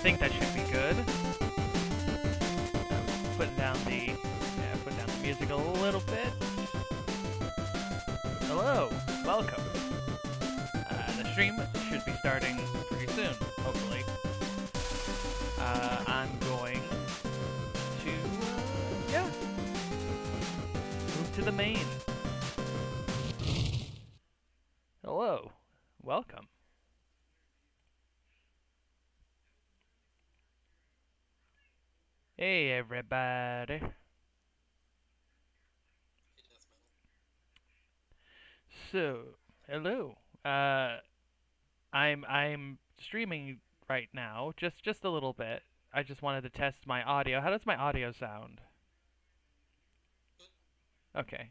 think that should be good. Putting down the music a little bit. Hello, welcome. The stream should be starting pretty soon, hopefully. I'm going to, move to the main. Hello, welcome. Hey everybody. So, hello. I'm streaming right now, just a little bit. I just wanted to test my audio. How does my audio sound? Okay.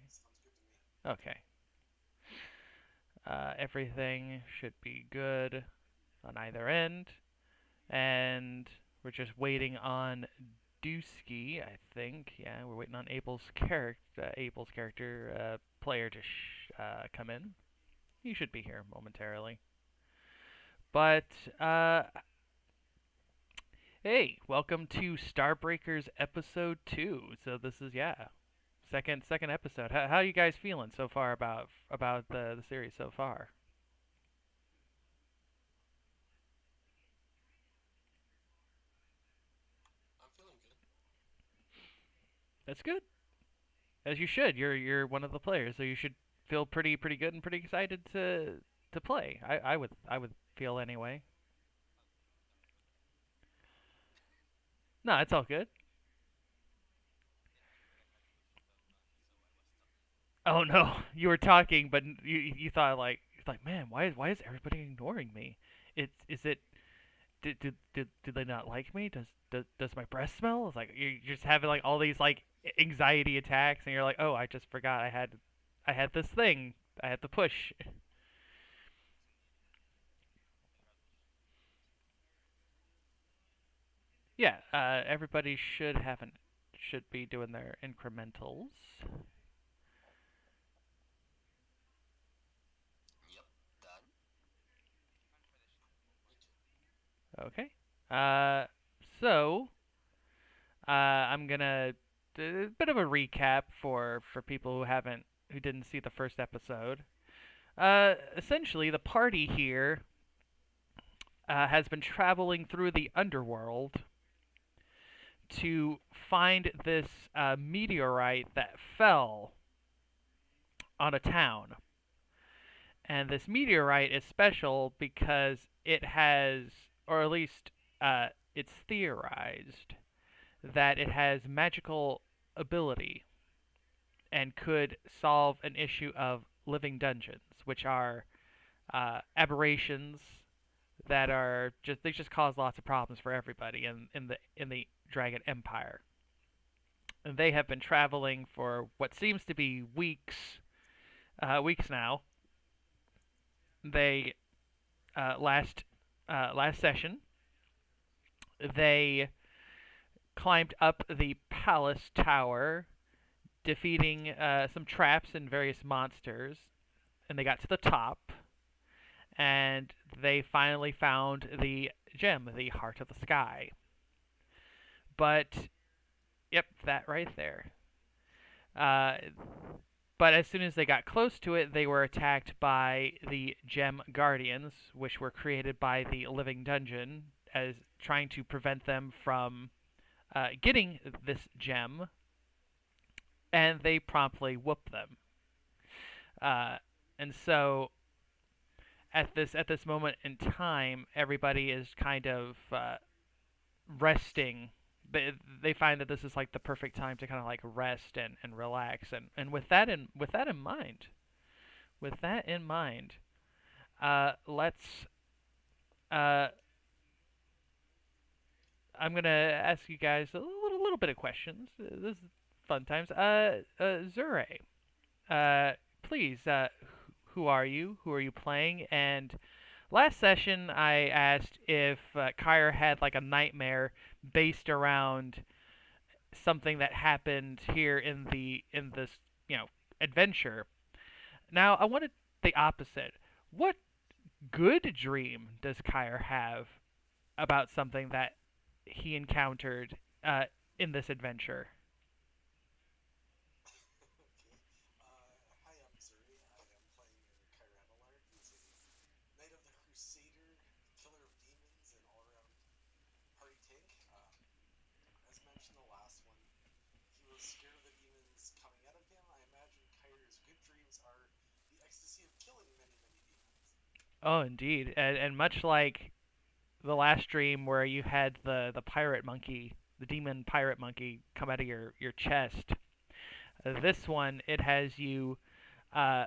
Okay. Everything should be good on either end, and we're just waiting on Dusky, I think. Yeah, we're waiting on Abel's character player to come in. He should be here momentarily. But hey, welcome to Starbreakers episode 2. So this is second episode. How you guys feeling so far about the series so far? I'm feeling good. That's good. As you should. You're one of the players, so you should feel pretty good and pretty excited to play. I would feel anyway. No, it's all good. Oh no, you were talking, but you thought like, man, why is everybody ignoring me? Is it did they not like me? Does my breath smell? It's like you're just having like all these like anxiety attacks, and you're like, oh, I just forgot I had this thing I had to push. Yeah, everybody should be doing their incrementals. Yep, done. Okay. Uh, so I'm gonna do a bit of a recap for people who didn't see the first episode. Essentially, the party here has been traveling through the underworld to find this meteorite that fell on a town. And this meteorite is special because it has, or at least it's theorized, that it has magical ability and could solve an issue of living dungeons, which are aberrations that just cause lots of problems for everybody in the Dragon Empire. And they have been traveling for what seems to be weeks now. They last session they climbed up the palace tower, defeating some traps and various monsters, and they got to the top, and they finally found the gem, the Heart of the Sky. But, yep, that right there. Uh, but as soon as they got close to it, they were attacked by the Gem Guardians, which were created by the Living Dungeon, as trying to prevent them from getting this gem, and they promptly whooped them. And so at this moment in time, everybody is kind of resting. They find that this is like the perfect time to kind of like rest and relax. And with that in mind, let's. Uh, I'm gonna ask you guys a little bit of questions. This is fun times. Zure, please, who are you? Who are you playing? And last session, I asked if Kyra had like a nightmare based around something that happened here in this adventure. Now I wanted the opposite. What good dream does Kyra have about something that he encountered uh, in this adventure. Okay. Hi, I'm Zuri. I am playing DeathMetalBard. He's a Knight of the Crusader, killer of demons, and all-around party tank. As mentioned the last one, he was scared of the demons coming out of him. I imagine Kyra's good dreams are the ecstasy of killing many, many demons. Oh, indeed, and much like the last dream where you had the pirate monkey, the demon pirate monkey, come out of your chest. This one, it has you uh,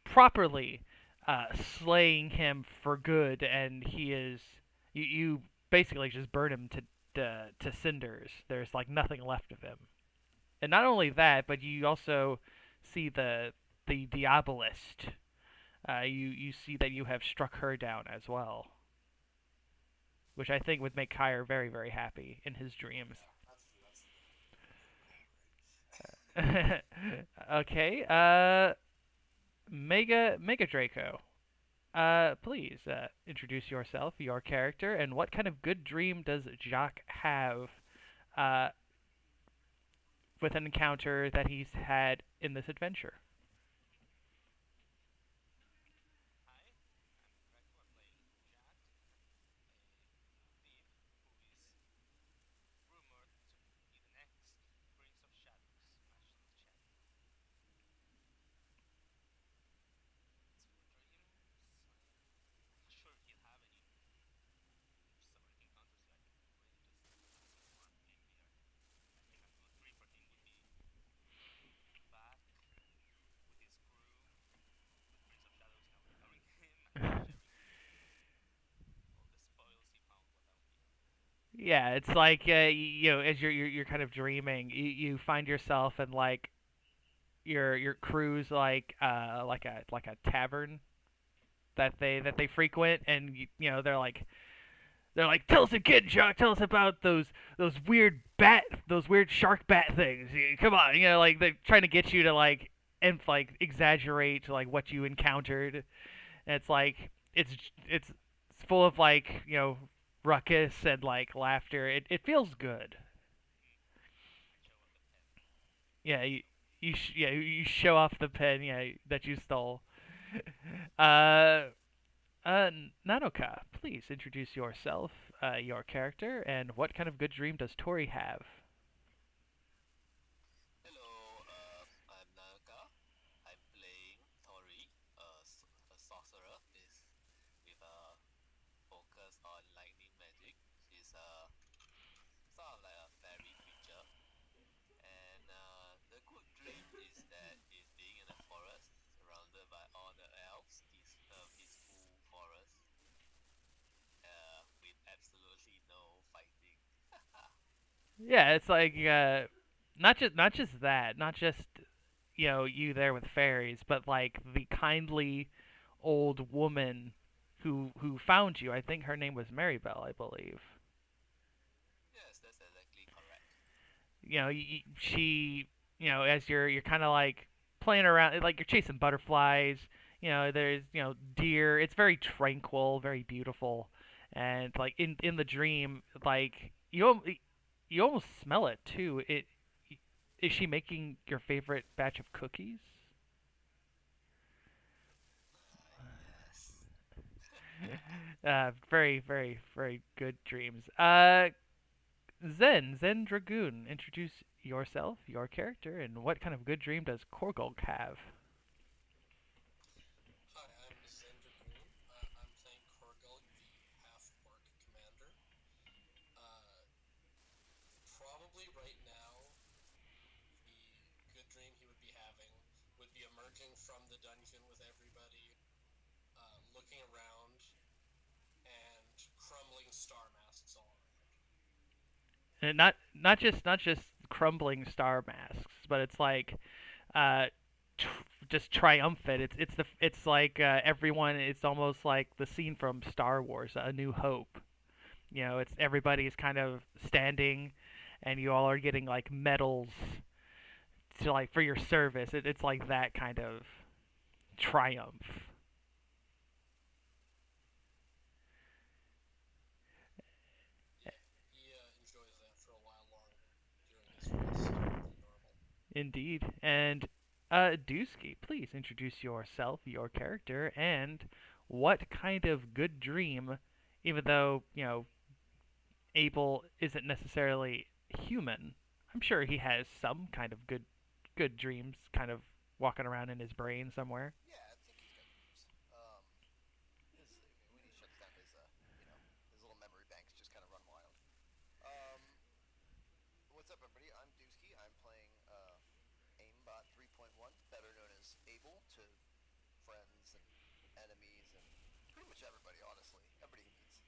properly slaying him for good, and he is you basically just burn him to cinders. There's like nothing left of him. And not only that, but you also see the Diabolist. You see that you have struck her down as well, which I think would make Kyre very very happy in his dreams. Yeah, that's true. That's the goal, right? Okay, Mega Draco. Please introduce yourself, your character, and what kind of good dream does Jacques have uh, with an encounter that he's had in this adventure? Yeah, it's like as you're kind of dreaming, you find yourself in like your crew's like a tavern that they frequent, and they're like, tell us again, Jacques. Tell us about those weird shark bat things. Come on, like they're trying to get you to and like exaggerate like what you encountered. And it's like it's full of like ruckus and like laughter. It feels good. Yeah, you show off the pen that you stole. Uh, Nanoka, please introduce yourself, your character, and what kind of good dream does Tori have? Hello, I'm Naga. I'm playing Tori, a sorcerer with a focus on lightning magic. She's sort of like a fairy creature, and the good dream is that is being in a forest surrounded by all the elves, peaceful forest, with absolutely no fighting. Yeah, it's like not just that, not just you there with fairies, but like the kindly old woman who found you. I think her name was Marybelle, I believe. Yes, that's exactly correct. She, as you're kind of like playing around, like you're chasing butterflies. There's deer. It's very tranquil, very beautiful, and like in the dream, like you almost smell it too. Is she making your favorite batch of cookies? Yes. Very, very, very good dreams. Zen Dragoon, introduce yourself, your character, and what kind of good dream does Korgulk have? Hi, I'm Zen Dragoon. I'm playing Korgulk, the half-orc commander. Uh, Probably right now, the good dream he would be having would be emerging from the dungeon with everybody, looking around, and crumbling star masks all around. And not just crumbling star masks, but it's like uh, tr- just triumphant. It's like everyone. It's almost like the scene from Star Wars, A New Hope. It's everybody's kind of standing, and you all are getting like medals to like for your service. It's like that kind of triumph. Yeah, he Indeed. And Dusky, please introduce yourself, your character, and what kind of good dream, even though, Abel isn't necessarily human. I'm sure he has some kind of good dreams kind of walking around in his brain somewhere. Yeah, I think he's got dreams. When he shuts down his, his little memory banks just kind of run wild. Um, what's up, everybody? I'm Dusky. I'm playing Aimbot 3.1, better known as Abel to friends and enemies and pretty much everybody, honestly. Everybody he meets.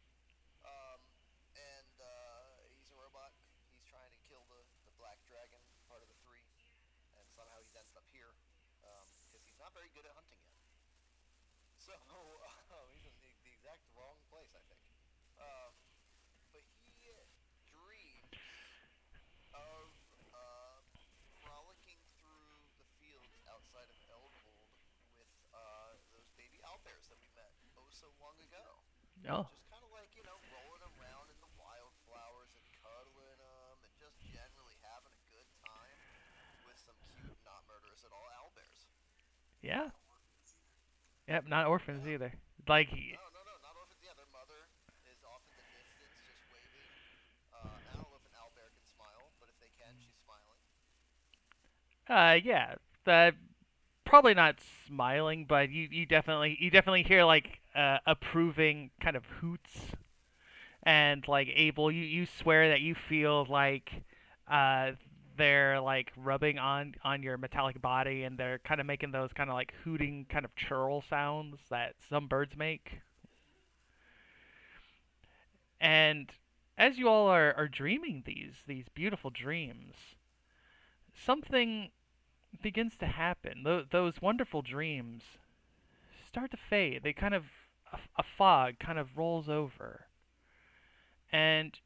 Um, he's a robot. He's trying to kill the black dragon, part of the three, and somehow he's ended up here because he's not very good at hunting yet. So he's in the exact wrong place, I think. Um, but he dreams of frolicking through the fields outside of Eldwold with those baby owlbears that we met oh so long ago. Oh, Just kind of like, rolling around in the wildflowers and cuddling them and just generally having a good time with some cute, not murderous at all owlbears. yeah. Yep, not orphans Yeah. either. Like, No, no, no, not orphans. Yeah, their mother is off in the distance just waving. I don't know if an owlbear can smile, but if they can, she's smiling. yeah. Uh, Probably not smiling, but you definitely hear like approving kind of hoots and like Abel, you swear that you feel like uh they're like rubbing on your metallic body and they're kind of making those kind of like hooting kind of churl sounds that some birds make. And as you all are dreaming these beautiful dreams, something begins to happen. Those wonderful dreams start to fade. They kind of a fog kind of rolls over, and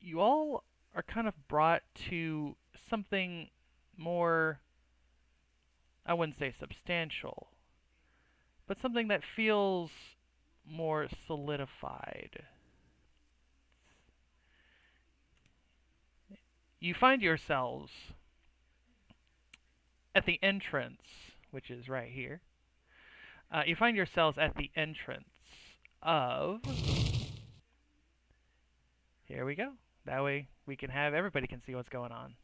you all are kind of brought to something more, I wouldn't say substantial, but something that feels more solidified. You find yourselves at the entrance, which is right here. You find yourselves at the entrance of. Here we go. That way we can have everybody can see what's going on.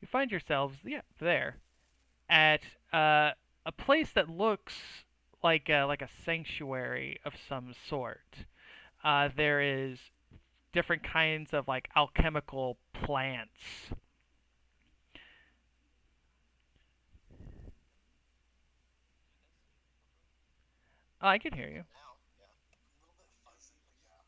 You find yourselves, yeah, there at a place that looks like a sanctuary of some sort. There is different kinds of like alchemical plants. Oh, I can hear you. Now, yeah. A little bit fuzzy, but yeah.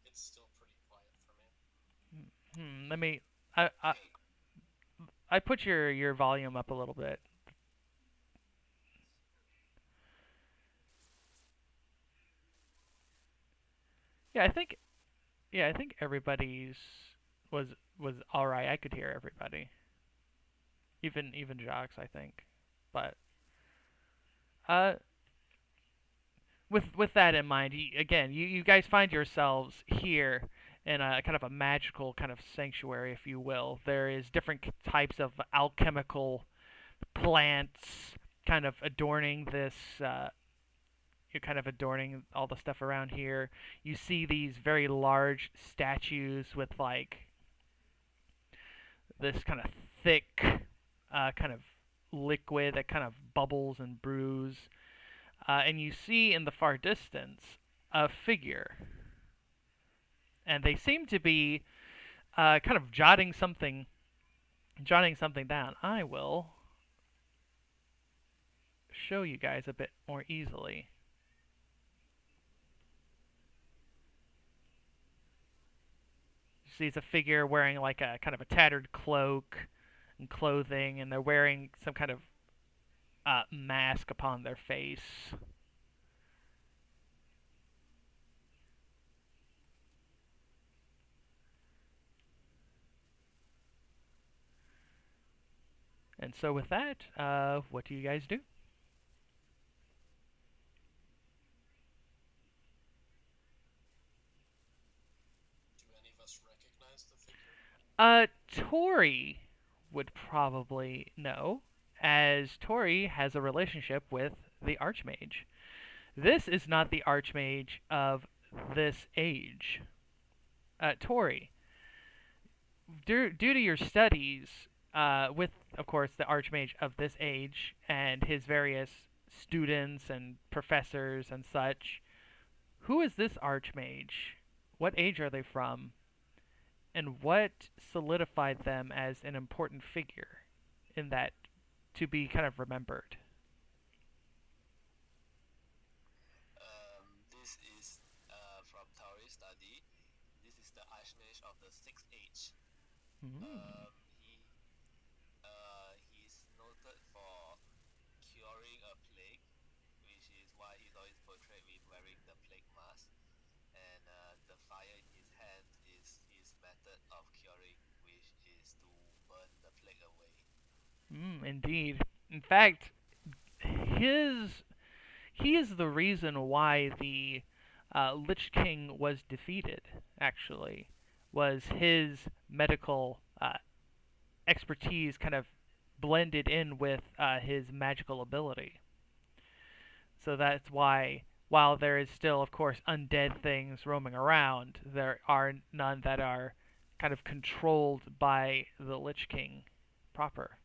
It's still pretty quiet for me. Let me. I Hey, I put your volume up a little bit. Yeah, I think I think everybody's was was all right. I could hear everybody, even Jocks, I think. But uh, with that in mind, again, you guys find yourselves here in a kind of a magical kind of sanctuary, if you will. There is different types of alchemical plants kind of adorning this. You're kind of adorning all the stuff around here. You see these very large statues with like this kind of thick, kind of liquid that kind of bubbles and brews. And you see in the far distance a figure, and they seem to be kind of jotting something down. I will show you guys a bit more easily. You see, it's a figure wearing like a kind of a tattered cloak and clothing, and they're wearing some kind of mask upon their face. And so, with that, what do you guys do? Tori would probably know, as Tori has a relationship with the Archmage. This is not the Archmage of this age. Tori, due to your studies with, of course, the Archmage of this age and his various students and professors and such, who is this Archmage? What age are they from? And what solidified them as an important figure in that to be kind of remembered? This is from Tauri study. This is the Archmage of the Sixth Age. Mm. He's noted for curing a plague, which is why he's always portrayed with wearing the plague mask. And the fire in his hand is his method of curing, which is to burn the plague away. Indeed. In fact, his he is the reason why the Lich King was defeated. Actually, was his medical expertise kind of blended in with his magical ability. So that's why, while there is still, of course, undead things roaming around, there are none that are kind of controlled by the Lich King proper.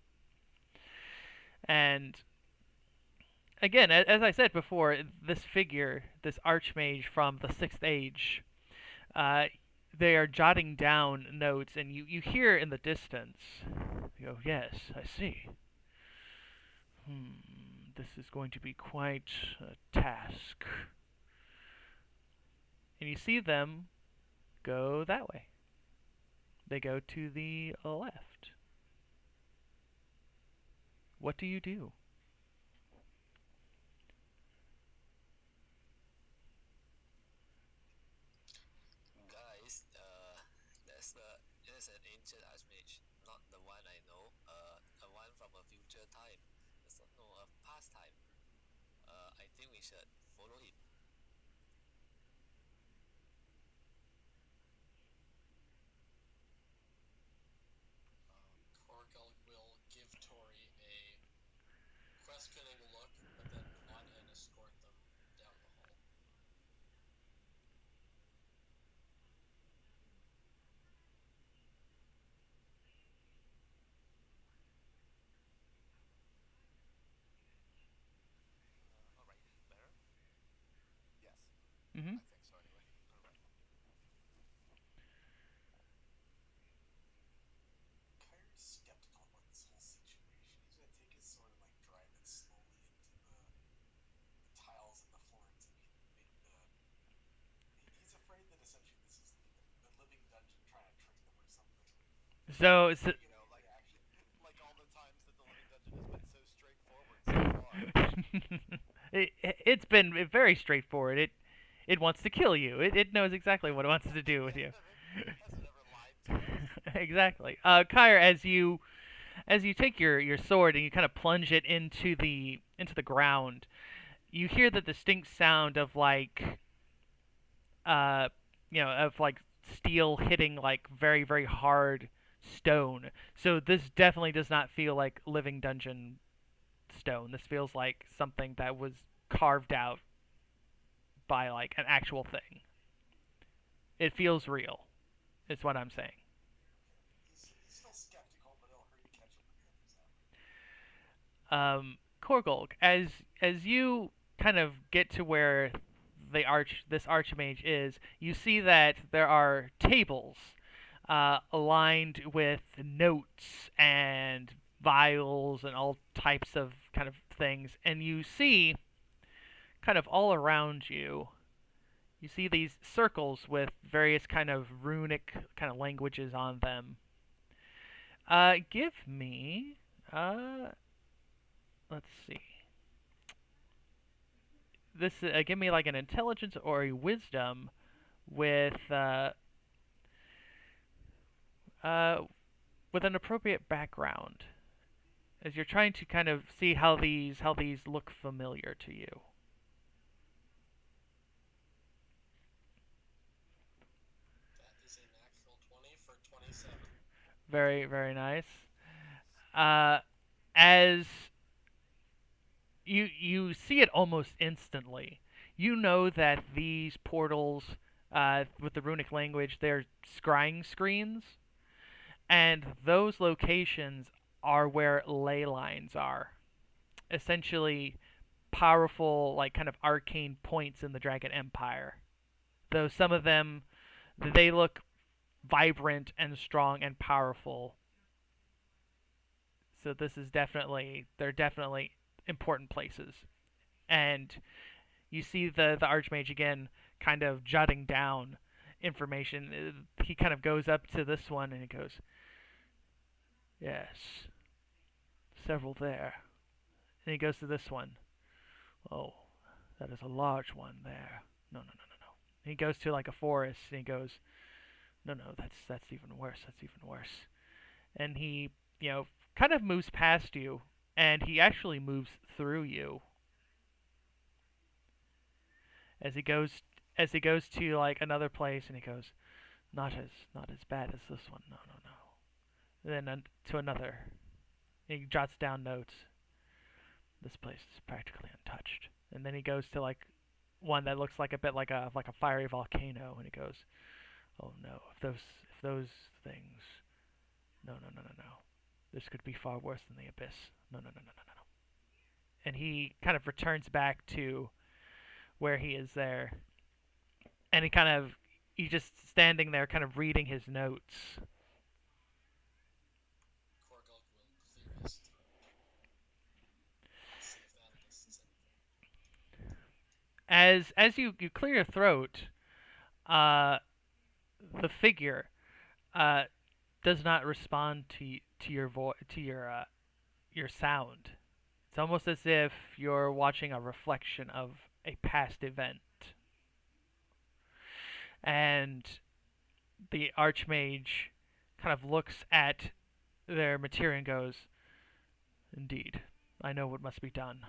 And again, as I said before, this figure, this Archmage from the Sixth Age, uh, they are jotting down notes, and you hear in the distance, you go, yes, I see. This is going to be quite a task. And you see them go that way. They go to the left. What do you do? Guys, there's an ancient archmage, not the one I know, a one from a future time. No, a past time. I think we should follow him. Korgel will give Tori a questioning look, but then nod and escort them down the hall. Alright, is it better? Yes, Mm-hmm. I think so anyway. Alright. Kyrie's skeptical about this whole situation. He's gonna take his sword and drive it slowly into the tiles in the floor to make the. He's afraid that essentially this is the living dungeon trying to trick them or something. So, so Like all the times that the living dungeon has been so straightforward so far. it's been very straightforward. It wants to kill you. It knows exactly what it wants to do with you. It hasn't ever lied to us. Exactly. Kyre, as you take your sword and you kind of plunge it into the ground, you hear the distinct sound of uh like steel hitting like very very hard stone. So this definitely does not feel like living dungeon stone. This feels like something that was carved out by like an actual thing. It feels real. Is what I'm saying. He's still skeptical, but it'll hurt to catch him when the others happen. Korgulk, as you kind of get to where this archmage is, you see that there are tables aligned with notes and vials and all types of kind of things, and you see kind of all around you. You see these circles with various kind of runic kind of languages on them. Give me let's see. This give me like an intelligence or a wisdom with uh, with an appropriate background, as you're trying to kind of see how these look familiar to you. That is a natural 20 for 27. Very, very nice. Uh, as you see it almost instantly, you know that these portals, with the runic language, they're scrying screens, and those locations are where ley lines are. Essentially, powerful, like kind of arcane points in the Dragon Empire. Though some of them, they look vibrant and strong and powerful. So this is definitely, they're definitely important places. And you see the Archmage again kind of jotting down information. He kind of goes up to this one and he goes, "Yes, several there." And he goes to this one. "Oh, that is a large one there. No, no, no, no, no." And he goes to like a forest and he goes, "No, no, that's even worse. That's even worse." And he, kind of moves past you, and he actually moves through you as he goes to like another place, and he goes, "Not as bad as this one. No, no, no." And then to another. And he jots down notes. "This place is practically untouched." And then he goes to like one that looks like a bit like a fiery volcano, and he goes, "Oh no, if those things, no, no, no, no, no. This could be far worse than the abyss. No, no, no, no, no, no." And he kind of returns back to where he is there, and he's just standing there, kind of reading his notes. Korgok will clear his throat. See if that elicits anything. As you clear your throat, uh, the figure uh, does not respond to your your sound. It's almost as if you're watching a reflection of a past event. And the Archmage kind of looks at their material and goes, "Indeed, I know what must be done.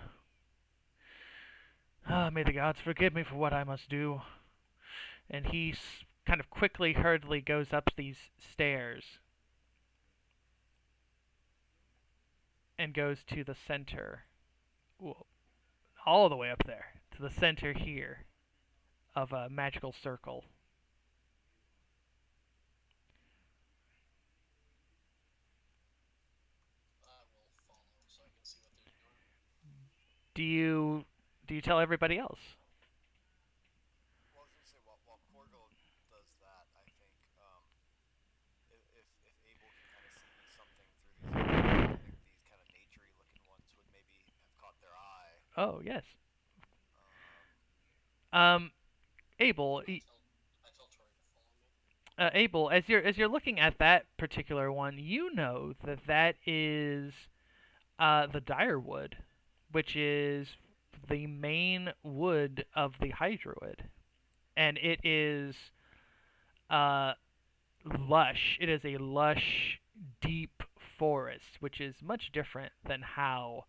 Ah, may the gods forgive me for what I must do." And he kind of quickly, hurriedly goes up these stairs and goes to the center, all the way up there, to the center here of a magical circle. I will follow so I can see what they're doing. Do you tell everybody else? Well, I was gonna say while Korgo does that, I think if Abel can kind of see something through these these kind of naturey looking ones would maybe have caught their eye. Oh, yes. Um, Um, Abel, I tell Tori to follow me. Abel, as you're looking at that particular one, you know that that is the dire wood, which is the main wood of the Hydroid, and it is uh, lush. It is a lush, deep forest, which is much different than how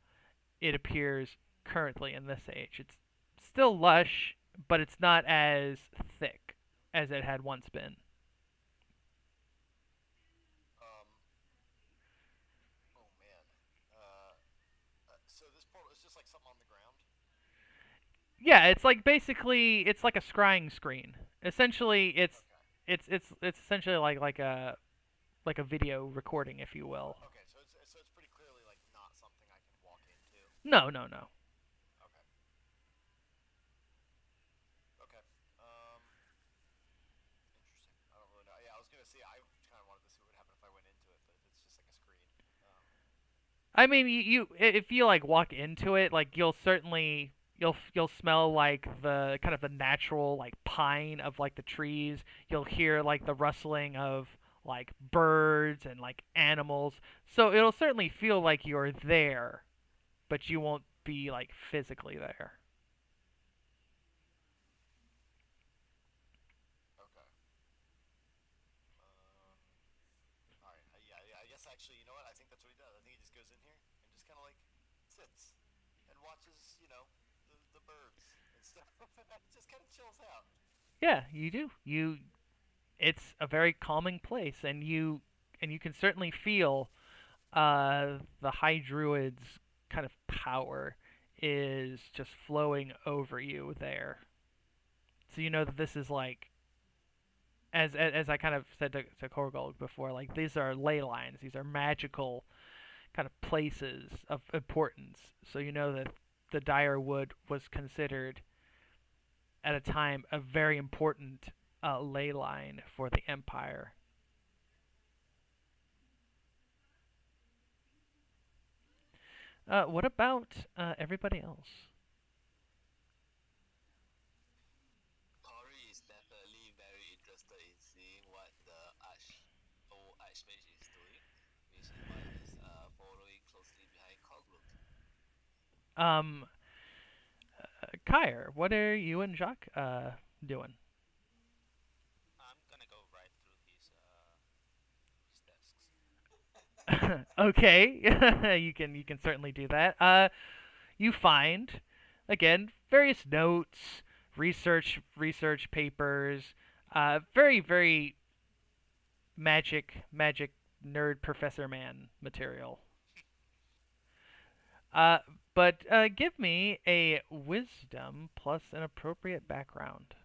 it appears currently in this age. It's still lush, but it's not as thick as it had once been. um, oh man. Uh, so this portal is just like something on the ground. Yeah, it's like basically it's like a scrying screen. Essentially, it's Okay. it's it's it's essentially like a video recording, if you will. Okay, so it's pretty clearly like not something I can walk into. No, no, no. Okay. Okay. Interesting. I don't really know. Yeah, I was gonna say I kind of wanted to see what would happen if I went into it, but if it's just like a screen, um, I mean, if you like walk into it, like you'll smell like the kind of the natural like pine of like the trees. You'll hear like the rustling of like birds and like animals. So it'll certainly feel like you're there, but you won't be like physically there. okay. All right. Yeah, yeah. I guess actually, you know what? I think that's what he does. I think he just goes in here and just kind of like sits and watches, the birds and stuff. Just kind of chills out. Yeah, you do. It's a very calming place, and and you can certainly feel the High Druid's kind of power is just flowing over you there. So you know that this is like, as I kind of said to Korgol before, like these are ley lines. These are magical kind of places of importance. So you know that the Dire Wood was considered at a time a very important ley line for the Empire. What about everybody else? Tori is definitely very interested in seeing what the old Archmage is doing, which is why he's following closely behind Cogluk. Um, Kyre, what are you and Jacques doing? I'm gonna go right through his desks. Okay, you can certainly do that. You find again various notes, research papers, very magic nerd professor man material. Uh, but give me a wisdom plus an appropriate background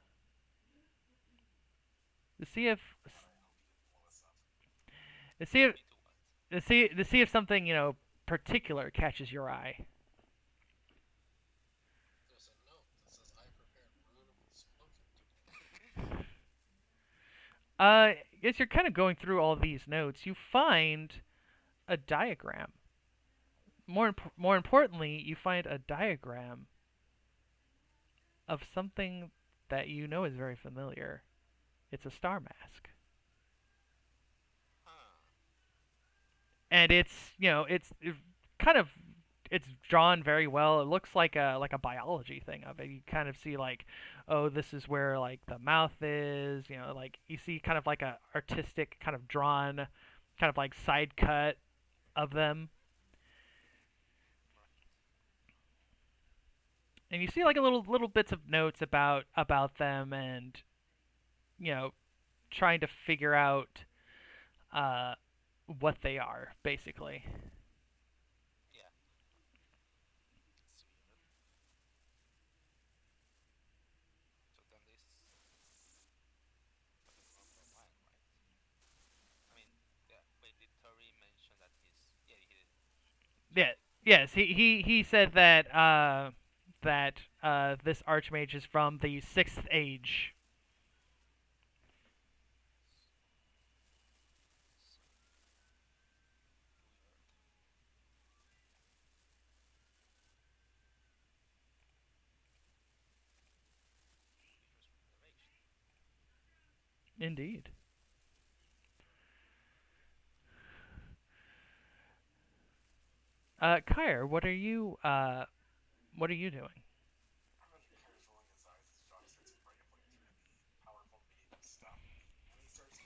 to see if to see if Me too. What? to see if something particular catches your eye. There's a note that says, I prepared rude spoken. As you're kind of going through all these notes, you find a diagram. More importantly, you find a diagram of something that you know is very familiar. It's a star mask, Huh. and it's kind of it's drawn very well. It looks like a biology thing of it. You kind of see like, oh, this is where like the mouth is. Like you see kind of like a artistic kind of drawn, kind of like side cut of them, Right. and you see like a little bits of notes about them, and you know trying to figure out uh what they are basically. Yeah. It's weird. So then this fucking wrong the line, right? I mean, yeah. Wait, did Tori mention that he's? Yeah, he did. Yeah. Yes, he said that this archmage is from the sixth age. So weird. Years revelation. Indeed. Kyre, what are you doing? I'm just casually his eyes as Jock starts rambling through the powerful medieval stuff. And he starts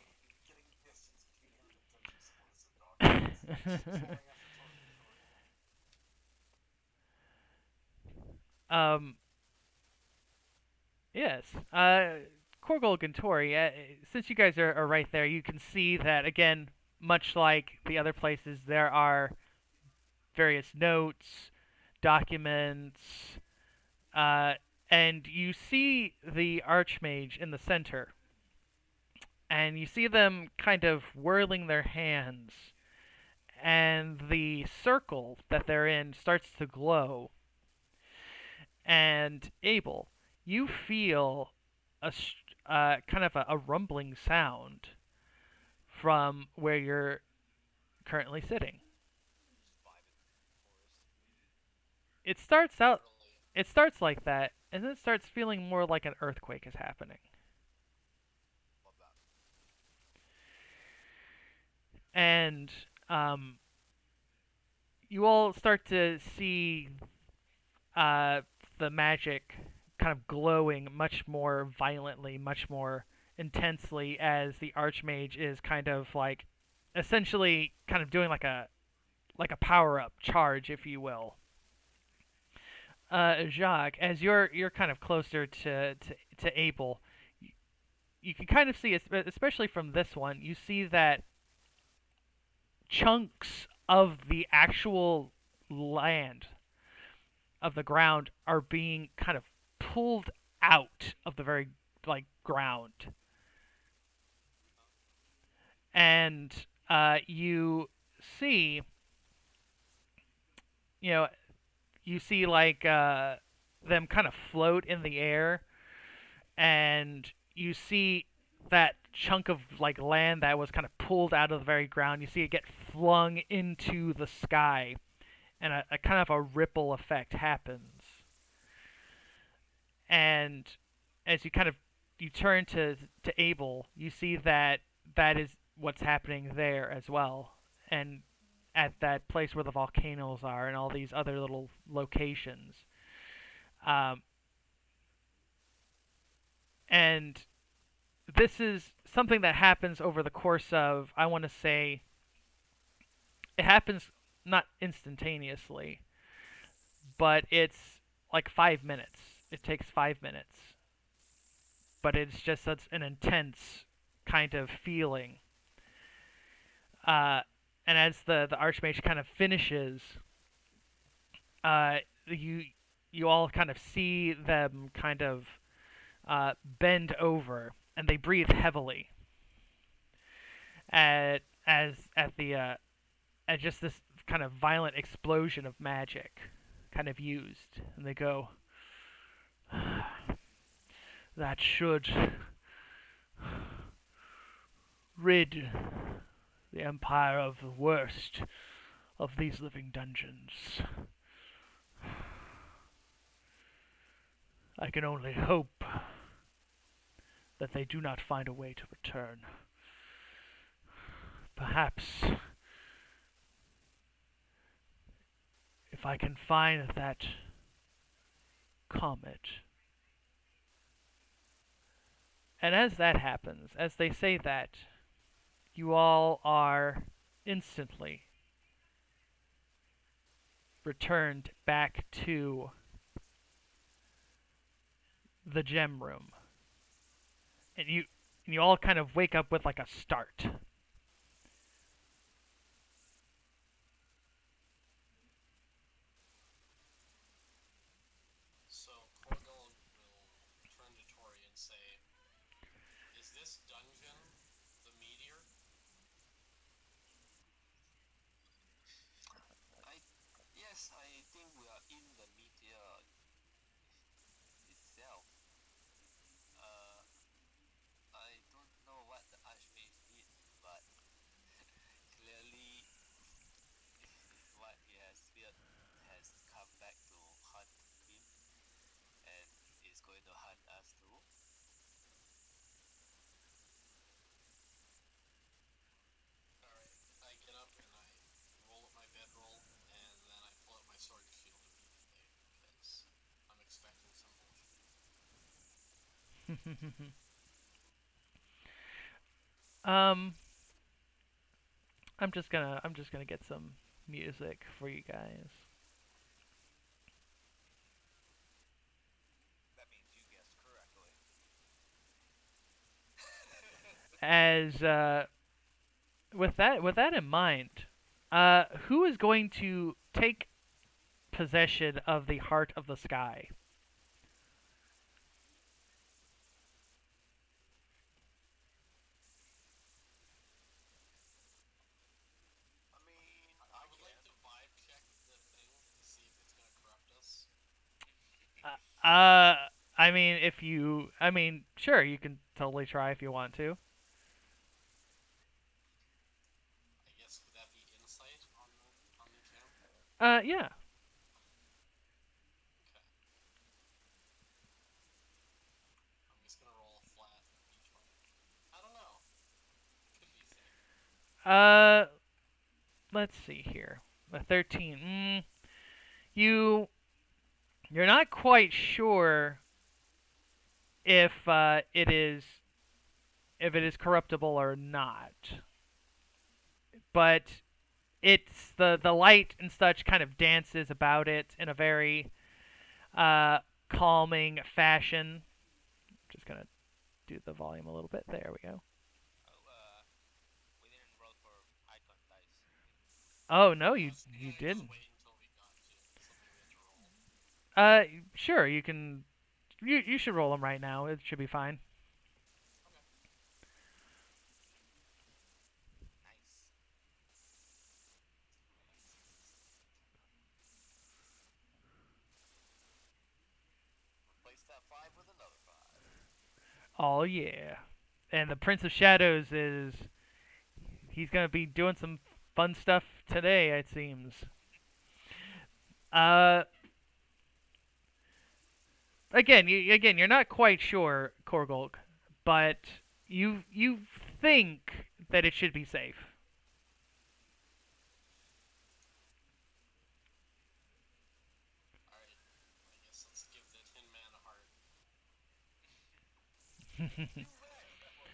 getting distance between him and the potentially submissive documents. He's going after Tori. Tori. um. Yes. Korgol and Tori, since you guys are right there, you can see that again, much like the other places, there are various notes, documents, uh, and you see the archmage in the center, and you see them kind of whirling their hands, and the circle that they're in starts to glow. And Abel, you feel kind of a rumbling sound from where you're currently sitting. Just vibing forest. It starts out Literally. it starts like that, and then it starts feeling more like an earthquake is happening. Love that. And um, you all start to see uh, the magic kind of glowing much more violently, much more intensely as the archmage is kind of like essentially kind of doing like a power up charge, if you will. Jacques, as you're kind of closer to Abel, you can kind of see, especially from this one, you see that chunks of the actual land of the ground are being kind of pulled out of the very like ground, and you see, you know, you see like them kind of float in the air, and you see that chunk of like land that was kind of pulled out of the very ground. You see it get flung into the sky, and a kind of a ripple effect happens. And as you kind of you turn to Abel, you see that that is what's happening there as well, and at that place where the volcanoes are and all these other little locations. Um, and this is something that happens over the course of, I want to say, it happens not instantaneously, but it's like 5 minutes. It takes 5 minutes, but it's just such an intense kind of feeling. Uh, and as the archmage kind of finishes, uh, you you all kind of see them kind of bend over, and they breathe heavily at the at just this kind of violent explosion of magic kind of used, and they go, that should rid the Empire of the worst of these living dungeons. I can only hope that they do not find a way to return. Perhaps if I can find that comet. And as that happens, as they say that, you all are instantly returned back to the gem room. And you all kind of wake up with like a start. So Corgil will turn to Tori and say, "Is this dungeon the meteor?" Yes, I think we are in the meteor itself. I don't know what the Archmage did, but clearly what he has feared has come back to hunt him and is going to hunt us too. Alright, I get up and I roll up my bedroll, and then I pull out my sword and shield immediately, because I'm expecting some bullshit. um, I'm just gonna get some music for you guys. That means you guessed correctly. As with that in mind, who is going to take possession of the heart of the sky? I mean, I would like to vibe check the thing to see if it's gonna corrupt us. I mean, if you, I mean, sure, you can totally try if you want to. I guess would that be insight on the gem? Yeah. Okay. I'm just gonna roll flat each way. I don't know. Could be safe. Let's see here. A 13. You, you're not quite sure it is if it is corruptible or not, but it's the light and such kind of dances about it in a very calming fashion. Just gonna do the volume a little bit. There we go. oh, we didn't roll for icon dice. Oh no, you Can I just didn't. wait until we got to something we had to roll? Uh, sure, you can. You should roll them right now. It should be fine. Okay. Nice. Replace that 5 with another 5. Oh yeah. And the Prince of Shadows is he's gonna be doing some fun stuff today, it seems. Uh, again, you're not quite sure, Korgulk, but you think that it should be safe. Alright. I guess let's give the Tin Man a heart. You read! Well,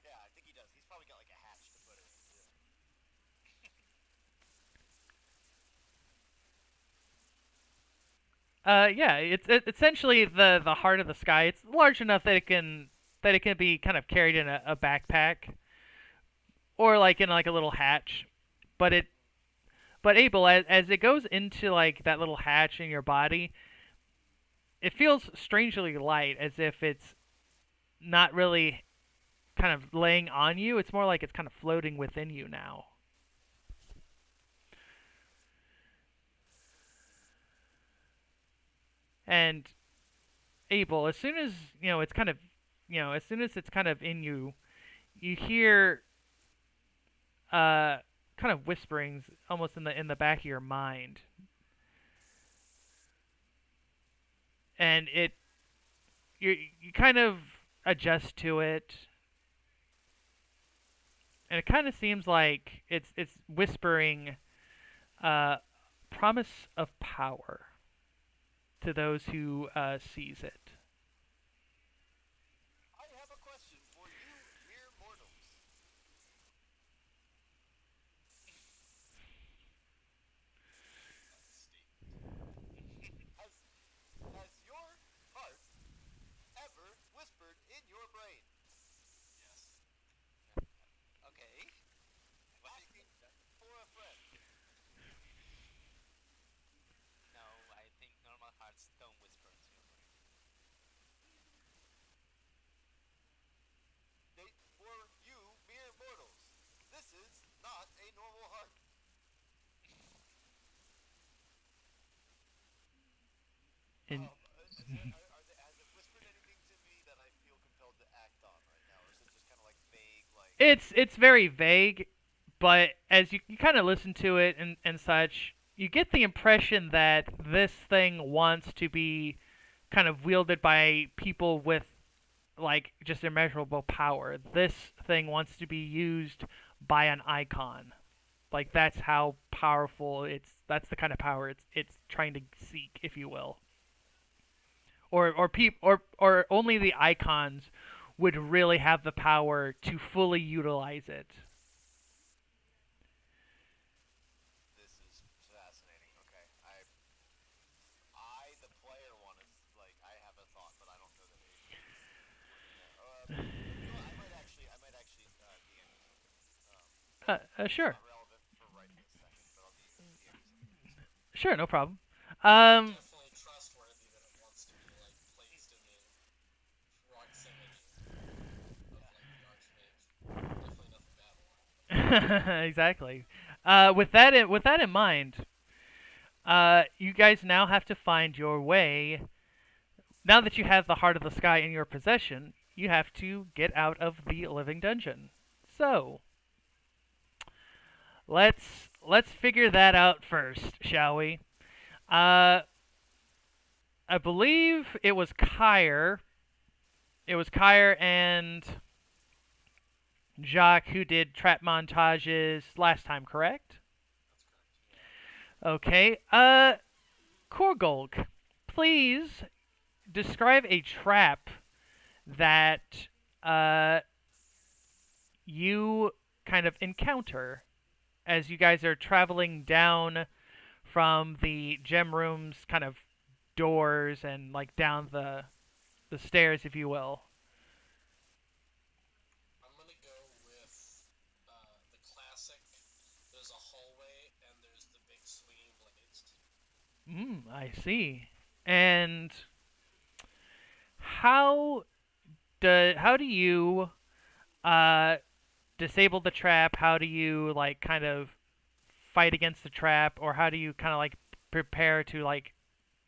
yeah, I think he does. He's probably got like a hatch to put it in, too. Yeah, it's essentially the heart of the sky. It's large enough that it can be kind of carried in a backpack or like in like a little hatch. But it but Abel, as it goes into like that little hatch in your body, it feels strangely light, as if it's not really kind of laying on you. It's more like it's kind of floating within you now. And Abel, as soon as it's kind of as soon as it's kind of in you, you hear uh kind of whisperings almost in the back of your mind, and you kind of adjust to it, and it kind of seems like it's whispering uh promise of power to those who seize it. I have a question for you, mere mortals. That's a statement. Has has your heart ever whispered in your brain? Yes. Okay. What is Asking that? for a friend. No, I think normal hearts don't whisper into your brain. For you, mere mortals, this is not a normal heart. In Has it whispered anything to me that I feel compelled to act on right now, or is it just kind of like vague, like? it's very vague, but as you kind of listen to it and such, you get the impression that this thing wants to be kind of wielded by people with like just immeasurable power. This thing wants to be used by an icon. Like that's how powerful that's the kind of power it's trying to seek, if you will. Or only the icons would really have the power to fully utilize it. This is fascinating. Okay, the player, want to like. I have a thought, but I don't know that Abel is working there. You know what? I might actually DM you something. It's Sure, not relevant for right this second, but I'll DM you something to this. sure, no problem. Definitely trustworthy that it wants to be like placed in the proximity of like the Archmage. Definitely nothing bad will happen. Exactly. With that in mind, you guys now have to find your way. Now that you have the heart of the sky in your possession, you have to get out of the living dungeon. So let's figure that out first, shall we? Uh, I believe it was Kyre. It was Kyre and Jacques who did trap montages last time, correct? That's correct. Okay. Korgulk, please describe a trap that you kind of encounter as you guys are traveling down from the gem room's kind of doors and like down the stairs, if you will. I'm gonna go with the classic I see. And how how do you uh disable the trap? How do you like kind of fight against the trap, or how do you kind of like prepare to like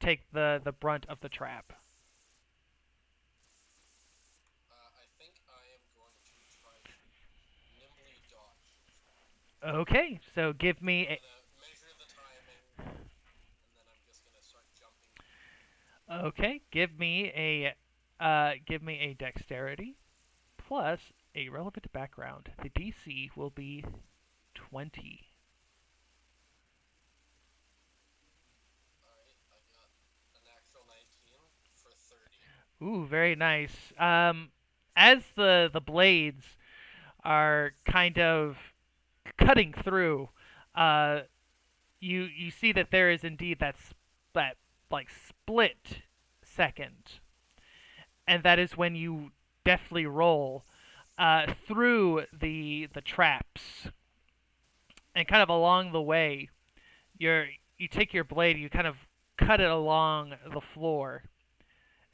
take the brunt of the trap? I think I am going to try to nimbly dodge the trap. Okay, so give me I'm gonna measure the timing, and then I'm just gonna start jumping. okay, give me a dexterity plus a relevant background. The DC will be 20. Alright, I got a natural 19 for 30. Ooh, very nice. As the blades are kind of cutting through, uh, you see that there is indeed that like split second, and that is when you deftly roll through the traps, and kind of along the way, you take your blade, you kind of cut it along the floor,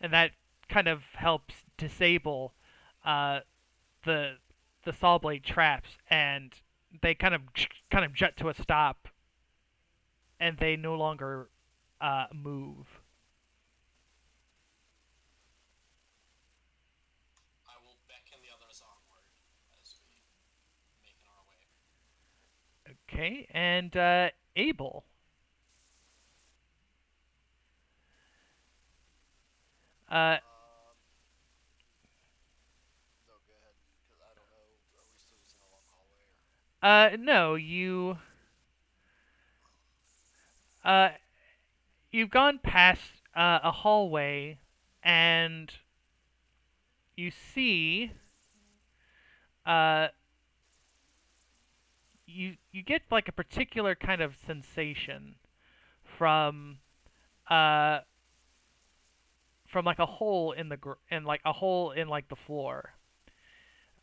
and that kind of helps disable uh, the the saw blade traps, and they kind of jut to a stop, and they no longer move. I will beckon the others onward as we making our way. Okay, and Abel. Uh, No, go ahead, because I don't know. Are we still just in a long hallway, or? no, uh, you've gone past a hallway, and you see uh, you get like a particular kind of sensation from uh from like a hole in the in like a hole in like the floor.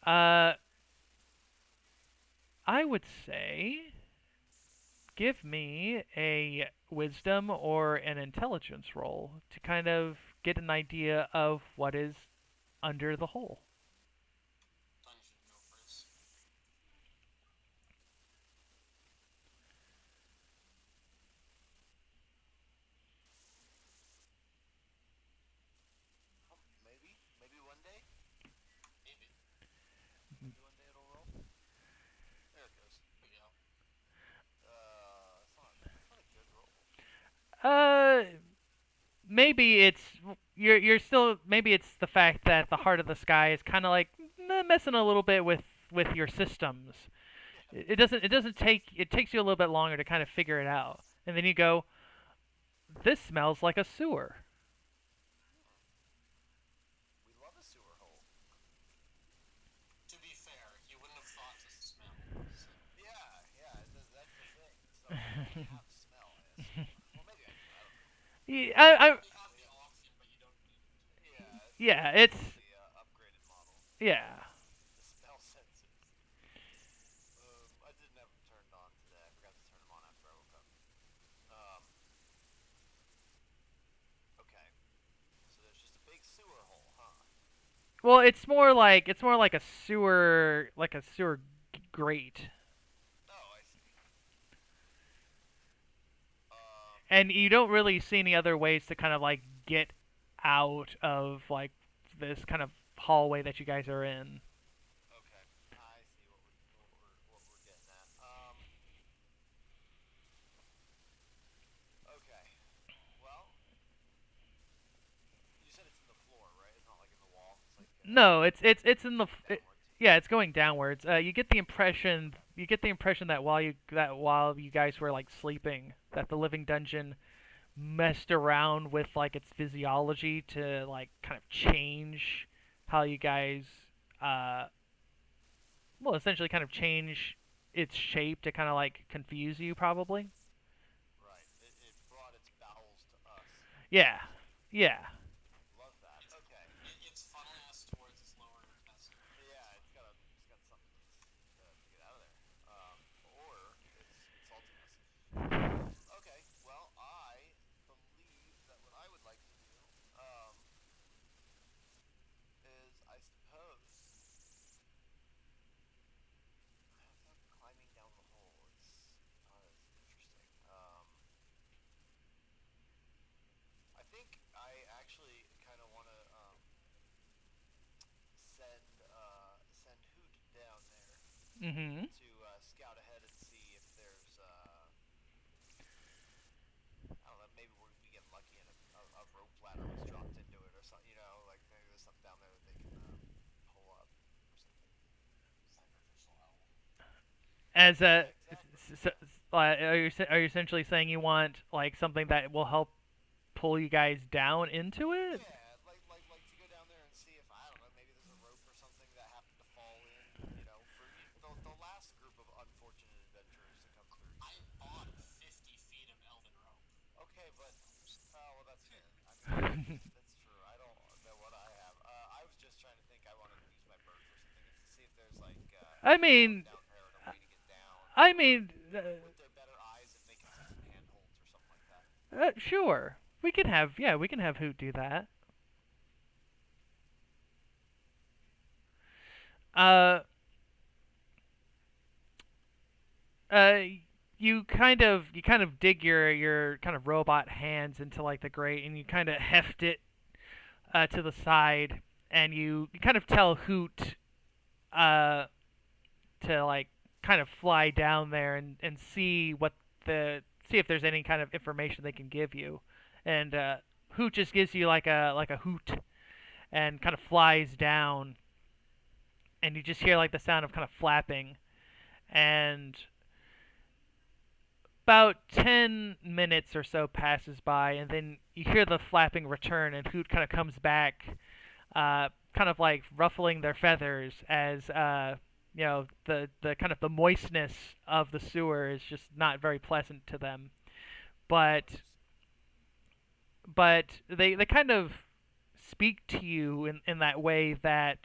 Uh, I would say give me a wisdom or an intelligence roll to kind of get an idea of what is under the hole. Dungeon gophers. Maybe one day. Maybe. Maybe one day it'll roll. There it goes. There we go. It's not a good roll. Uh, maybe it's you're still maybe it's the fact that the heart of the sky is kind of like messing a little bit with your systems. It doesn't take it takes you a little bit longer to kind of figure it out, and then you go, this smells like a sewer. We love a sewer hole. To be fair, he wouldn't have thought to smell. So. Yeah, that's the thing. So I don't have smell in a sewer. Well, maybe I do. I don't know. Yeah, You have the option, but you don't need it. yeah, It's it's the upgraded model. yeah. The smell senses. I didn't have them turned on today. I forgot to turn them on after I woke up. Um, okay. So there's just a big sewer hole, huh? Well, it's more like a sewer grate, Oh, I see. and you don't really see any other ways to kind of like get out of like this kind of hallway that you guys are in. Okay. I see what we're getting at. Okay. Well, you said it's in the floor, right? It's not like in the wall. It's like No, it's in the downwards. yeah, it's going downwards. You get the impression that while you guys were like sleeping, that the living dungeon messed around with like its physiology to like kind of change how you guys uh well essentially kind of change its shape to kind of like confuse you probably. Right. It brought its bowels to us. Yeah. Yeah. Love that. Okay. It's funneling us towards its lower intestine. Yeah, it's got something it needs to get out of there. Or it's insulting us. Okay. Well, I Mm-hmm. to scout ahead and see if there's I don't know, maybe we get lucky and a rope ladder was dropped into it or something. Like maybe there's something down there that they can pull up or something. Sacrificial owl. As Yeah, a, exactly. are you essentially saying you want like something that will help pull you guys down into it? Yeah, like to go down there and see if I don't know, maybe there's a rope or something that happened to fall in. For the last group of unfortunate adventurers to come through I here. bought 50 feet of elven rope. Okay, but well, that's fair. I mean, that's true. I don't know what I have. I was just trying to think. I wanted to use my bird for something. Is to see if there's like I a scout mean, down there and a way to get down, I or mean, with their better eyes, if they can see some handholds or something like that. sure. We can have Hoot do that. Uh, uh, you kind of dig your kind of robot hands into like the grate, and you kind of heft it to the side, and you kind of tell Hoot uh to like kind of fly down there and see if there's any kind of information they can give you, and Hoot just gives you like a hoot and kind of flies down, and you just hear like the sound of kind of flapping, and about 10 minutes or so passes by, and then you hear the flapping return, and Hoot kind of comes back, kind of like ruffling their feathers as the kind of the moistness of the sewer is just not very pleasant to them. But Gross. they kind of speak to you in that way that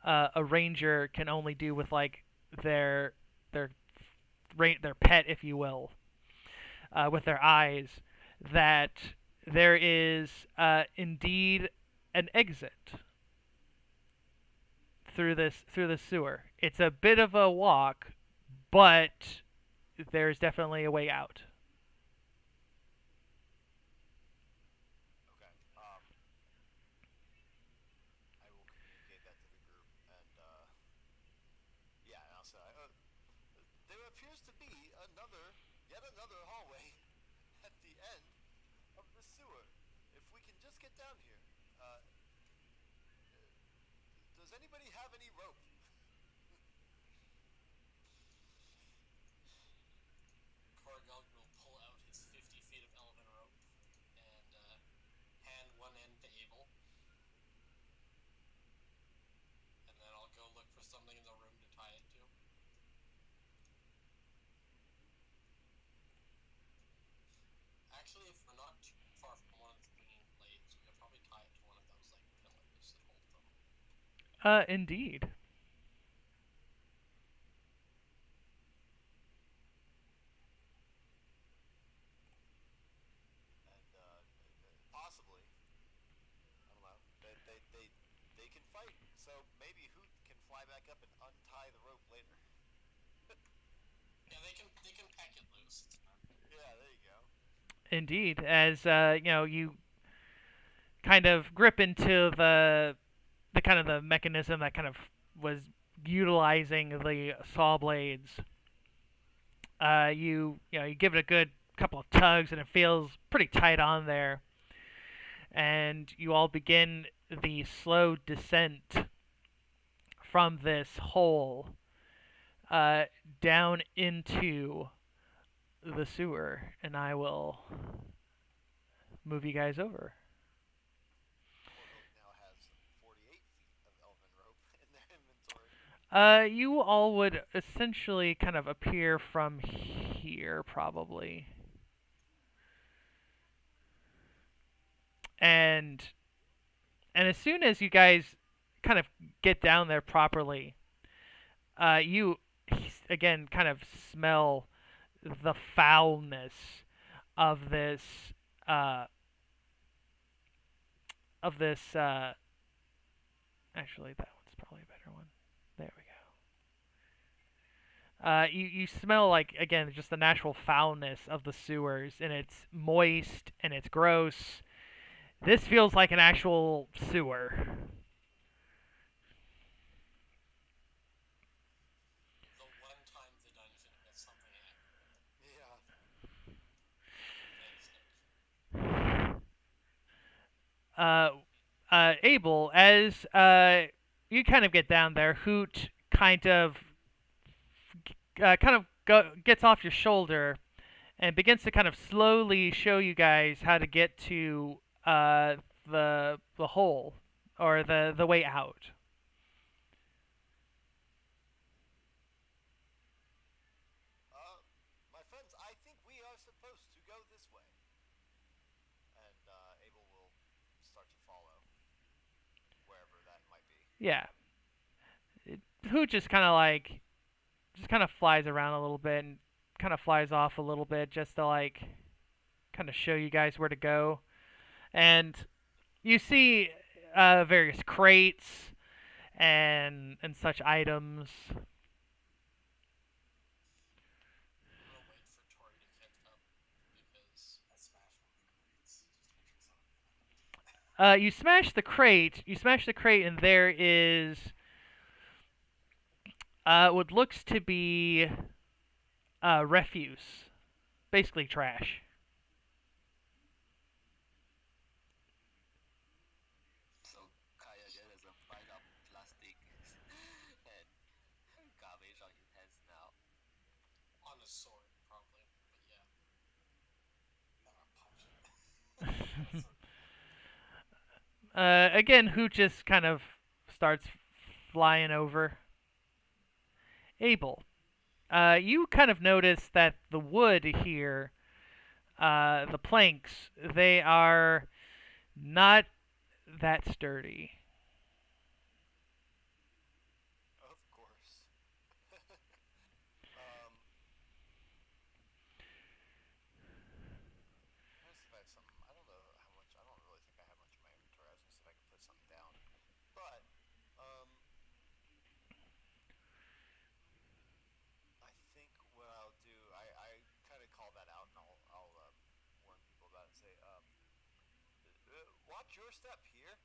a ranger can only do with like their their their pet, if you will, with their eyes. That there is indeed an exit through this sewer. It's a bit of a walk, but there's definitely a way out. Okay. I will communicate that to the group, and yeah, and I'll say, there appears to be yet another hallway at the end of the sewer. If we can just get down here, does anybody have any rope? Korgog will pull out his 50 feet of elven rope and hand one end to Abel. And then I'll go look for something in the room to tie it to. Actually, if we're not too far from one of the swinging blades, we could probably tie it to one of those like pillars that hold them. Indeed. And possibly, I don't know. They can fight, so maybe Hoot can fly back up and untie the rope later. Yeah, they can peck it loose. Yeah, there you go. Indeed, as you kind of grip into the kind of the mechanism that kind of was utilizing the saw blades. You give it a good couple of tugs, and it feels pretty tight on there. And you all begin the slow descent from this hole uh, down into the sewer, and I will move you guys over. Korgok now has 48 feet of elven rope in their inventory. You all would essentially kind of appear from here, probably. And as soon as you guys kind of get down there properly, you again kind of smell the foulness of this uh, of this. Actually, that one's probably a better one. There we go. You smell like again just the natural foulness of the sewers, and it's moist and it's gross. This feels like an actual sewer. uh, Abel, as you kind of get down there, Hoot gets off your shoulder and begins to kind of slowly show you guys how to get to the hole or the way out. My friends, I think we are supposed to go this way. And Abel will start to follow wherever that might be. Yeah, Hoot just kind of flies around a little bit and kind of flies off a little bit just to like kind of show you guys where to go. And you see various crates and such items. I'm gonna wait for Tori to catch up because I smashed one of the crates. Just entrance on. You smash the crate. You smash the crate, and there is what looks to be refuse, basically trash. So Kaya just a bite of plastic and garbage on his hands now. On a sword, probably. But yeah. No, I'm punching. Again, Hoot just kind of starts flying over. Abel, you kind of notice that the wood here, the planks, they are not that sturdy. Of course. Trying to see if I have some. I don't know how much. I don't really think I have much in my inventory. I was gonna see if I can put something down. But I think what I'll do, I kind of call that out, and I'll warn people about it and say, watch your step here.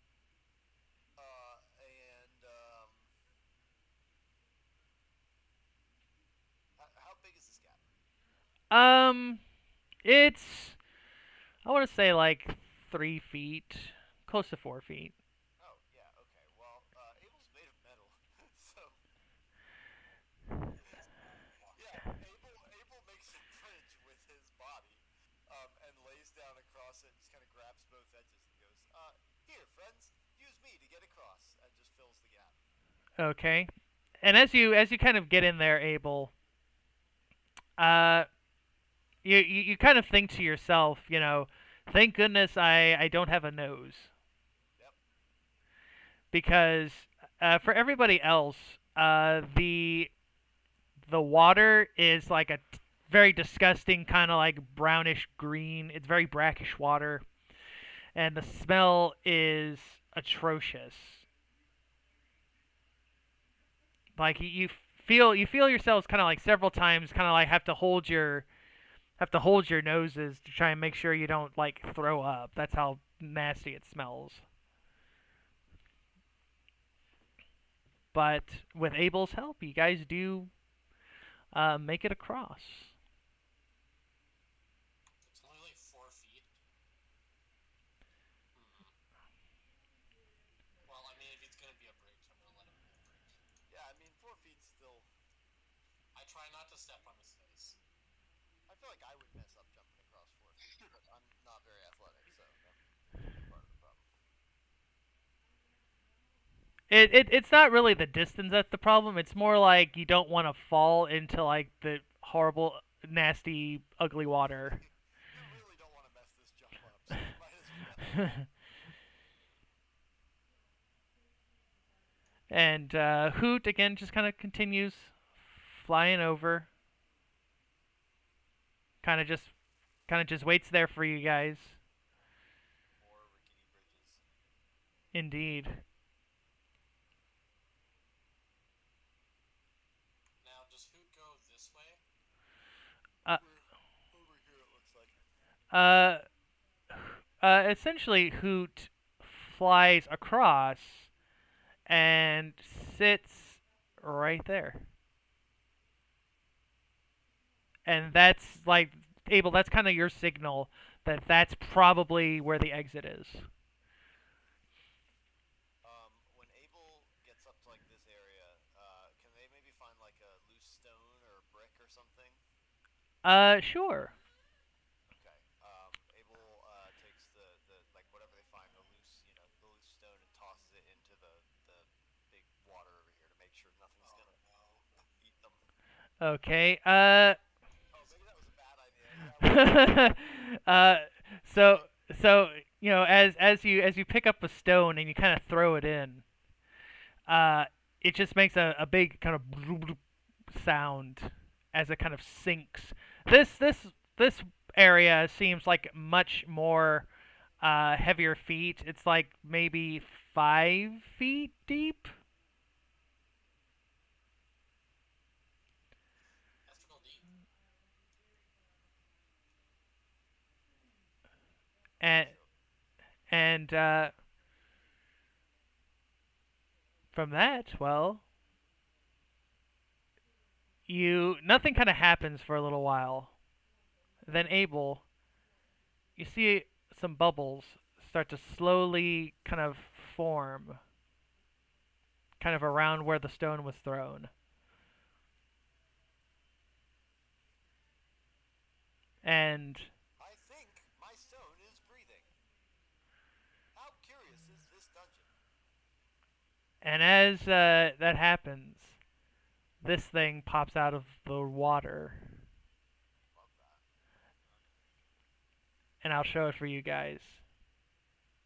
And how big is this gap? It's I want to say like 3 feet, close to 4 feet. Oh yeah, okay. Well, Abel's made of metal, so yeah, Abel makes a bridge with his body, and lays down across it, and just kind of grabs both edges and goes, here, friends, use me to get across, and just fills the gap. Okay, and as you kind of get in there, Abel, uh, you kind of think to yourself, thank goodness I don't have a nose Yep. because for everybody else, the water is like a very disgusting kind of like brownish green. It's very brackish water, and the smell is atrocious. Like you feel yourselves kind of like several times, kind of like have to hold your noses to try and make sure you don't like throw up. That's how nasty it smells. But with Abel's help, you guys do make it across. It's only like 4 feet. Well, I mean, if it's gonna be a bridge, I'm gonna let it be a bridge. Yeah, I mean, 4 feet's still. I try not to step on his face. I feel like I would mess up jumping across 4 feet, but I'm not very athletic, so that could be part of the problem. It's not really the distance that's the problem. It's more like you don't want to fall into like the horrible, nasty, ugly water. You really don't want to mess this jump up, so you might as well. And Hoot again just kind of continues flying over. Kind of just waits there for you guys. More rickety bridges. Indeed. Now, does Hoot go this way? Uh, Over here, it looks like. uh, Essentially, Hoot flies across and sits right there. And that's like Abel. That's kind of your signal that that's probably where the exit is. or something? Sure. Okay. Abel takes the like whatever they find, the loose stone, and tosses it into the big water over here to make sure nothing's Oh gonna no. eat them. Okay. Oh, maybe that was a bad idea. Yeah, we'll just uh, so sorry. so as you pick up a stone and you kind of throw it in, uh, it just makes a big kind of bloop, bloop sound as it kind of sinks. This area seems like much more heavier feet. It's like maybe 5 feet deep, That's real deep. and So and from that, well, you nothing kind of happens for a little while. Then Abel, you see some bubbles start to slowly kind of form, kind of around where the stone was thrown. And I think my stone is breathing. How curious is this dungeon? and as that happens, this thing pops out of the water, Love that. and I'll show it for you guys.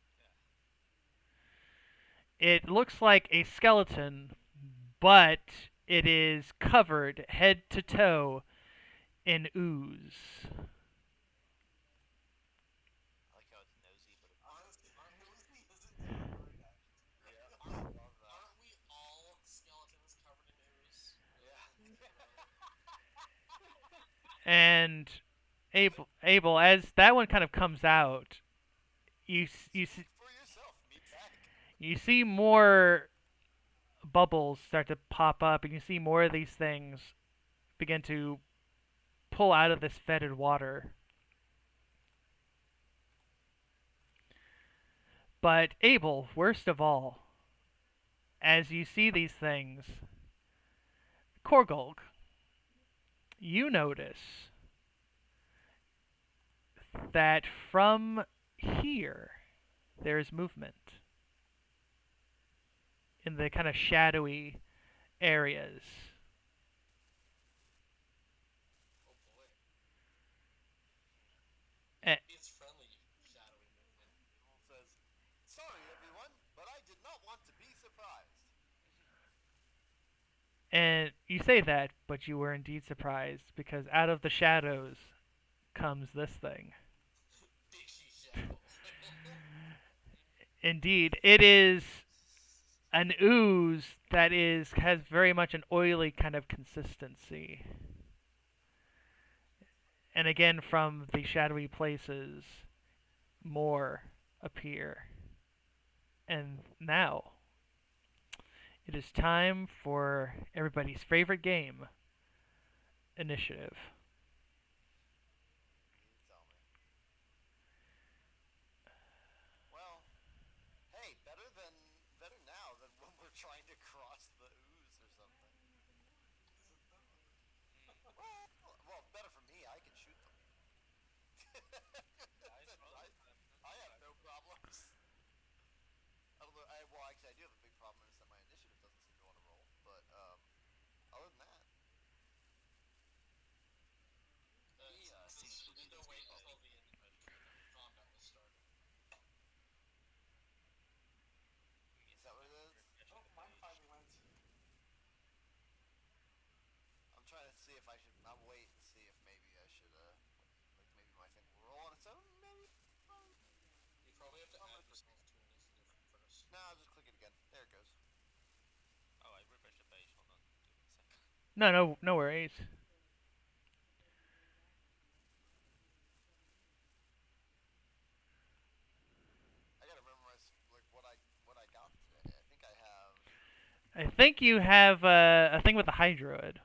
Yeah. It looks like a skeleton, but it is covered head to toe in ooze. I like how it's nosy, but it Honestly, nosy isn't too hard actually. yeah, I Aren't love that. aren't we all skeletons covered in ooze? Yeah. And Abel, as that one kind of comes out, Speak for yourself, meatbag. you see more bubbles start to pop up, and you see more of these things begin to pull out of this fetid water. But Abel, worst of all, as you see these things, Korgulg, you notice that from here there is movement in the kind of shadowy areas. Oh boy. Eh, It's friendly, shadowy movement. Abel says, "Sorry, everyone, but I did not want to be surprised." And you say that, but you were indeed surprised because out of the shadows comes this thing. Fishy shadow. Indeed, it is an ooze that is has very much an oily kind of consistency. And again, from the shadowy places, more appear. And now it is time for everybody's favorite game, initiative. You tell me. Well, hey, better now than when we're trying to cross the ooze or something. Is it though? Well, better for me. I can shoot them. Dice roll. I have no problems. Although, well, actually, I do have a big problem is that my initiative doesn't seem to want to roll. But other than that, Seems to be Need to the wait way until the combat was started. is that what it is? Oh, mine finally went. I'm trying to see if I should. I'll wait and see if maybe I should. Like maybe my thing will roll on its own. Maybe. You probably have to add yourself to initiative first. No, I'll just click it again. There it goes. Oh, I refreshed the page. Hold on. Give me a second. No worries. I gotta memorize like what I got today. I think I have. I think you have a thing with the Hydroid.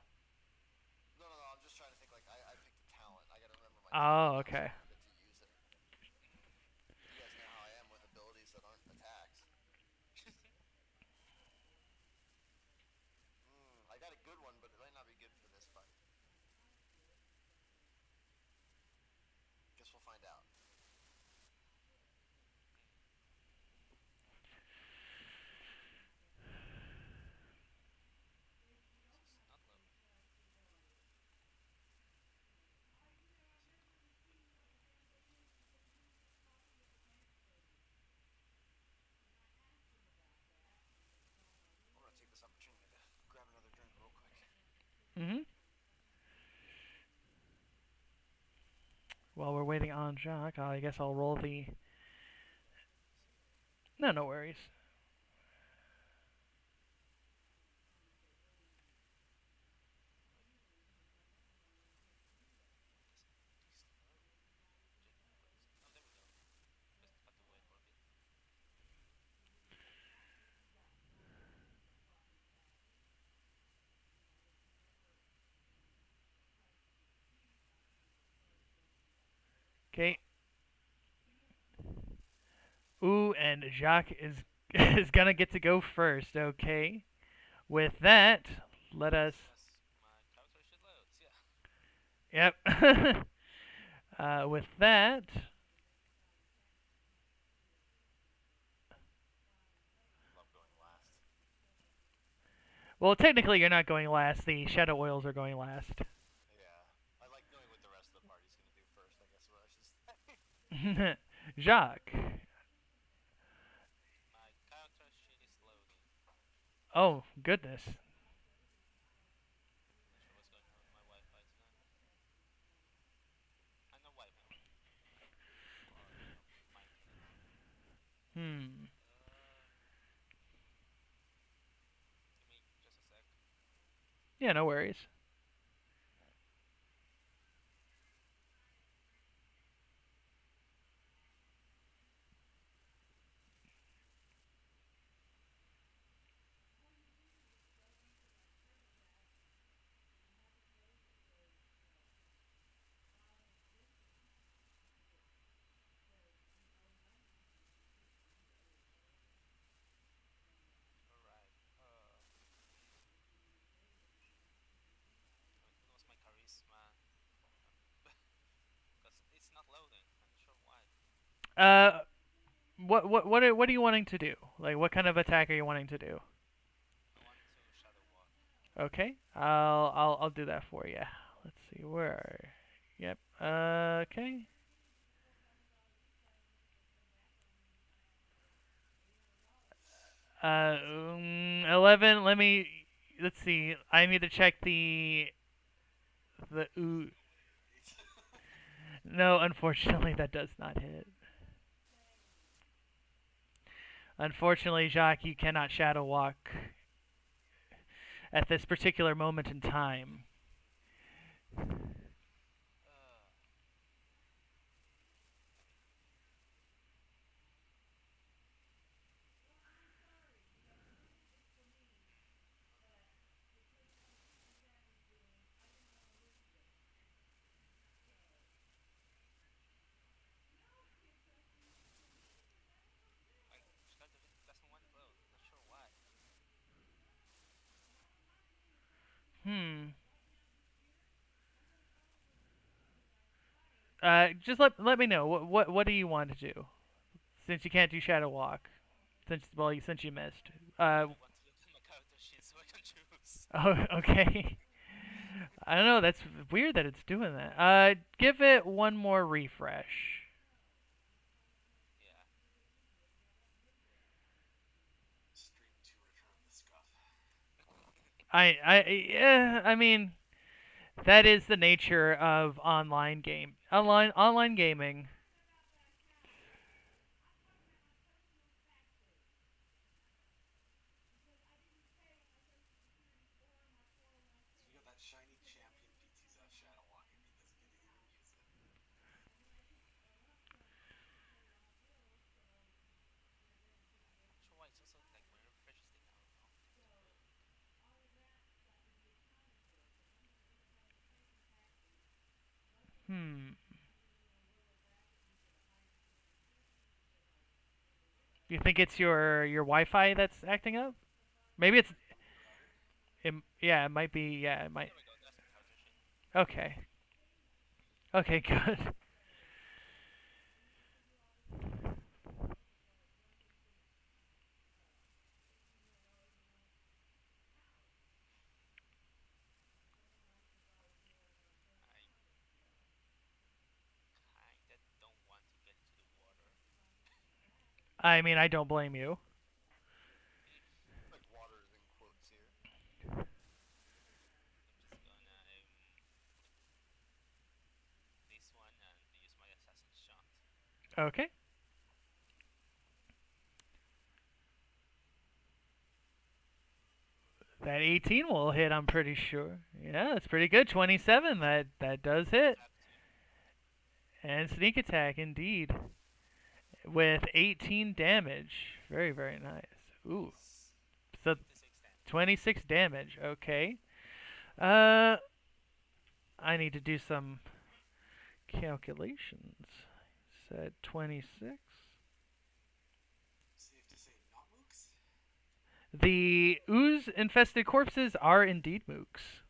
No, no, no. I'm just trying to think. Like I picked a talent. I gotta remember my Oh, talent now so okay. I get to use it. You guys know how I am with abilities that aren't attacks. I got a good one, but it might not be good for this fight. we'll find out. It's not low. I'm gonna take this opportunity to grab another drink real quick. Mm-hmm. While we're waiting on Jacques, I guess I'll roll the. No, no worries. Oh, there we go. Just have to wait for a bit. Okay. Ooh, and Jacques is is gonna get to go first. Okay. With that, let us. Yes, my character sheet loads. Yeah. Yep. With that, Love going last. well, technically you're not going last. The Shadow Oils are going last. Yeah. I like knowing what the rest of the party's gonna do first, I guess what I should say. Jacques. My character sheet is loading. Oh goodness. Not sure what's going on with my Wi-Fi tonight. I know why my, or 5 minutes. Hmm. Give me just a sec. Yeah, no worries. Alright. Who knows my charisma? Because it's not loading. I'm not sure why. What are you wanting to do? Like, what kind of attack are you wanting to do? I want to shadow walk. Okay, I'll do that for you. Let's see where. Yep. Okay. 11. Let me. Let's see. I need to check the. Ooh. No, unfortunately, that does not hit. Unfortunately, Jacques, you cannot shadow walk at this particular moment in time. My character sheet doesn't want to load. Not sure why. Hmm. Just let me know what do you want to do since you can't do shadow walk since you missed. I want to look at my character sheet so I can choose. Oh, okay. I don't know. That's weird that it's doing that. Give it one more refresh. Yeah. Stream 2 Return of the Scuff. Yeah. I mean, that is the nature of online gaming. So we got that shiny champion beats his shadow walking, he doesn't get to even use it. Not sure why. It's also like when it refreshes thing. I don't know. It's weird. Hmm. You think it's your Wi-Fi that's acting up? Maybe it's. Router? Yeah, it might be. Yeah, it might. There we go. That's my character sheet. Okay. Okay, good. I mean, I don't blame you. Like waters in quotes here. I'm just gonna this one and use my assassin shot. Okay. That 18 will hit, I'm pretty sure. Yeah, that's pretty good. 27, that does hit. Tap And sneak attack, indeed. With 18 damage. Very, very nice. Ooh. So 26 damage. 26 damage. Okay. Uh, I need to do some calculations. Said 26. Safe to say, not mooks. The ooze infested corpses are indeed mooks.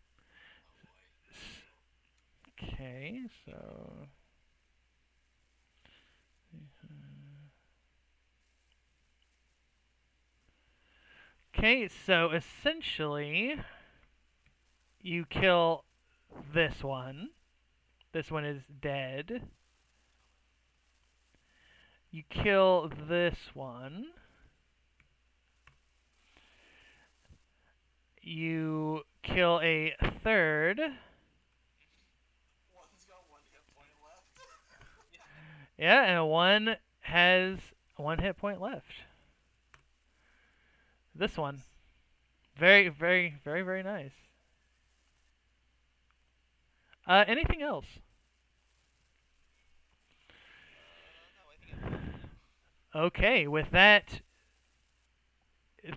Oh boy. Okay, so. Okay, so essentially, you kill this one. This one is dead. You kill this one. You kill a third. One's got 1 hit point left. Yeah, and one has 1 hit point left. This one. Very, very, very, very nice. Anything else? No, I think I'm good now. Okay, with that,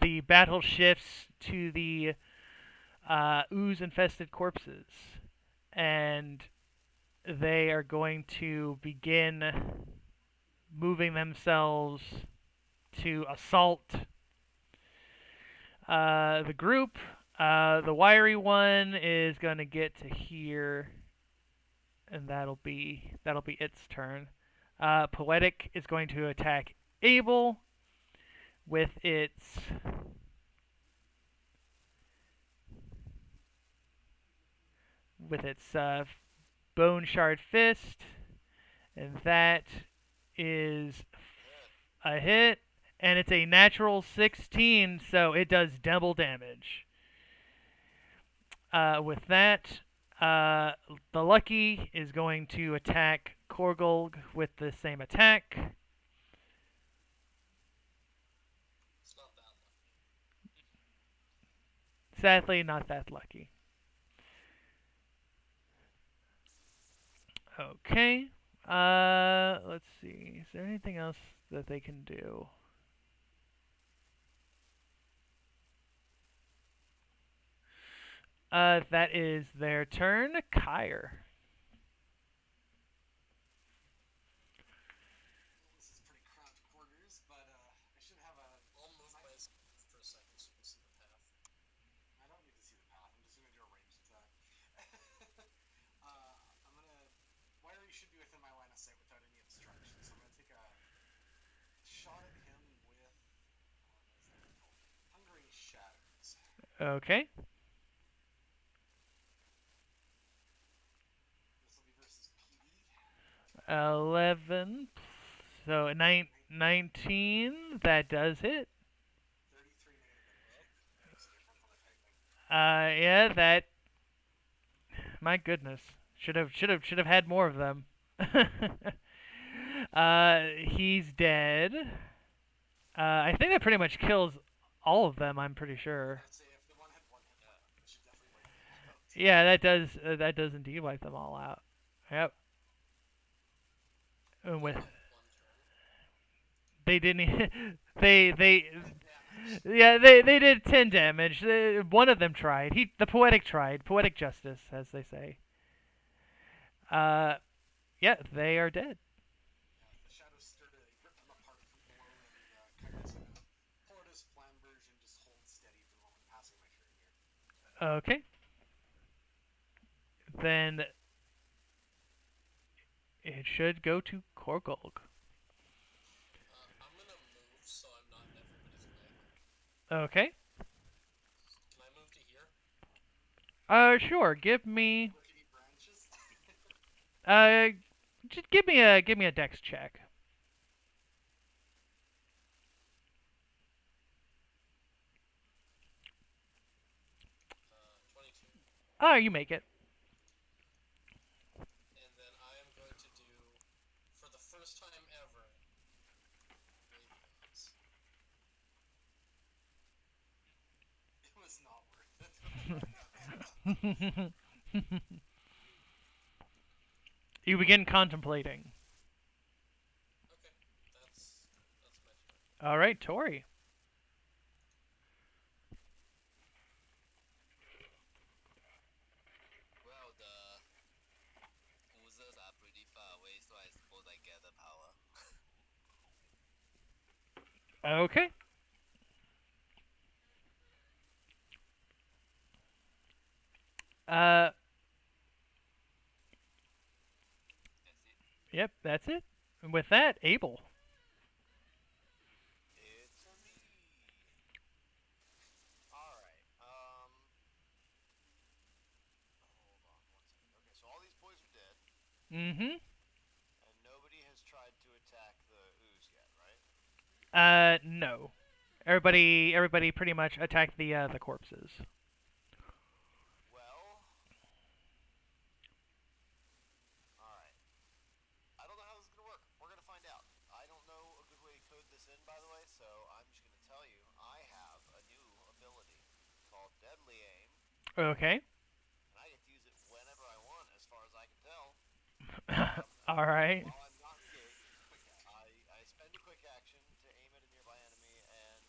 the battle shifts to the ooze-infested corpses, and they are going to begin moving themselves to assault the group. The wiry one is going to get to here, and that'll be its turn. Poetic is going to attack Abel with its bone shard fist, and that is a hit, and it's a natural 16, so it does double damage. With that, the Lucky is going to attack Korgulg with the same attack. It's not that lucky. Sadly, not that lucky. Okay. Let's see. Is there anything else that they can do? That is their turn. Kyre. This is pretty cramped quarters, but I should have a. I'll move myself for a second so you can see the path. I don't need to see the path. I'm just gonna do a ranged attack. I'm gonna. Wiry should be within my line of sight without any obstruction, so I'm gonna take a shot at him with. What is that called? Hungering Shatters. Okay. This will be versus PD. 11. So 19. That does hit. 33 negative. Makes a difference on the typing. Yeah, that. My goodness. Should have had more of them. He's dead. I think that pretty much kills all of them. I'm pretty sure. I'd say if the one had 1 hit point, it should definitely wipe them out. Yeah, that does indeed wipe them all out. Yep. And with One turn. they didn't they yeah they did 10 damage. One of them tried. The poetic tried. Poetic justice, as they say. Yeah, they are dead. Yeah, the shadows stirred it, rip them apart from below, and Kyra's gonna pull out his flamberge and just hold steady for the moment, passing my turn here. Okay. Then it should go to Korgulg. I'm gonna move so I'm not in everybody's way. Okay. Can I move to here? Sure. Give me Rickety branches. just give me a dex check. Oh, you make it. And then I am going to do, for the first time ever, weigh the odds. It was not worth it. You begin contemplating. Okay, that's my turn. All right, Tori. Well, the oozers are pretty far away, so I suppose I gather power. Okay. Uh, That's it. yep, that's it. And with that, Abel. It's a me. All right. Hold on 1 second. Okay, so all these boys are dead, Mm-hmm. and nobody has tried to attack the ooze yet, right? No. Everybody pretty much attacked the corpses. Well, all right. I don't know how this is gonna work. We're gonna find out. I don't know a good way to code this in, by the way, so I'm just gonna tell you I have a new ability called Deadly Aim, Okay. and I get to use it whenever I want, as far as I can tell. All right. While I'm not engaged, I spend a quick action to aim at a nearby enemy, and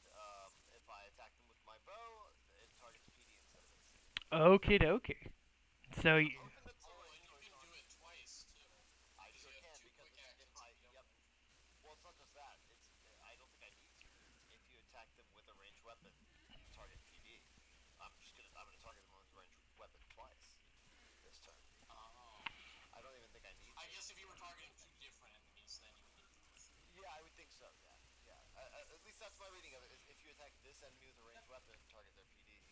if I attack them with my bow, it targets PD instead of AC. Okie dokie. So, I'm hoping that's the Oh, right and you choice can on do it. it twice too. I Because sure you have can two because quick if actions I if you yep. don't move. Well, it's not just that. It's I don't think I need to because it's if you attack them with a ranged weapon, target PD. I'm gonna target them with a ranged weapon twice this turn. Oh. I don't even think I need I to. guess if you were targeting two different enemies, then you would need to. Yeah, I would think so. Yeah, yeah. At least that's my reading of it. Is if you attack this enemy with a ranged weapon, target their PD.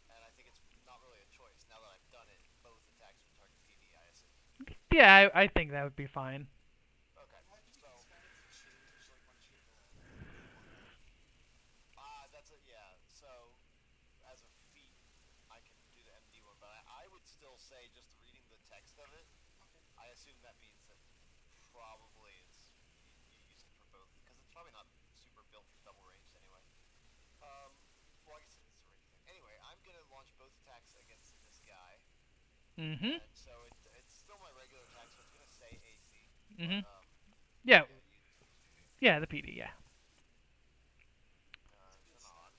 And I think it's not really a choice. Now that I've done it, both attacks would target PD, I assume. yeah, I think that would be fine. Okay, Why did you so expand it to change like once you hit the one that? that's it. Yeah. So as a feat, I can do the MD one, but I would still say just reading the text of it, Okay. I assume that means that probably you use it for both because it's probably not super built for double range anyway. Well, I guess it's a range thing. Anyway, I'm gonna launch both attacks against this guy, Mm-hmm. and so it's still my regular attack, so it's gonna say AC, but Mm-hmm. Yeah. yeah, you use PD. Yeah, the PD. Yeah. It's an odd.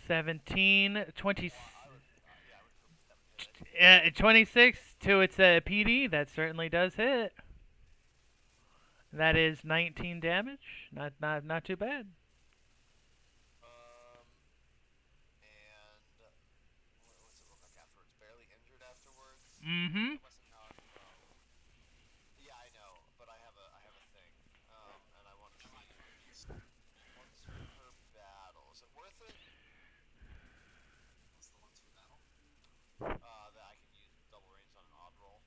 17, 20, Well, yeah, I would hope that would hit anything. 26 to its PD. That certainly does hit. That is 19 damage. Not too bad. And what's it look like afterwards? Barely injured afterwards. Mm-hmm. It was enough, bro. Yeah, I know, but I have a thing, and I want to Am I see confused? once per battle. Is it worth it? What's the ones for battle? That I can use double range on an odd roll.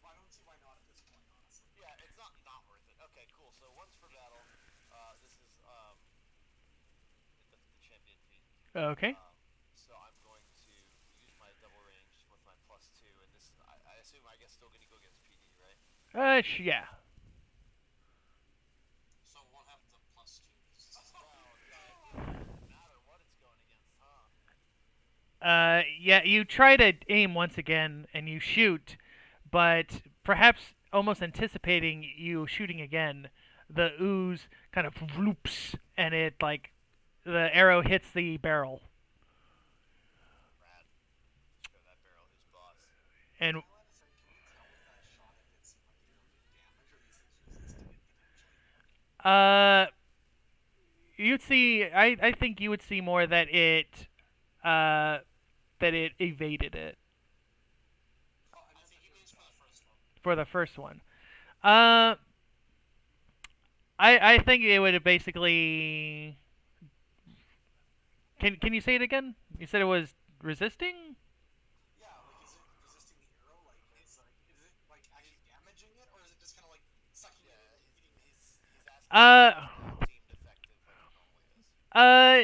I don't see why not at this point, honestly. Yeah, it's not worth it. Okay, cool. So once for battle, this is the champion feat. Okay. So I'm going to use my double range with my +2, and this is I assume I guess still gonna go against PD, right? Yeah. So it won't have the +2. Well, yeah, it doesn't matter what it's going against, huh? Yeah. You try to aim once again, and you shoot, but perhaps almost anticipating you shooting again, the ooze kind of loops, and it like the arrow hits the barrel, Rad. Let's go to that barrel. Who's boss? and Sorry, can you tell if that shot if it seemed like the arrow did damage, or these things resisting it potentially? uh, you'd see. I think you would see more uh that it evaded it Oh, I think he means for the first one. for the first one. Uh, I think it would have basically. Can you say it again? You said it was resisting. Yeah, like is it resisting the arrow? Like is it like actually damaging it, or is it just kind of like sucking it in Yeah, and hitting it? he's asking if Uh, it's deemed effective like it normally is. uh,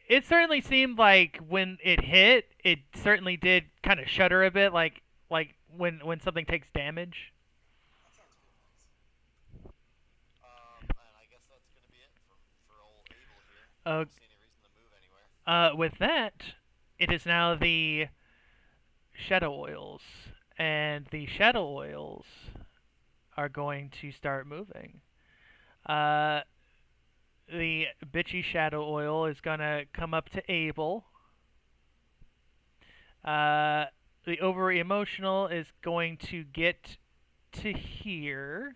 it certainly seemed like when it hit, it certainly did kind of shudder a bit, like when something takes damage. That sounds good. And I guess that's gonna be it for old Abel here. I Uh, don't see any reason to move anywhere. with that, it is now the shadow oils, and the shadow oils are going to start moving. Uh, the bitchy shadow oil is gonna come up to Abel. Uh, the over emotional is going to get to here.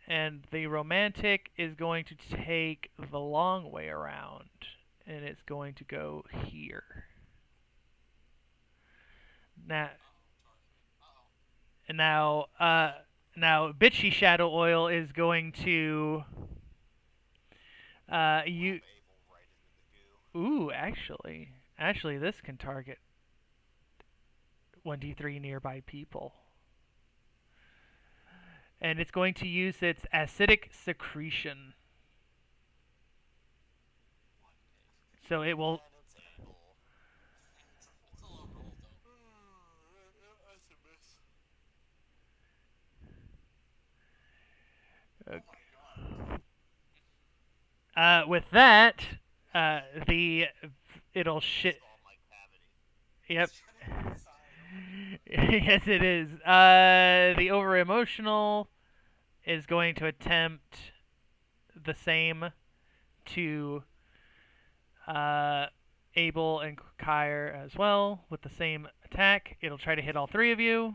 And the romantic is going to take the long way around. And it's going to go here. Now, Uh-oh. now, bitchy shadow oil is going to you. Abel right into the goo. Ooh, actually, this can target 1d3 nearby people. And it's going to use its acidic secretion. So it will. And it's Abel. It's a four. It's a low roll, though. That's a miss. Oh my god. With that, the it'll shit. Stall my cavity. Yep. It's trying to get inside. Yes, it is. The over emotional is going to attempt the same to Abel and Kyre as well with the same attack. It'll try to hit all three of you.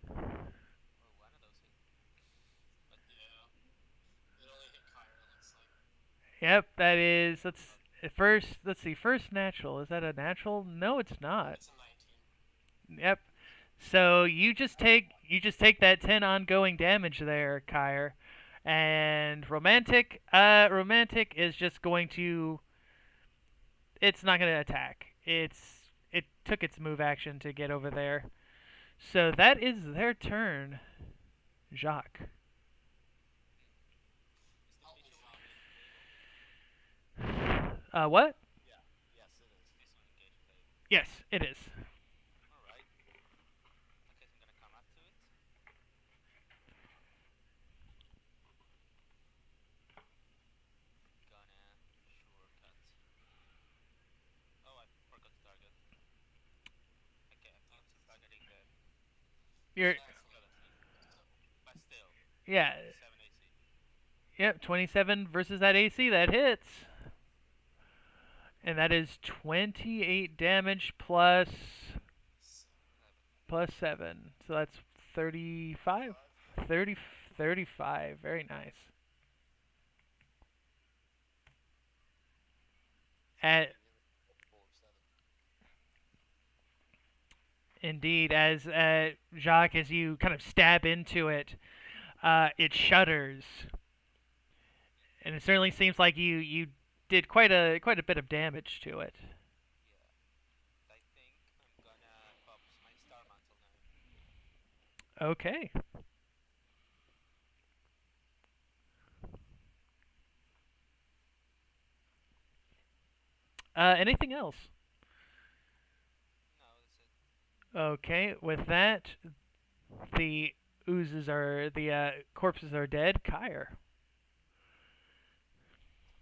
Well, one of those hit. But yeah, it only hit Kyra, it looks like. Yep, that is. Let's see. First natural. Is that a natural? No, it's not. It's a 19. Yep. So you just take that 10 ongoing damage there, Kyre. And romantic is just going to. It's not going to attack. It took its move action to get over there. So that is their turn. Jacques. Help me, John. What? Yes, it is. This one engage with Abel. Yes, it is. Alright. Okay, so I'm gonna come up to it. Gonna shortcut. Oh, I forgot to target. Okay, I'm still targeting the You're skeleton. But still, yeah. 7 AC. Yep, 27 versus that AC. That hits. And that is 28 damage plus 7. So that's 35? 35. Very nice. At, indeed, as Jacques, as you kind of stab into it, it shudders. And it certainly seems like you did quite a bit of damage to it. Yeah. I think I'm gonna pop my Star Mantle now. Okay. Anything else? No, that's it. Okay. With that, the corpses are dead. Kyre.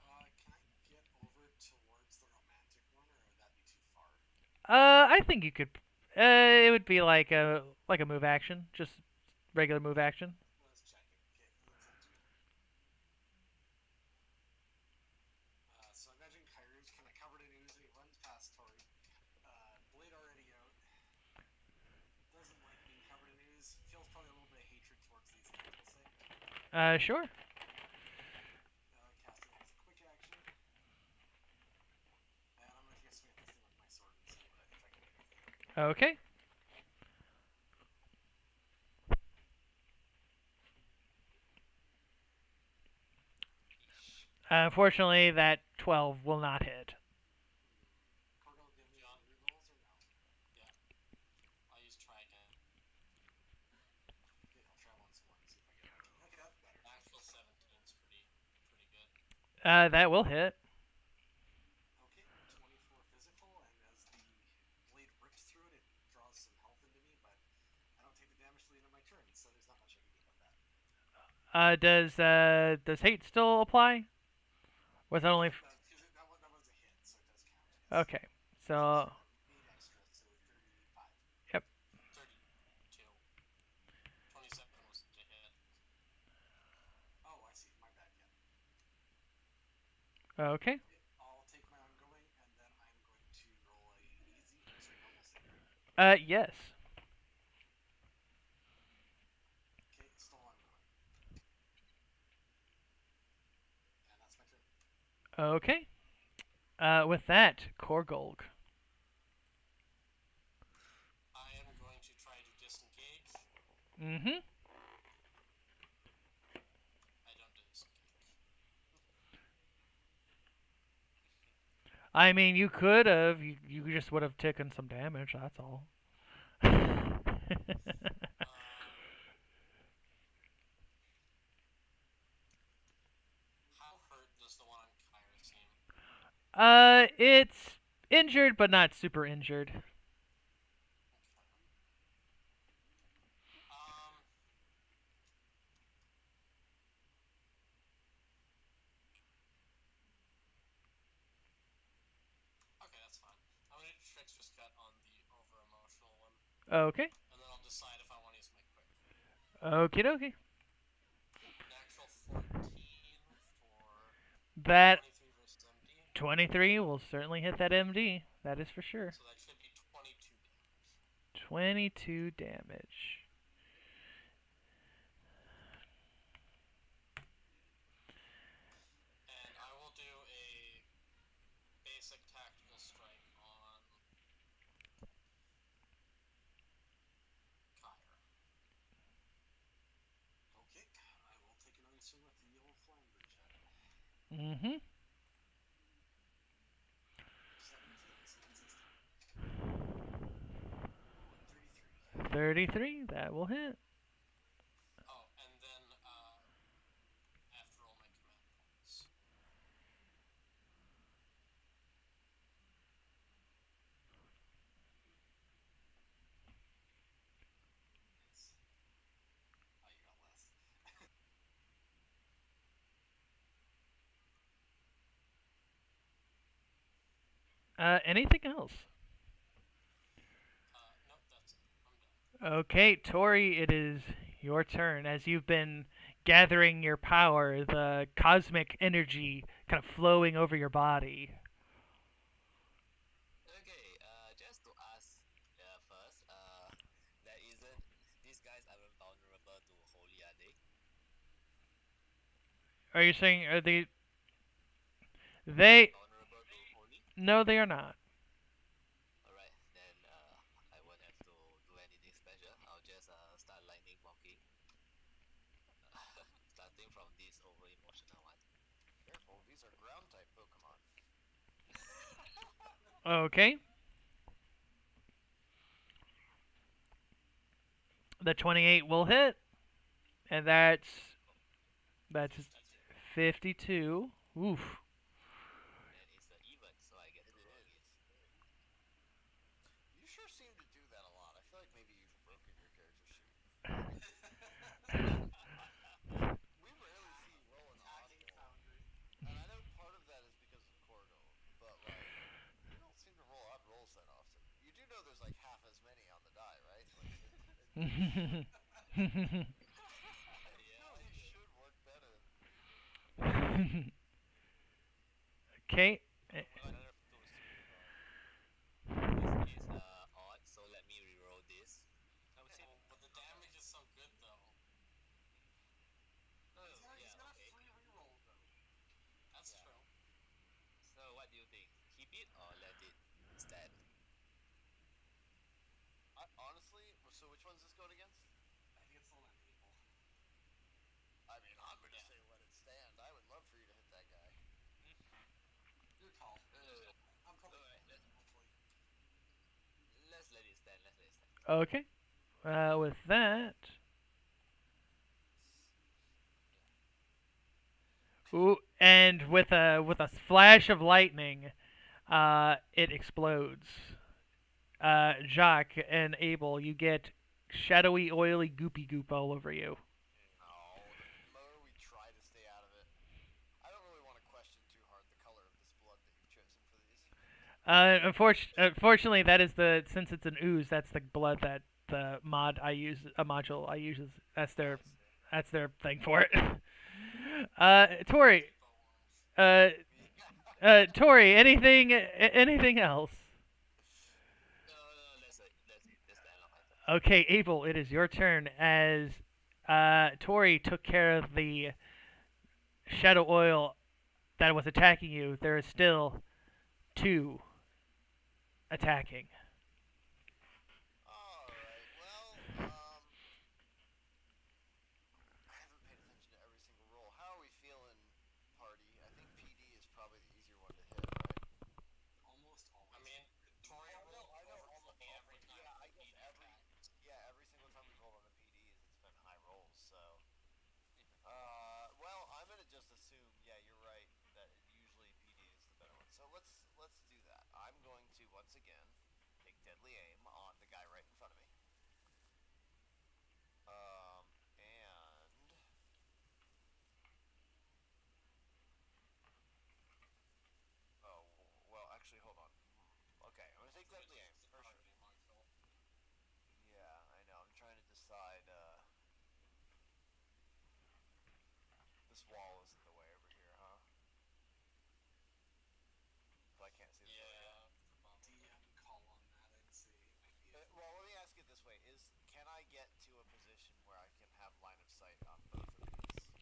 Can I get over towards the romantic one, or would that be too far? I think you could. It would be like a move action, just regular move action. Let's check it. Okay, let's do it. So imagine Kairu's kind of covered in ooze and he runs past Tori. Blade already out. Doesn't like being covered in ooze. Feels probably a little bit of hatred towards these things, we'll say. Sure. Casting it as a quick action. And I'm gonna smite this thing with my sword and see if I can do anything. Okay. Unfortunately, that 12 will not hit. Corgo, give me John. rerolls or no? Yeah. I'll use try again. That will hit. Okay, 24 physical, and as the blade rips through it, it draws some health into me, but I don't take the damage till the end of my turn, so there's not much I can do about that. Does hate still apply? Was that only? Yeah, because that was a hit, so it does count, yes. Okay. So So, 8 extra, so 35. yep. 32. 27 was the hit. Oh, I see. My bad, yeah. Okay. Okay, I'll take my ongoing, and then I'm going to roll a easy, or sorry, normal save, right? Yes. Okay, still ongoing. And that's my turn. Okay. With that, Korgolg. I am going to try to disengage. Mm-hmm. I don't disengage. I mean, you could have. You just would have taken some damage. That's all. How hurt does the one on Kyra seem? It's injured, but not super injured. Okay. Okay, that's fine. I'm gonna do Trickster's Cut on the over emotional one, Okay. and then I'll decide if I want to use my quick. Okie dokie. Natural 14 for That 23 versus MD. 23 will certainly hit that MD. That is for sure. So that should be 22 damage. 22 damage. And I will do a basic tactical strike on Kyra. Okay, I will take another swing with the old flamber jet. Mm-hmm. 17, so consistent. Ooh, and 33. 33. That will hit. Oh, and then I have to roll my command points. Nice. Oh, you got less. Anything else? Nope, that's it. I'm done. Okay, Tori, it is your turn. As you've been gathering your power, the cosmic energy kind of flowing over your body. Okay, just to ask first, there isn't these guys aren't vulnerable to holy, are they? Are you saying are they? Vulnerable to holy? No, they are not. Alright, then I won't have to do anything special. I'll just start lightning walking, starting from this over emotional one. Careful, these are ground type Pokemon. Okay. The 28 will hit, and that's 52. Oof. And it's even, so I get to It roll again. is. You sure seem to do that a lot. I feel like maybe you've broken your character sheet. We rarely see you roll an odd Attacking roll. Foundry. And I know part of that is because of Corgo, but like you don't seem to roll odd rolls that often. You do know there's like half as many on the die, right? Like it Yeah, I really do. should work better. Okay. Oh, I never thought it was This is odd, so let me reroll this. I would say, but the damage is so good though. Oh, He's gonna yeah, okay. free reroll though. That's Yeah. true. So what do you think? Keep it or let it stand? I honestly, so which one's this going against? I think it's the one on Abel. I mean, I'm gonna Yeah. say let it stand. I would love for you to hit that guy. Your call. I'm probably Alright, hopefully. let's let it stand. Let's let it stand. Okay. With that. Ooh, and with a flash of lightning, it explodes. Jacques and Abel, you get shadowy, oily, goopy goop all over you. No, the more we try to stay out of it. I don't really want to question too hard the color of this blood that you've chosen for these. Unfortunately, that is the since it's an ooze. That's the blood that the mod I use, a module I use. That's their thing for it. Tori, uh, Tori, anything else? No, no, that's it. That's it. That's the end of my turn. Okay, Abel, it is your turn. As Tori took care of the shadow oil that was attacking you, there is still two attacking. Alright, well, I haven't paid attention to every single roll. How are we feeling, party? I think PD is probably the easier one to hit, right? Almost always. I mean, Tori I know, rolled I know. almost every time Yeah, I he guess attacked. every single time we've rolled on the PDs, it's been high rolls. So, well, I'm gonna just assume. Yeah, you're right. That usually PD is the better one. So let's do that. I'm going to once again take deadly aim on the guy right in front of me. And oh, well, actually, hold on. Okay, I'm gonna take deadly aim. It's hard to be mindful. Yeah, I know. I'm trying to decide. This wall is in the way over here, huh? So I can't see the Yeah. DM call on that, I'd say might be Well, let me ask it this way: can I get to a position where I can have line of sight on both of these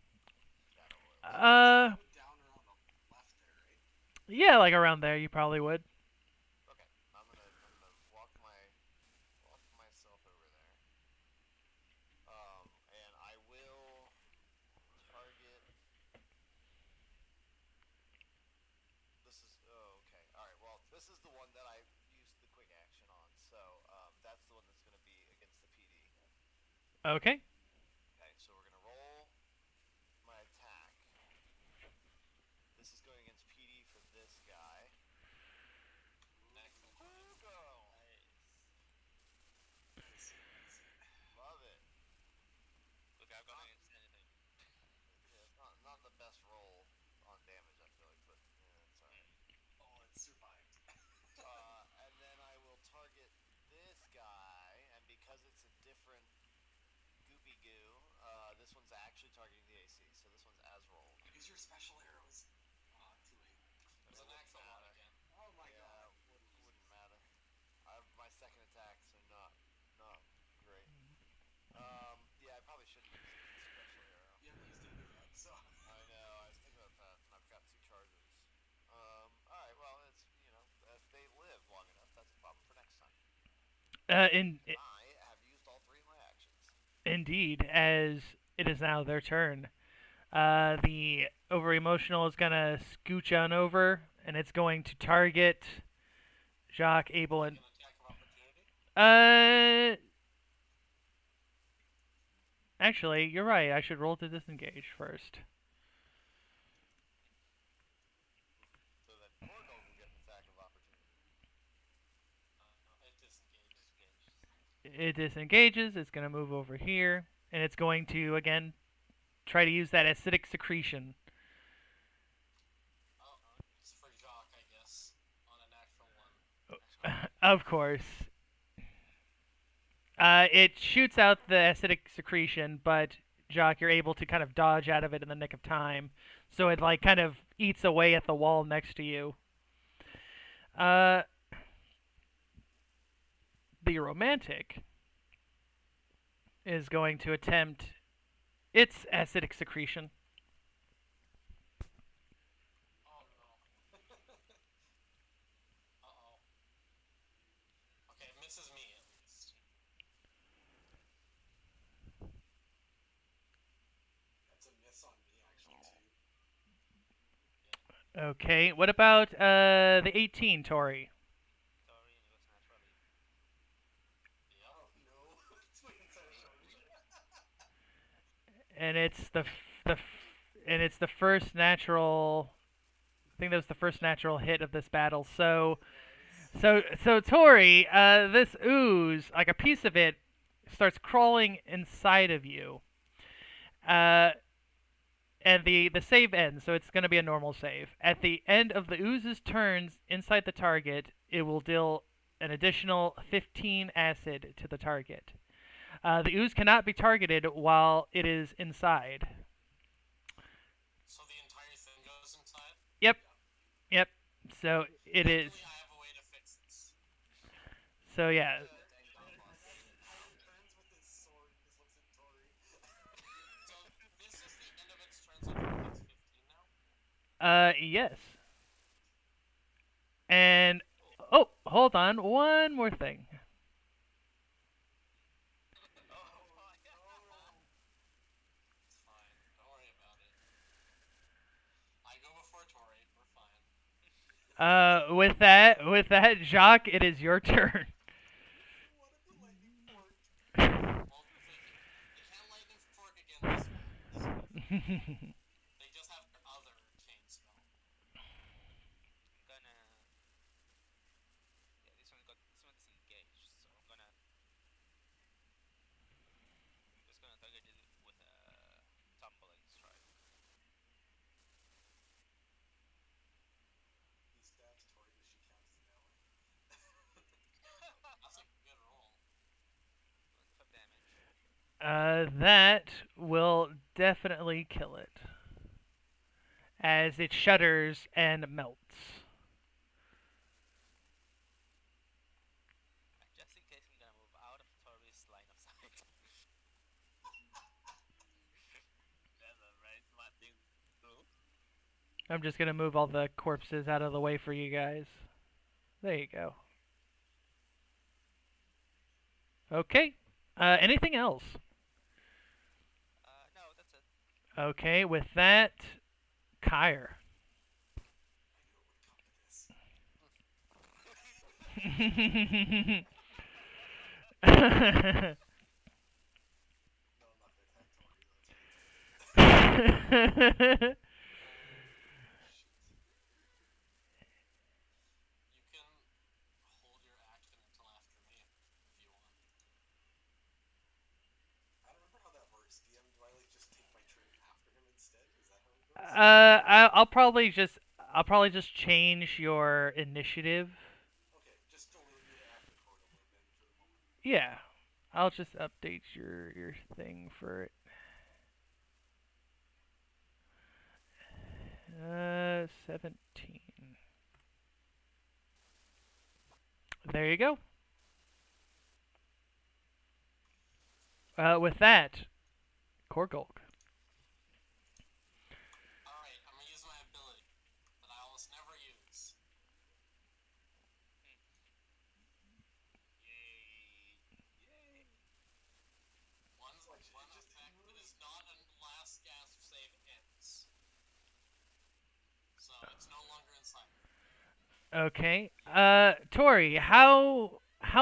shadow oils? down around the left there, right? Yeah, like around there, you probably would. Okay, I'm gonna walk myself over there. And I will target. This is okay. All right. Well, this is the one that I used the quick action on. So that's the one that's gonna be against the PD. Okay. Okay, so we're gonna roll my attack. This is going against PD for this guy. Excellent. Woo, girl. Easy, easy. Love it. Look, I've got against anything. Yeah, it's not the best roll on damage, I feel like, but yeah, it's alright. Oh, it survived. And then I will target this guy, and because it's a different goopy goo, this one's actually targeting the AC, so this one's as rolled. Use your special arrows. Too late. It's an axle one again. Oh my Yeah, god. wouldn't matter. I have my second attack, so not great. Yeah, I probably shouldn't use the special arrow. You haven't used either yet, so. I know, I was thinking about that, and I've got 2 charges. Alright, well, it's, if they live long enough, that's a problem for next time. I have used all 3 of my actions. Indeed, as it is now their turn. The over emotional is gonna scooch on over, and it's going to target Jacques, Abel, and An attack of opportunity. Actually, you're right. I should roll to disengage first. So that Torgal can get an attack of opportunity. It disengages. It disengages. It's gonna move over here, and it's going to again try to use that acidic secretion. Oh, it's for Jacques, I guess, on a natural one. Of course. It shoots out the acidic secretion, but Jacques, you're able to kind of dodge out of it in the nick of time. So it like kind of eats away at the wall next to you. The romantic is going to attempt its acidic secretion. Oh no. Uh-oh. Okay, it misses me at least. That's a miss on me, actually, too. Okay, what about the 18, Tori? Sorry, and it goes naturally. Yep. Oh no. It's my entire charge. And it's and it's the first natural. I think that was the first natural hit of this battle. So Tori, this ooze, like a piece of it, starts crawling inside of you. Uh, and the save ends, so it's going to be a normal save. At the end of the ooze's turns inside the target, it will deal an additional 15 acid to the target. The ooze cannot be targeted while it is inside. So the entire thing goes inside? Yep, yep. So it is. Luckily, I have a way to fix this. So yeah. How he turns with his sword and just looks at Tori. So this is the end of its turn, so it takes 15 now? Yes. And oh, hold on, one more thing. Oh, no. It's fine. Don't worry about it. I go before Tori. We're fine. With that, Jacques, it is your turn. What if the lightning fork? Well, they can't lightning fork again this round. They just have their other chain spell. I'm gonna. Yeah, this one disengaged, so I'm gonna. Just gonna target it with a tumbling strike. He stabs Tori, but she counts the melee. That's a good roll. 25 damage. That will definitely kill it, as it shudders and melts. Just in case, I'm gonna move out of Tori's line of sight. That's a very smart thing to do. I'm just gonna move all the corpses out of the way for you guys. There you go. Okay. Anything else? No, that's it. Okay, with that, Kyre. I knew it would come to this. No, I'm not gonna attack Tori. That's You can hold your action until after me if you want. I don't remember how that works. DM, do I like just take my turn after him instead? Is that how it goes? I'll probably just change your initiative. Okay, just go leave it after Cordoba then for the moment. Yeah, I'll just update your thing for it. 17. There you go. With that, Korgulk. Alright, I'm gonna use my ability that I almost never use. Yay! Yay! One effect that is not a last gasp save ends. So it's no longer inside. Okay. Tori, how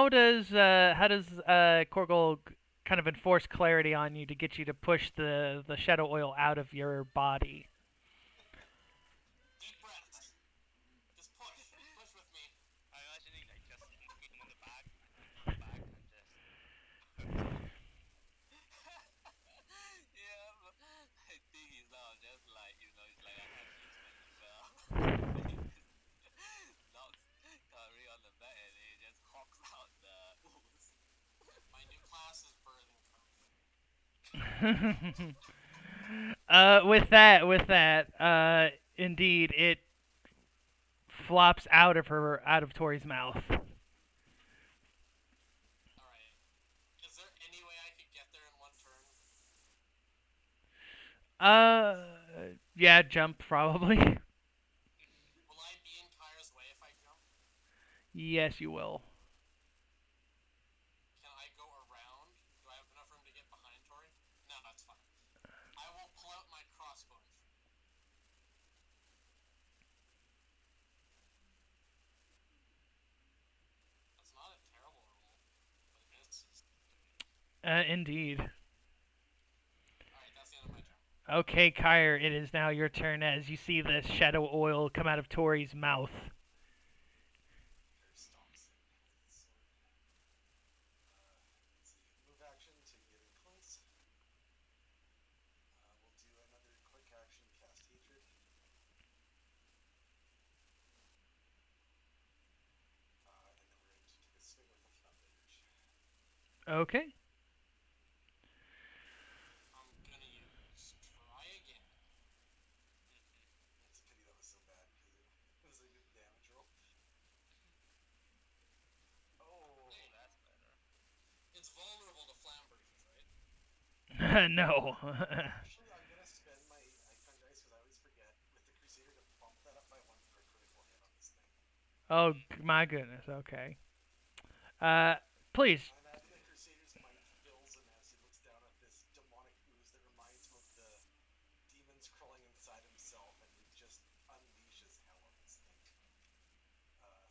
does Korgulk kind of enforce clarity on you to get you to push the shadow oil out of your body? Deep breaths. Just push. Push with me. I'm imagining like just kick him on the back, and just. Yeah, but I think he's now just like, it's like I have used my spell. Knocks Curry on the back and he just hawks out the ooze. My new class is Birthing With that, indeed, it flops out of Tori's mouth. Alright. Is there any way I could get there in one turn? Yeah, jump probably. Will I be in Kyra's way if I jump? Yes, you will. Can I go around? Do I have enough room to get behind Tori? No, that's fine. I will pull out my crossbow and shoot. That's not a terrible roll, but it misses. Indeed. Alright, that's the end of my turn. Okay, Kyre, it is now your turn as you see the shadow oil come out of Tori's mouth. Hair stomps in with his sword. Let's see. Move action to getting close. We'll do another quick action, cast hatred. And then we're going to take a swing with the flat edge. Okay. I'm gonna use try again. It's a pity that was so bad because it was a good damage roll. Oh, Hey. that's better. It's vulnerable to flam breeze, right? No. Actually, I'm gonna spend my icon dice because I always forget with the Crusader to bump that up by one for a critical hit on this thing. Oh my goodness. Okay. Uh, please. I imagine the Crusader's mind fills him as he looks down at this demonic ooze that reminds him of the demons crawling inside himself, and he just unleashes hell on this thing.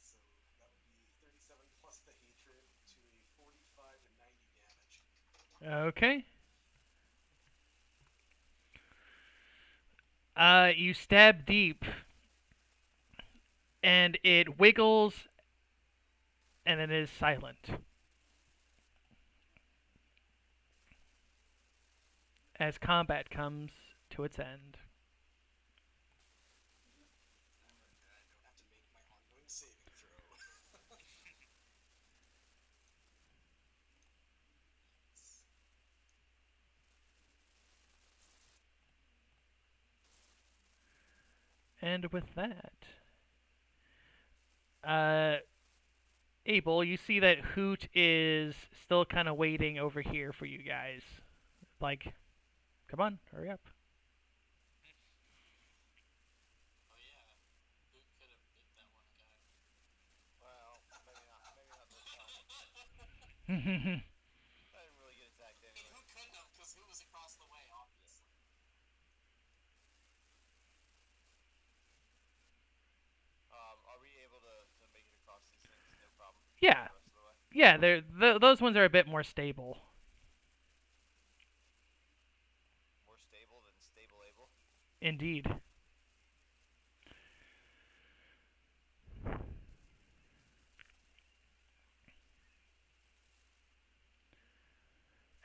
So that would be 37 plus the hatred to a 45 to 90 damage. Okay. You stab deep, and it wiggles, and it is silent. As combat comes to its end. And I don't have to make my ongoing saving throw. And with that, Abel, you see that Hoot is still kind of waiting over here for you guys. Like, come on, hurry up. Oh yeah. Who could have bit that one guy? Well, maybe not. Maybe not this time. I didn't really get attacked I mean, anyway. who couldn't have? Because who was across the way, obviously. Are we able to make it across these things? No problem. Yeah. The rest of the way. Yeah, those ones are a bit more stable. More stable than stable able. Indeed.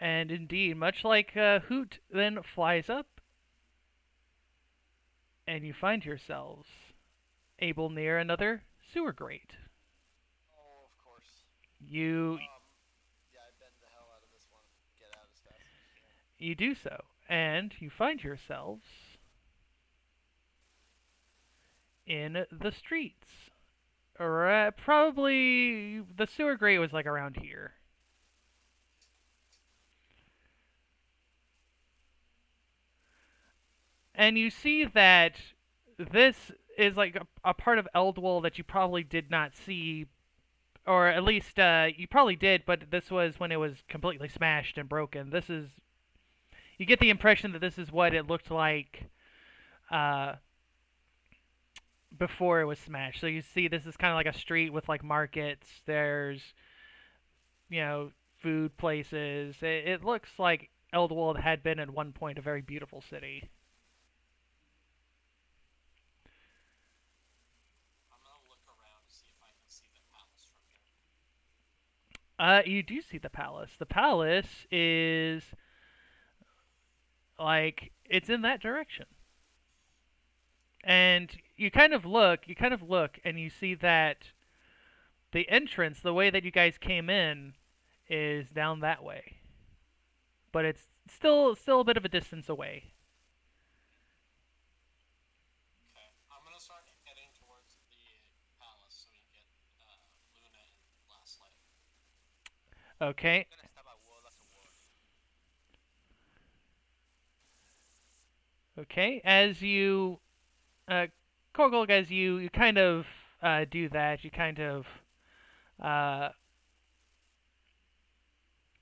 And indeed, much like Hoot then flies up, and you find yourselves able near another sewer grate. Oh, of course. You Yeah, I bend the hell out of this one. Get out as fast as you can. you do so, and you find yourselves in the streets. Or probably the sewer grate was like around here. And you see that this is like a part of Eldwell that you probably did not see, or at least you probably did, but this was when it was completely smashed and broken. This is, you get the impression that this is what it looked like uh, before it was smashed. So you see, this is kind of like a street with like markets. There's, food places. It looks like Eldwell had been at one point a very beautiful city. I'm gonna look around to see if I can see the palace from here. You do see the palace. The palace is like it's in that direction. And you kind of look, and you see that the entrance, the way that you guys came in, is down that way. But it's still a bit of a distance away. Okay. I'm gonna start heading towards the palace so we can get Luna and Last Light. Okay. I'm gonna stab a wall as a wall. Okay. As you Korgolg, as you kind of do that, you kind of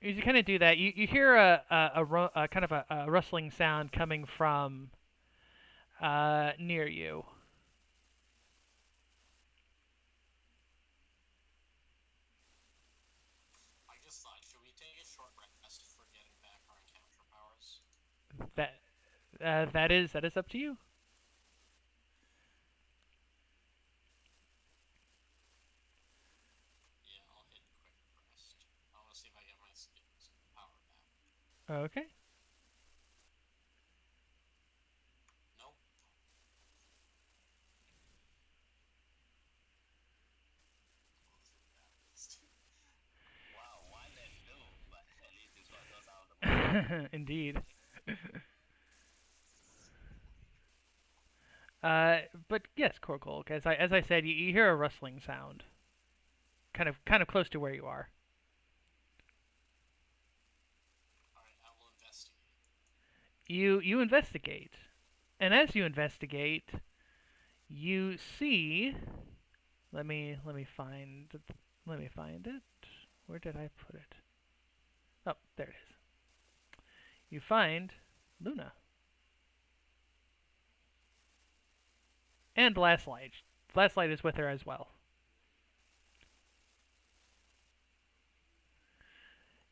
as you kind of do that, you hear a kind of a rustling sound coming from near you. I just thought, should we take a short rest for getting back our encounter powers? That That is up to you. Yeah, I'll hit quick burst. I want to see if I get my skills power back. Okay. Nope. Wow, one and two, but at least you got those out of the way. Indeed. But yes, Korkolk, as I said, you hear a rustling sound, kind of close to where you are. Alright, I will investigate. You investigate, and as you investigate, you see. Let me find it. Where did I put it? Oh, there it is. You find Luna and Last Light. Last Light is with her as well.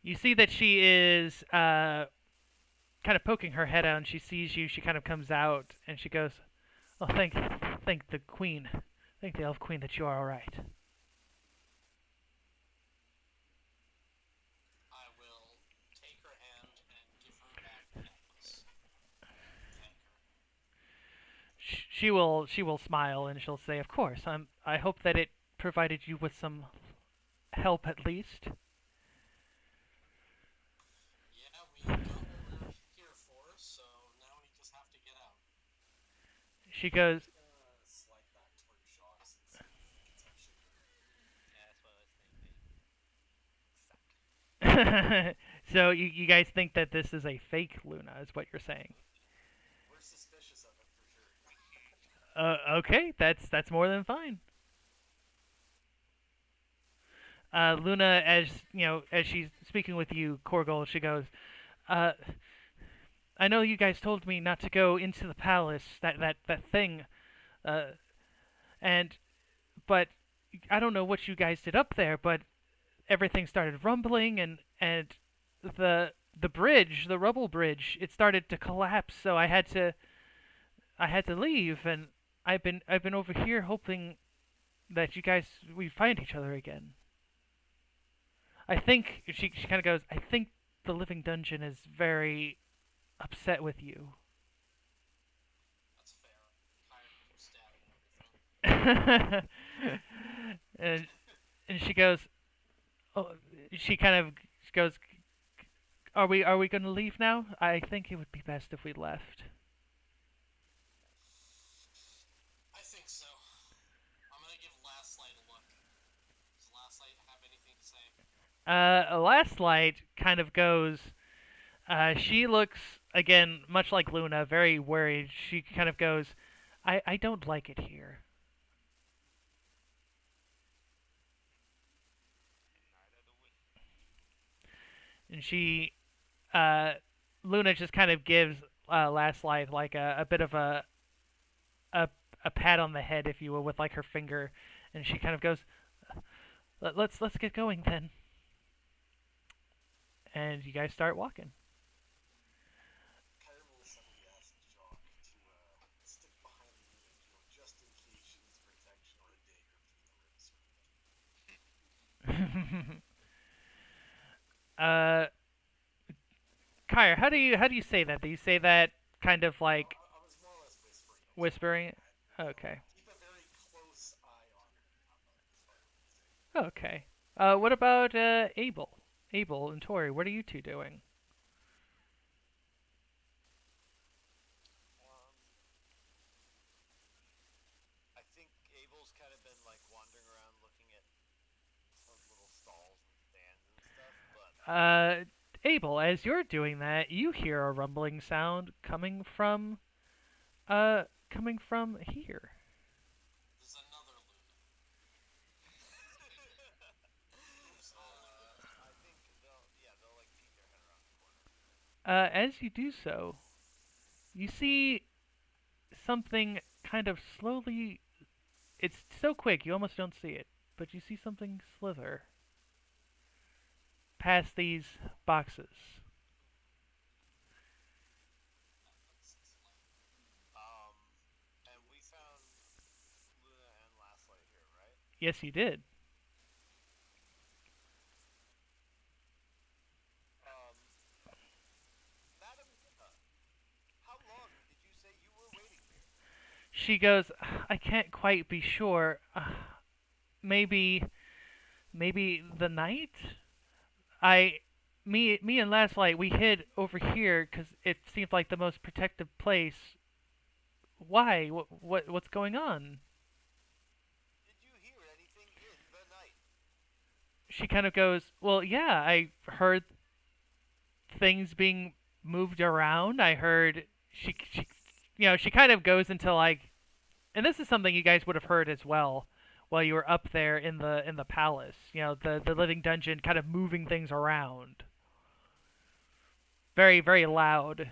You see that she is kind of poking her head out, and she sees you. She kind of comes out, and she goes, "Oh, thank the queen, thank the elf queen that you are all right." I will take her hand and give her back the necklace. Thank her. She will smile, and she'll say, "Of course. I hope that it provided you with some help at least." Yeah, we got what we were here for, so now we just have to get out. She goes, Slide back toward Jacques and see if it's actually her. Yeah, that's what I was thinking. so you guys think that this is a fake Luna, is what you're saying? We're suspicious of it for sure. Okay, that's more than fine. Luna, as you know, as she's speaking with you, Korgol, she goes, uh, "I know you guys told me not to go into the palace, that thing, uh, and but I don't know what you guys did up there, but everything started rumbling, and the bridge, the rubble bridge, it started to collapse, so I had to leave, and I've been over here hoping that you guys we find each other again. I think she kind of goes. I think the living dungeon is very upset with you." That's fair. Tired of stabbing everything. and and she goes. Oh, she kind of goes. Are we going to leave now? I think it would be best if we left. I think so. I'm gonna give Last Light a look. Does Last Light have anything to say? Last Light kind of goes. She looks again much like Luna, very worried. She kind of goes, I don't like it here." Neither do we. And Luna just kind of gives Last Light like a bit of a a pat on the head, if you will, with like her finger, and she kind of goes, let's get going then." And you guys start walking. Kyra will suddenly ask Jacques to stick behind Luna, just in case she needs protection or a dagger between the ribs. uh, Kyra, how do you say that? Do you say that kind of like I was more or less whispering. whispering? Okay. Keep a very close eye on her. Okay. What about Abel? Abel and Tori, what are you two doing? I think Abel's kind of been like wandering around looking at some little stalls and stands and stuff, but Abel, as you're doing that, you hear a rumbling sound coming from here. There's another Luna. I think they'll like peek their head around the corner. As you do so, you see something kind of slowly. It's so quick you almost don't see it, but you see something slither past these boxes. Yes, you did. Um, Madam, how long did you say you were waiting here? She goes, I can't quite be sure. Maybe, maybe the night? I, me and Last we hid over here because it seemed like the most protective place. Why? What's going on? Did you hear anything in the night? She kind of goes, well, yeah, I heard things being moved around. I heard she kind of goes into like, and this is something you guys would have heard as well while you were up there in the palace. The living dungeon kind of moving things around, very very loud.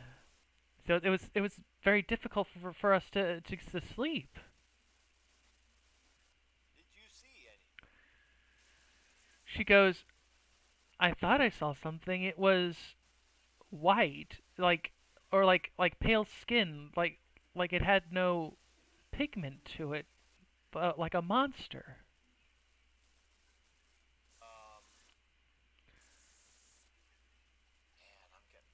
So it was very difficult for us to sleep. Did you see anything? She goes, I thought I saw something. It was white, like pale skin, like it had no pigment to it, but like a monster. Um, Man, I'm getting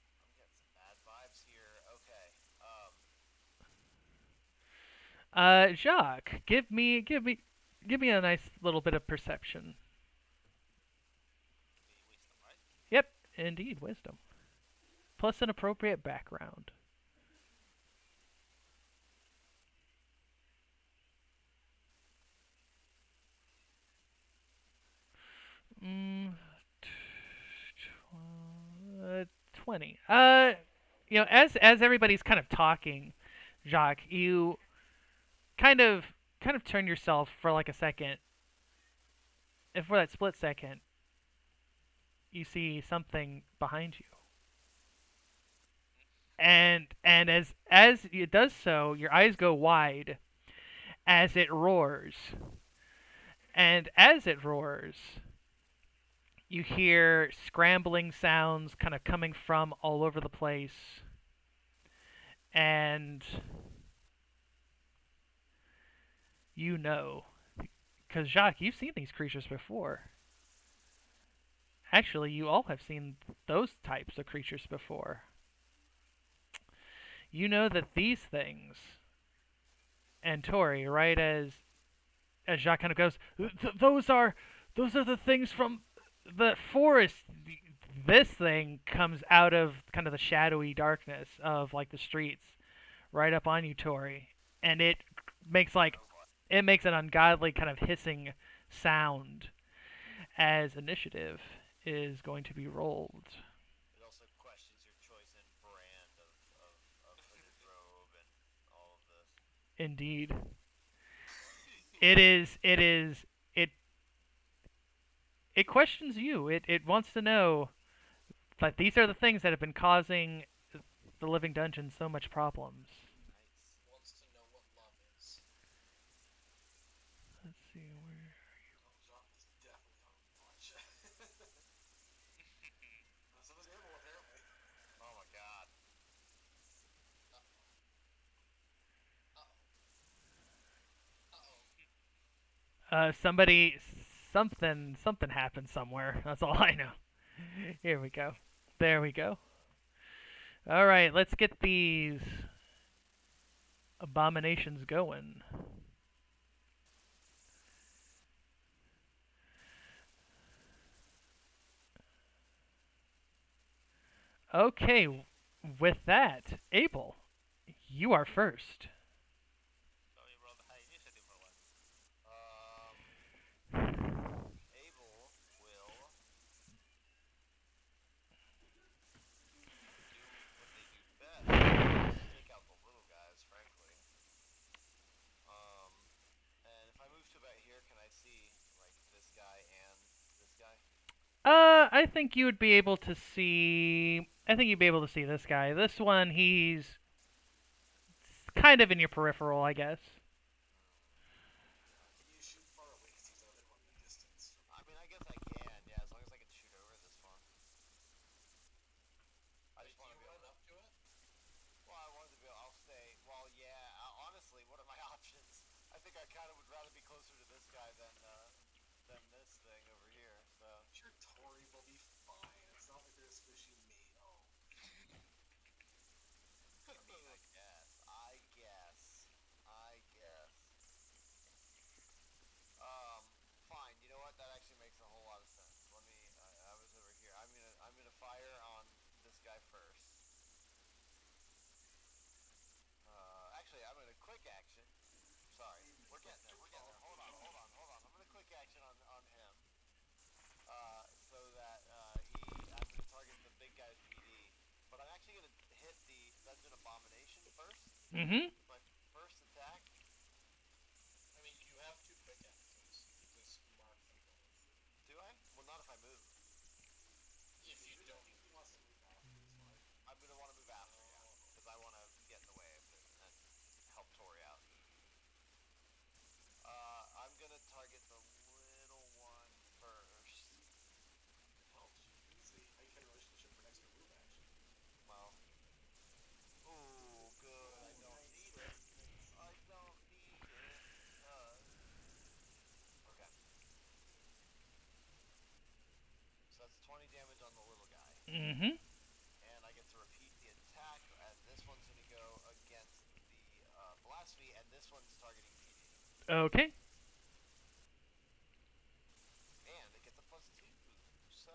some bad vibes here. Okay. Jacques, give me a nice little bit of perception. The wisdom, right? Yep, indeed, wisdom. Plus an appropriate background. Mm, 20. As everybody's kind of talking, Jacques, you kind of kind of turn yourself for like a second, and for that split second, you see something behind you. And as it does so, your eyes go wide as it roars. And as it roars, you hear scrambling sounds kind of coming from all over the place. And you know, because Jacques, you've seen these creatures before. Actually, you all have seen those types of creatures before. You know that these things, and Tori, right as Jacques kind of goes, those are the things from the forest. This thing comes out of kind of the shadowy darkness of like the streets, right up on you, Tori, and makes like it makes an ungodly kind of hissing sound as initiative is going to be rolled. It also questions your choice in brand of hooded robe and all of this. Indeed, it questions you. It wants to know that these are the things that have been causing the living dungeon so much problems. Nice. Wants to know what love is. Let's see where. Oh, Jacques is definitely on watch. So was Abel, apparently. Oh my god. Uh-oh. Uh-oh. Somebody, something happened somewhere. That's all I know. Here we go. There we go. All right, let's get these abominations going. Okay, with that, Abel, you are first. So you rolled a high initiative for once. Abel will do what they do best, which is take out the little guys, frankly. And if I move to about here, can I see like this guy and this guy? I think you would be able to see. I think you'd be able to see this guy. This one, he's kind of in your peripheral, I guess. Can you shoot far away because he's out at running distance? I mean, I guess I can, yeah, as long as I can shoot over this far. I just want to You be able run to. up to it? Well, I wanted to be. I'll stay. Well, yeah. Honestly, what are my options? I think I kind of would rather be closer to this guy than Mm-hmm. My first attack. I mean, you have two pickaxes. You just mark them both. Do I? Well, not if I move. If you don't, He wants to move after, that's why. I'm gonna want to move after, yeah, because I want to get in the way of it and help Tori out. I'm gonna target the little one first. Well, she needs a high-care relationship for an extra move action. Well, ooh, good. I don't need it. I don't need it because. Okay. So that's 20 damage on the little guy. Mm-hmm. And I get to repeat the attack, and this one's going to go against the blasphemy, and this one's targeting PD. Okay. And it gets a +2. So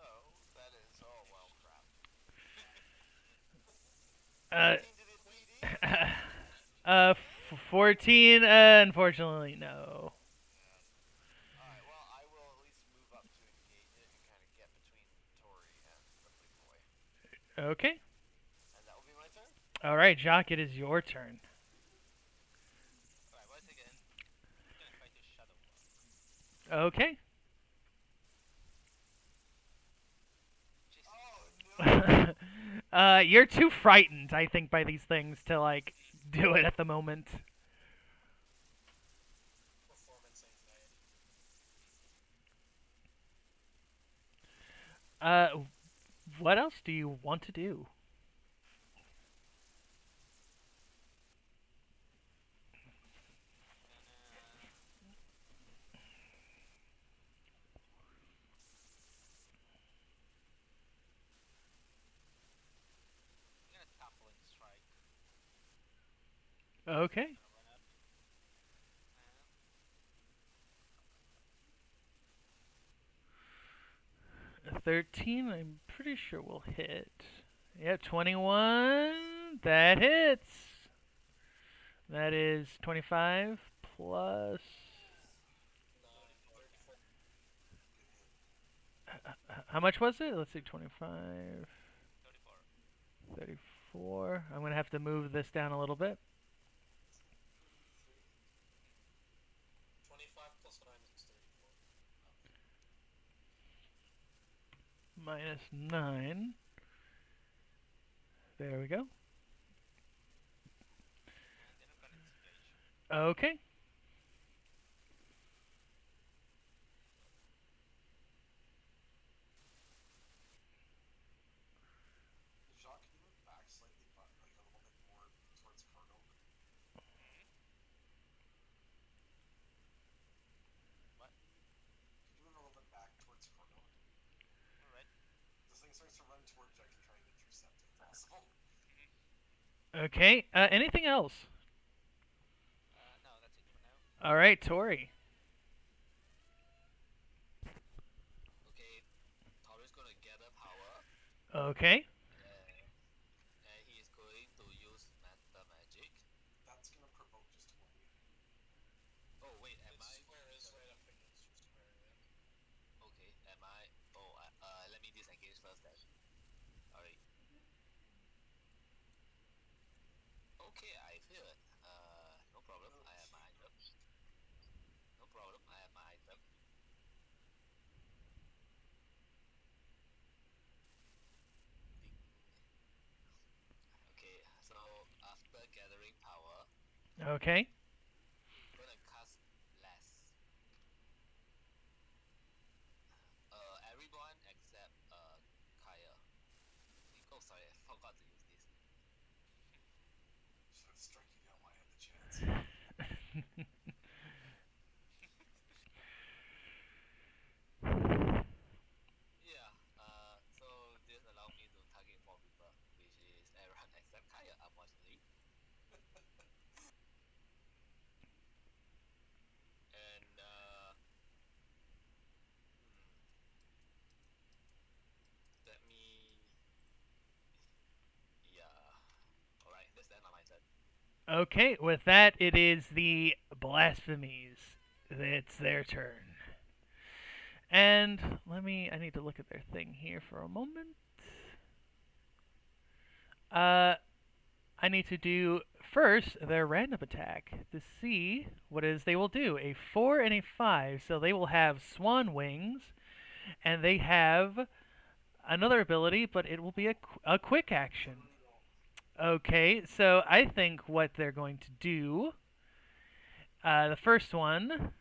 that is, oh, well, crap. Uh, 14 to the PD? 14. Unfortunately, no. Alright, well, I will at least move up to engage it and kind of get between Tori and the big boy. Okay. And that will be my turn. All right, Jock. It is your turn. Alright, once again, I'm gonna try to shadow walk. Okay. Oh, no! You're too frightened, I think, by these things to like do it at the moment. performance anxiety. What else do you want to do? I'm gonna toppling strike. Okay. Gonna run up. And 13, I'm pretty sure we'll hit. Yeah, 21. That hits. That is 25 plus. 9, 34. How much was it? Let's see, 25, 34. 34. I'm going to have to move this down a little bit. 25 plus 9 is 34. Minus 9. There we go. And then I'm gonna disengage. Okay. Jacques, can you move back slightly, but like a little bit more towards Carno? What? Could you move a little bit back towards Carno? Alright. This thing starts to run towards you. I can try and intercept if possible. Okay. Anything else? No, that's it for now. All right, Tori. Okay, Tori's gonna gather power, Okay. and he is going to use meta magic. That's gonna provoke just 20. Oh wait, am Its I? square is right up against your square, yeah. Okay, am I? Oh, let me disengage first then. Alright. Okay, I feel it. No problem. I have my item. No problem. I have my item. Ding. Okay, so after gathering power, Okay. I'm gonna cast less. Everyone except Kaya. Oh, sorry, I forgot to use this. Should have struck you down while I had the chance. Yeah. So this allows me to target 4 people, which is everyone except Kaya, unfortunately. And let me. Yeah. All right. That's the end of my turn. Okay. With that, it is the blasphemies. It's their turn. And I need to look at their thing here for a moment. I need to do first their random attack to see what it is they will do. A 4 and a 5, so they will have swan wings, and they have another ability, but it will be a quick action. Okay, so I think what they're going to do, the first one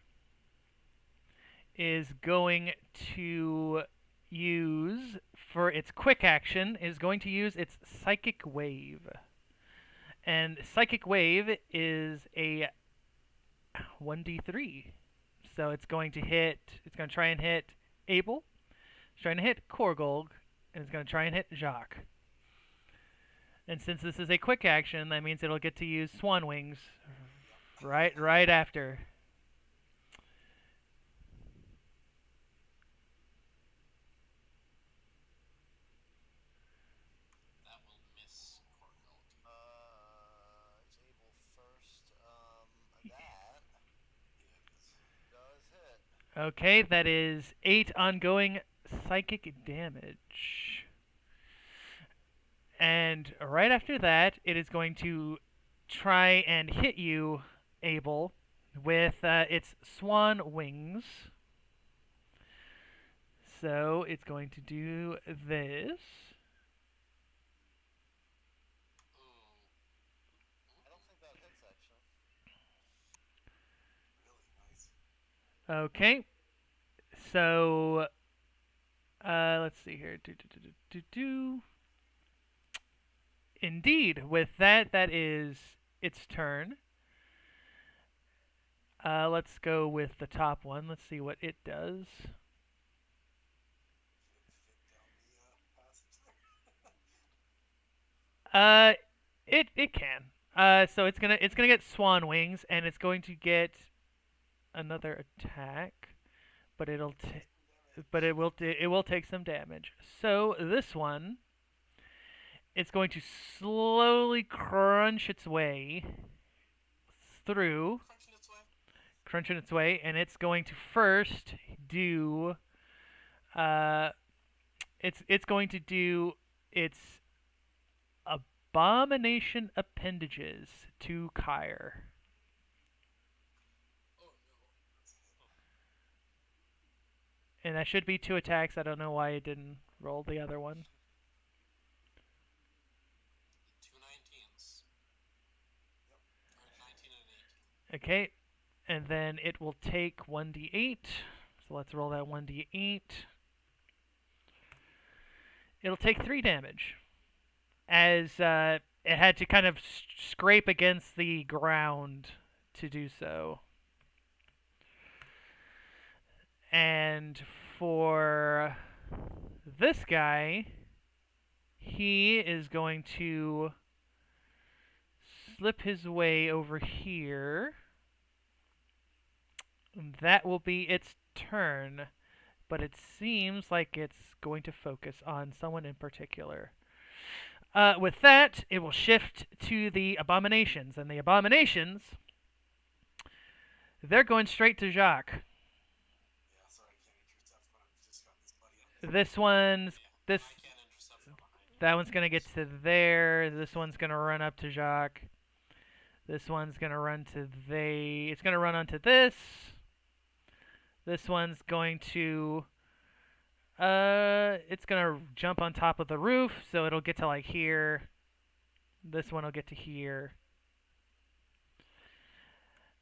is going to use, for its quick action, is going to use its Psychic Wave. And Psychic Wave is a 1d3. So it's going to try and hit Abel, it's trying to hit Korgolg, and it's going to try and hit Jacques. And since this is a quick action, that means it'll get to use Swan Wings right after. That will miss Korgold. It's Abel first. That does hit. Okay, that is 8 ongoing psychic damage. And right after that, it is going to try and hit you, Abel, with its swan wings. So it's going to do this. Ooh. I don't think that hits actually. Really nice. Okay. So let's see here. Indeed, with that, that is its turn. Let's go with the top one. Let's see what it does. It can. So it's gonna get swan wings, and it's going to get another attack, but it will take some damage. So this one, it's going to slowly crunch its way through, crunching its way, and it's going to first do. It's going to do its abomination appendages to Kyre. Oh no. And that should be 2 attacks. I don't know why it didn't roll the other one. 2 19s. Or 19 and 18. Okay, and then it will take 1d8. So let's roll that 1d8. It'll take 3 damage, as it had to kind of scrape against the ground to do so. And for this guy, he is going to slip his way over here. That will be its turn, but it seems like it's going to focus on someone in particular. With that, it will shift to the abominations, and the abominations, they're going straight to Jacques. Yeah, sorry, I can't intercept, but I've just got this buddy on. This one's Yeah, this I can't intercept from behind. that one's gonna get to there. This one's gonna run up to Jacques. This one's gonna run to they. It's gonna run onto this. This one's going to. It's gonna jump on top of the roof, so it'll get to like here. This one will get to here.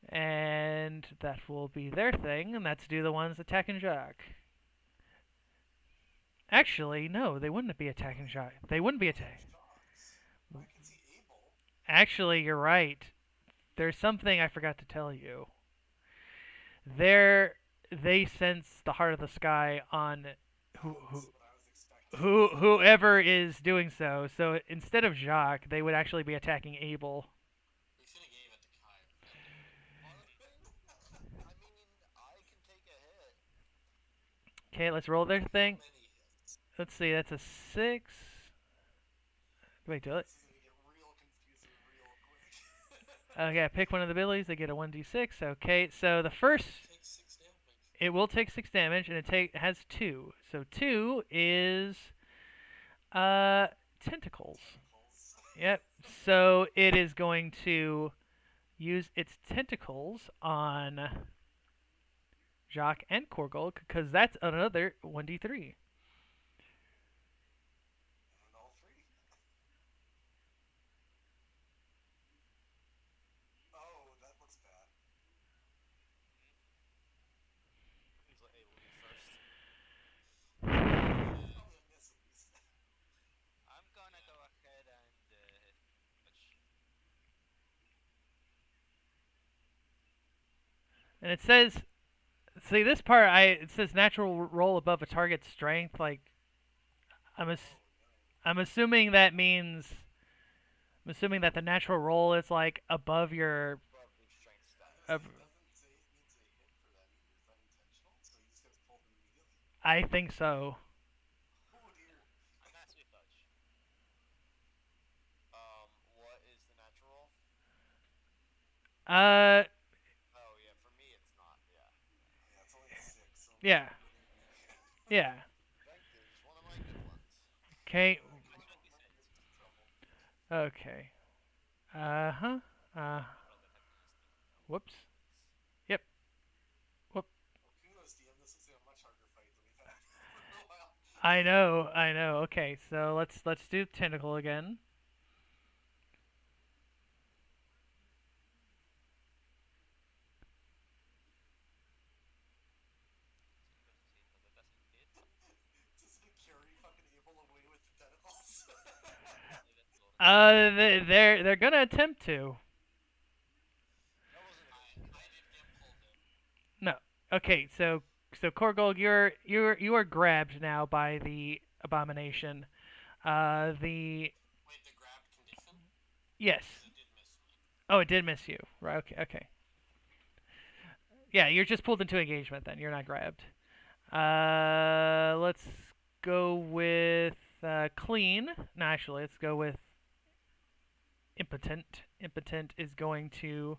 And that will be their thing, and that's do the ones attacking Jacques. Actually, no, they wouldn't be attacking Jacques. They wouldn't be attacking. I can see Abel. Actually, you're right. There's something I forgot to tell you. They sense the heart of the sky on That's what I was expecting. whoever is doing so. So instead of Jacques, they would actually be attacking Abel. We should have gave it to Kyre. I mean, I can take a hit. Okay, let's roll their thing. Many hits. Let's see, that's a 6. Wait, do it. This is gonna get real confusing real quick. Okay, pick one of the abilities. They get a 1d6. Okay, so the first, Take 6 damage. it will take 6 damage, and it has 2. So 2 is tentacles. Yep. So it is going to use its tentacles on Jacques and Korgol because that's another 1d3. And all three. Oh, that looks bad. So A will be first. Probably a miss at least. I'm gonna go ahead and touch. And it says, see this part, it says natural roll above a target's strength. Like I'm ass- Oh, no. I'm assuming that means I'm assuming that the natural roll is like above your. Above your strength stat. I Uh, was saying, doesn't say it needs a hit for that either. Is that intentional? So he just gets pulled immediately? I think so. Oh dear. A massive touch. What is the natural? Uh, Oh yeah, for me it's not. Yeah. Yeah, it's only a 6, so I'm yeah, really weak. yeah. Strength is one of my good ones. Okay, I Which one is might it? get into trouble. okay. Uh huh. Roll that I'm used to. Whoops. Yep. Whoop. Well, kudos, DM. This looks like a much harder fight than we've had for a while. I know. I know. Okay, so let's do tentacle again. Does it carry fucking Abel away with the tentacles? Let's go. They're gonna attempt to. That wasn't a I good I feeling. didn't get pulled him. No. Okay, so Korgold, you are grabbed now by the abomination. The Wait, the grabbed condition? yes. Because it did miss me. Oh, it did miss you. Right. Okay. Okay. Yeah, you're just pulled into engagement. Then you're not grabbed. Let's go with clean. No, actually, let's go with impotent. Impotent is going to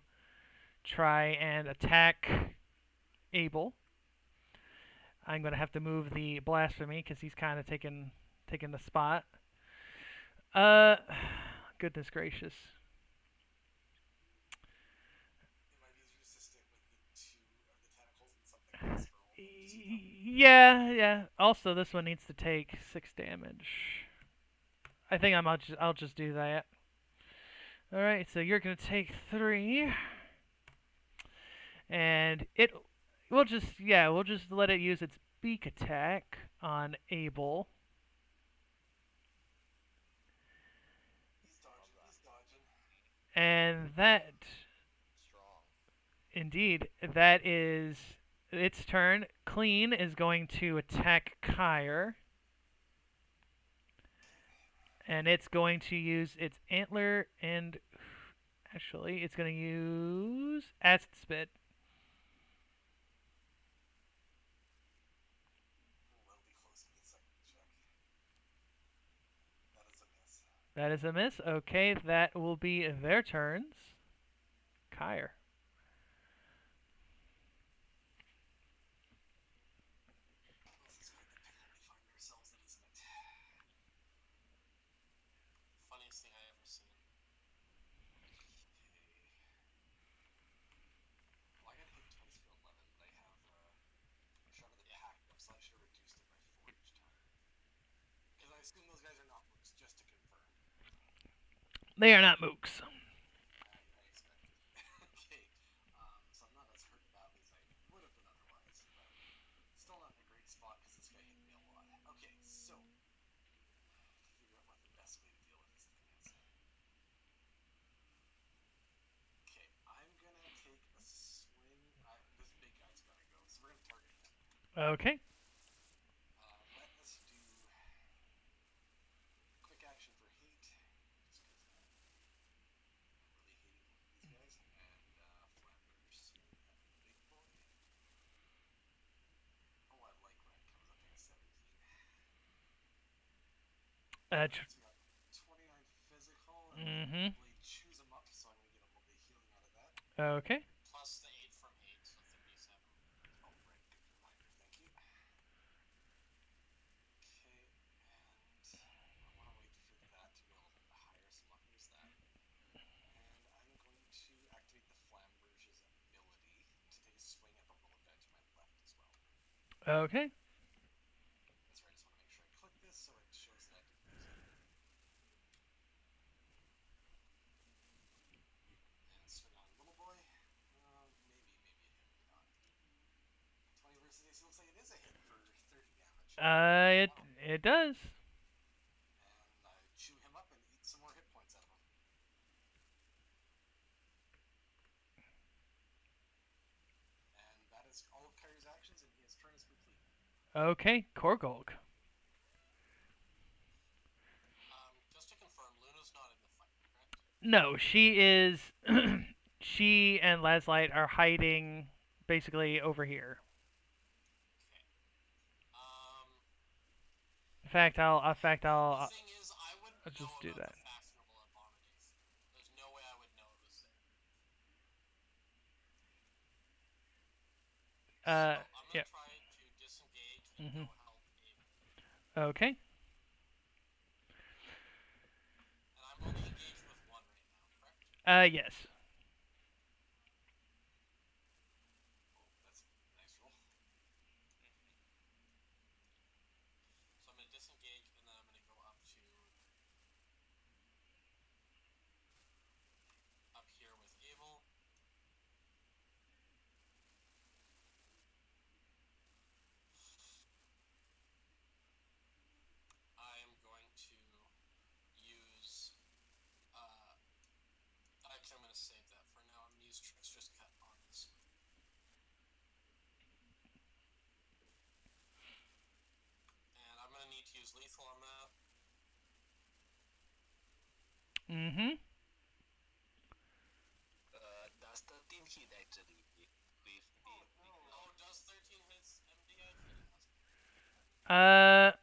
try and attack Abel. I'm going to have to move the blasphemy because he's kind of taking the spot. Uh, goodness gracious. It might be easier just to stick with the two of the tentacles and something else for all these. Yeah, yeah. Also, this one needs to take 6 damage. I think I'll just do that. All right, so you're gonna take 3, and we'll just let it use its beak attack on Abel. He's dodging. He's dodging. And that, Strong. indeed, that is its turn. Clean is going to attack Kyre. And it's going to use its antler and actually it's going to use acid spit. Ooh, that'll be close to the second check. That is a miss. That is a miss. Okay, that will be their turns. Kyre. This is quite the pickle we find ourselves in, isn't it? Funniest thing I ever seen. Okay. Well, I got hit twice for 11, but I have Shot of the Pact up, so I should have reduced it by 4 each time. Because I assume those guys are not mooks, just to confirm. They are not mooks. I expected. Okay, so I'm not as hurt badly as I would have been otherwise, but still not in a great spot because this guy hit me a lot. Okay, so figure out what the best way to deal with this thing is. Okay, I'm gonna take a swing. This big guy's gotta go, so we're gonna target him. Okay. Let us do quick action for hate, just because I'm really hating one of these guys, and Flanders swing at the big boy. Oh, I like when it comes up to a 17. So we got 29 physical, and Mhm. blade chews him up, so I'm gonna get a little bit of healing out of that. Okay. Plus the 8 from hate, so 37. Oh, right, good reminder, thank you. Okay, and I want to wait for that to be able to hit the higher, so luckily Okay. That's right, I just want to make sure I click this so it shows that I didn't use it. And swing on little boy. Maybe a hit, maybe not. 20 versus AC looks like it is a hit for 30 damage. It it does. And I chew him up and eat some more hit points out of him. And that is all of Kyrie's actions, and his turn is complete. Okay, Korgolk. Just to confirm, Luna's not in the fight, correct? No, she is. She and Laslight are hiding basically over here. Okay. I'll The thing is, I wouldn't I'll know just do about that. the fashionable abomination. There's no way I would know it was there. So I'm gonna yeah. try to disengage and Mhm. go help Abel. Okay. And I'm only engaged with one right now, correct? Yes. Oh, that's a nice roll. So I'm gonna disengage and then I'm gonna go up here with Abel. I am going to use. Actually, I'm going to save that for now. I'm going to use Trickster's Cut on this one. And I'm going to need to use lethal on that. Mhm. Does 13 hit actually with the Oh, does 13 hits MD? I thought it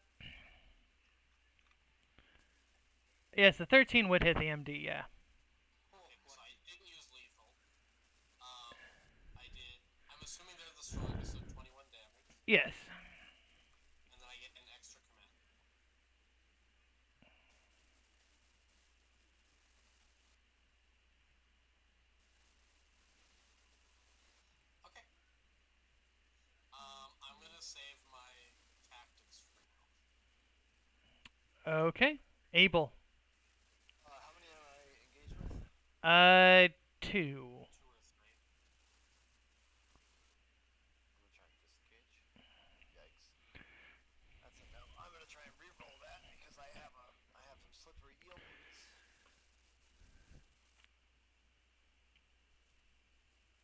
has. Yes, the 13 would hit the MD. Yeah. Okay, so I didn't use lethal. I'm assuming they're the strongest, so 21 damage. Yes. And then I get an extra command. Okay. I'm going to save my tactics for now. Okay. Abel. How many am I engaged with? 2. 2 or 3. I'm gonna try and disengage. Yikes. That's a no. I'm gonna try and re-roll that because I have some slippery eel boots.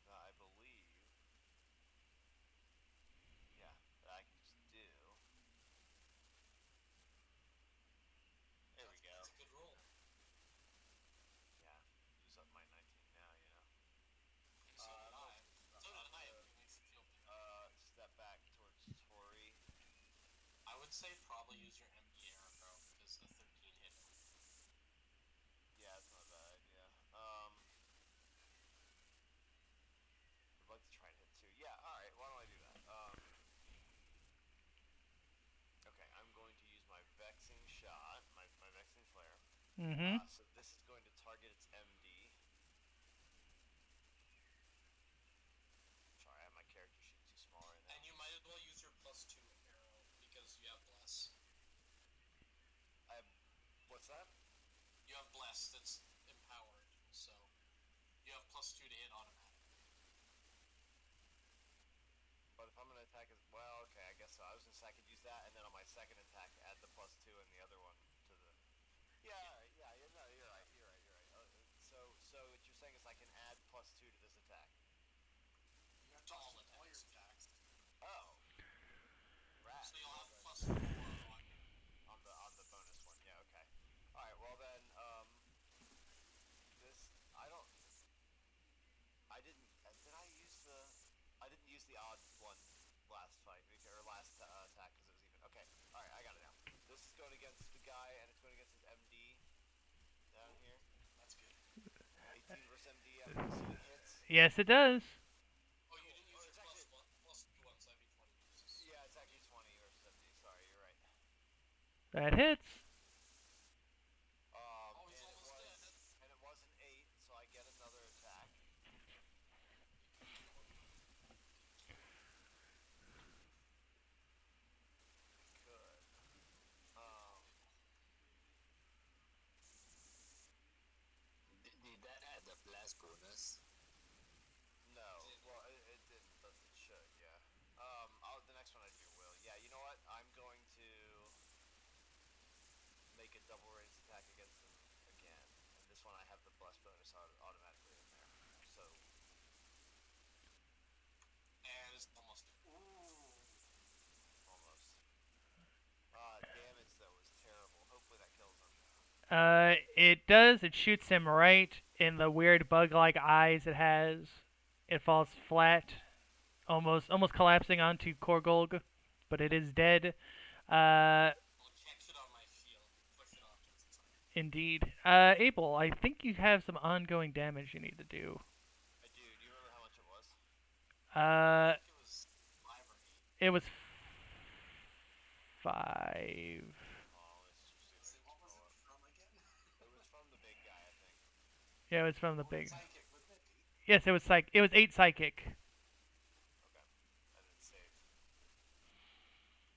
I believe. Yeah, that I can just do. There we go. That's a good roll. Yeah, use up my 19 now, you know. So did I. So did I, if it makes you feel better. Step back towards Tori. I would say probably use your MD arrow throw because a 13 hit him. Yeah, that's not a bad idea. I'd like to try and hit 2. Yeah, alright, why don't I do that? Okay, I'm going to use my Vexing Shot, my Vexing Flare. Mhm. So this is going to target its MD. Sorry, I have my character sheet too small right now. And you might as well use your +2 arrow because you have Bless. What's that? You have Bless that's empowered, so you have +2 to hit automatically. But if I'm gonna attack it, well, okay, I guess so. I was gonna say I could use that, and then on my second attack, add the +2 and the other one to the. Yeah, alright, yeah, no, you're right. So what you're saying is I can add +2 to this attack. You have to all your attacks. Oh. Rat. So you'll have +4 on the bonus one. Yeah, okay. All right. Well then, this I didn't. Did I use the? I didn't use the odd one last fight or last attack because it was even. Okay. All right. I got it now. This is going against the guy, and it's going against his MD down here. That's good. 18 versus MD. I'm assuming hits. Yes, it does. Oh, you didn't use your +1, so that'd be 20 versus. Yeah, it's actually 20 versus MD. Sorry, you're right. That hits. He's almost dead. And it was an 8, so I get another attack. bonus. No, well, it didn't, but it should, yeah. The next one I do will. Yeah, you know what? I'm going to make a double ranged attack against him again, and this one I have the bless bonus automatically in there. So And it's almost. Ooh. almost. Damage though was terrible. Hopefully that kills him. It does. It shoots him right in the weird bug-like eyes it has. It falls flat, almost collapsing onto Korgolg, but it is dead. Well, catch it on my shield. Push it off to the side. Indeed. Abel, I think you have some ongoing damage you need to do. I do. Do you remember how much it was? Uh, I think it was 5 or 8. it was 5. Oh, let's just see if I What can was scroll it up. from again? It was from the big guy, I think. Yeah, it was from the Oh, big. Psychic, wasn't it? Yes, it was It was 8 psychic. Okay. And then save.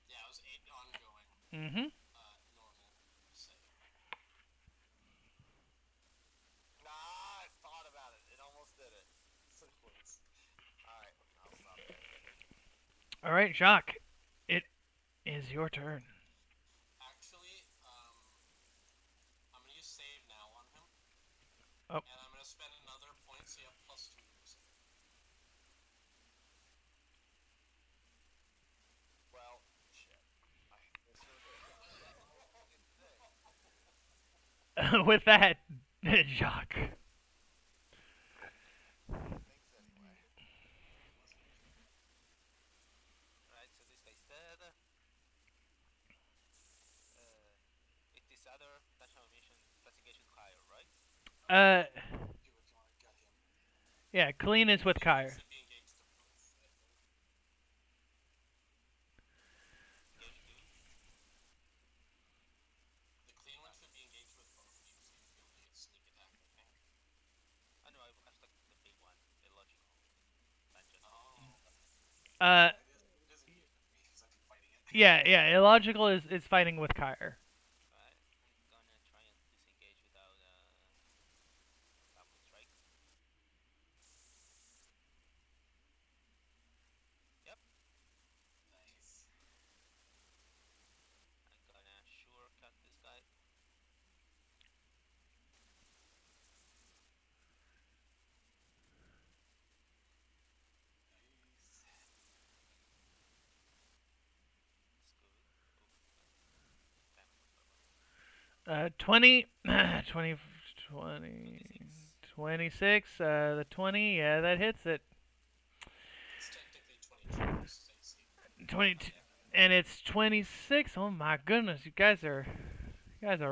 Yeah, it was 8 ongoing. Mm-hmm. Normal. Save. Nah, I thought about it. It almost did it. So close. Alright, I'll stop there. All right, Jacques. It is your turn. Actually, I'm gonna use save now on him. Oh. And I'm gonna spend another point so you have +2 to your save. Well, shit. This thing. With that, Jacques. Thanks anyway. Right, so this guy's dead. It is other national mission classification higher, right? Uh, Do what you want. Got him. yeah, clean is with Kyre. Should be engaged to both, I think. Engage two. The clean one should be engaged with both of you, so you'd be able to hit sneak attack, I think. I know, I stuck the big one, illogical. Not just Uh, It is engaged with me because I've been fighting it. yeah. Illogical is fighting with Kyre. Right, I'm gonna try and disengage without double strike. Yep, Nice. I'm gonna sure cut this guy. Nice. It's good. Ooh, damn it, 20, 20, 20, 26. 26. The 20, yeah, that hits it. It's technically 22, Stacy. 22, and it's 26. Oh my goodness, you guys are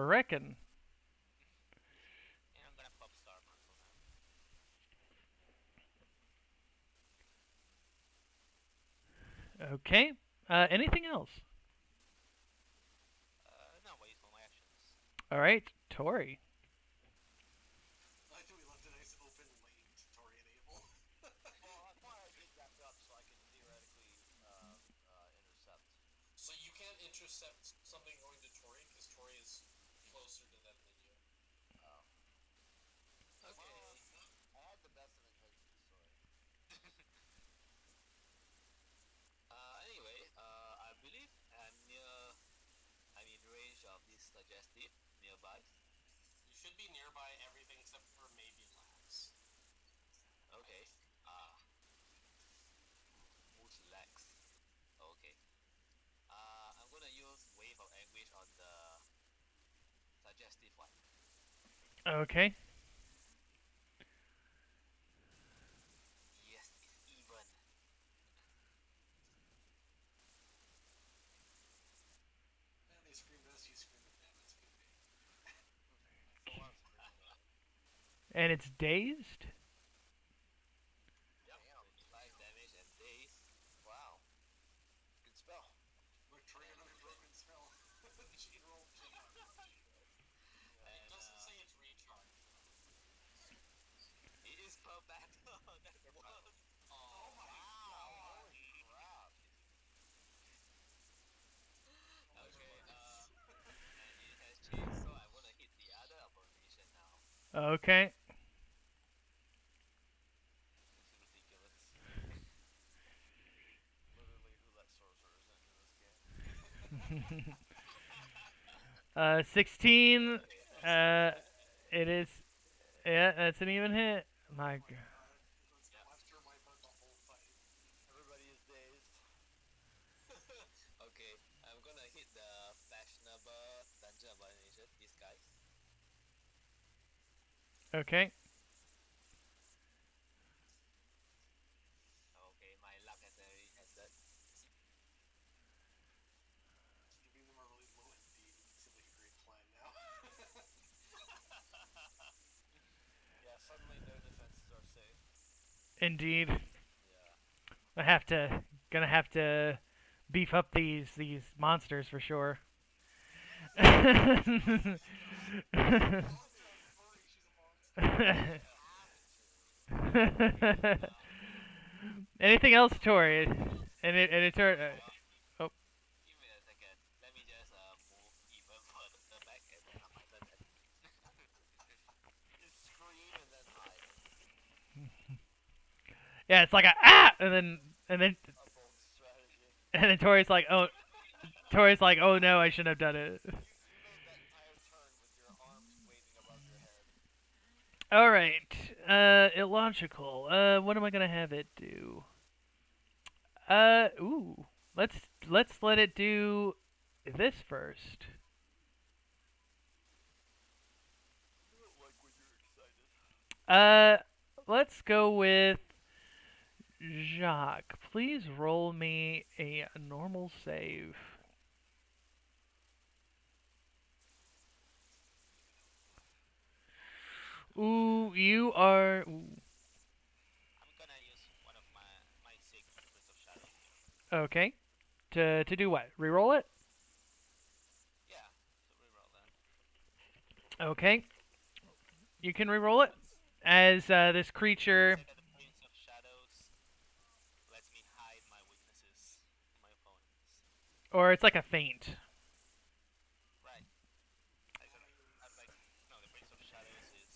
wrecking. And I'm gonna pop Star Mantle now. Okay. Anything else? No, waste all my actions. All right, Tori. I think we left a nice open lane to Tori and Abel. Well, I thought I did wrap it up so I could theoretically intercept. So you can't intercept something going to Tori, because Tori is closer to them than you. Oh. Okay. Well, I had the best of intentions, Tori. Anyway, I believe I'm in range of this suggestive nearby. You should be nearby everything except for maybe Lax. Okay. Multi-legs. Okay. I'm gonna use Wave of Anguish on the suggestive one. Okay. Yes, it's even. And they scream this, you scream at them. It's a good day. That's a lot of screaming. And it's dazed. Yep. Damn. 25 damage and daze. Wow. Good spell. Look, Tori, another broken spell. Chain roll. Chain roll. It And doesn't say it's recharged, though. it is per battle. That's worse. Oh my Wow. Holy crap. Okay. And it has changed, so I wanna hit the other abomination now. Okay. 16. It is. Yeah, that's an even hit. My God. Let's Yeah. left your wiper the whole fight. Everybody is dazed. Okay, I'm gonna hit the fashionable dungeon abomination. These guys. Okay. Okay, my luck has already ended. Giving them a really low MD seems like a great plan now. Yeah, suddenly no defenses are safe. Indeed. Yeah. Gonna have to beef up these monsters for sure. Furry, she's a monster. Anything else, Tori? And it's oh, Give me a second. Let me just move even further back and then up my turn. You scream and then hide. yeah, it's like and then A bold strategy. and then Tori's like, oh no, I shouldn't have done it. You made that entire turn with your arms waving above your head. All right, illogical. What am I gonna have it do? Ooh, let's let it do this first. I don't like when you're excited. Let's go with Jacques. Please roll me a normal save. Ooh, you are. Ooh. I'm gonna use one of my sick Prince of Shadow here. Okay. To do what? Reroll it? Yeah, so reroll that. Okay. You can reroll it as this creature. Say that the Prince of Shadows lets me hide my weaknesses in my opponents. Or it's like a feint. Right. I was like, no, the Prince of Shadows is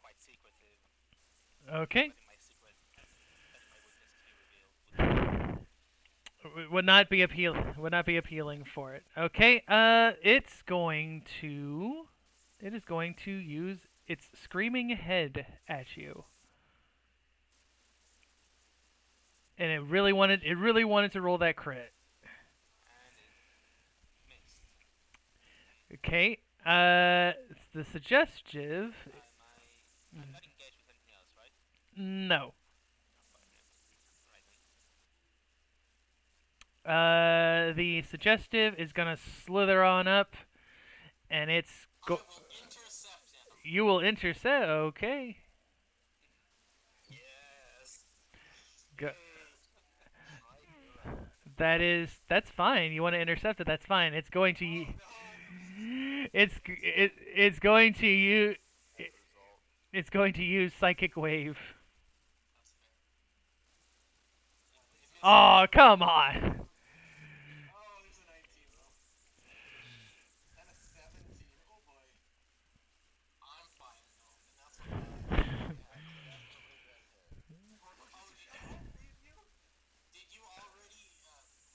quite secretive, Okay. letting my secret, letting my weaknesses be revealed. Would not be appealing for it. Okay. It is going to use its screaming head at you. And it really wanted to roll that crit. And it missed. Okay. The suggestive. I'm not engaged with anything else, right? No. Right. The suggestive is gonna slither on up, and it's I will intercept him. you will intercept. Okay. Yes. Go. I knew it. That's fine. You want to intercept it? That's fine. It's going to. It's going to use. Bad result. It's going to use psychic wave. That's fair. If it's- Oh, come on. Oh, there's a 19 though. And a 17. Oh boy. I'm fine though, and that's what matters. Yeah, definitely been hit. Oh, did I outlead you? Did you already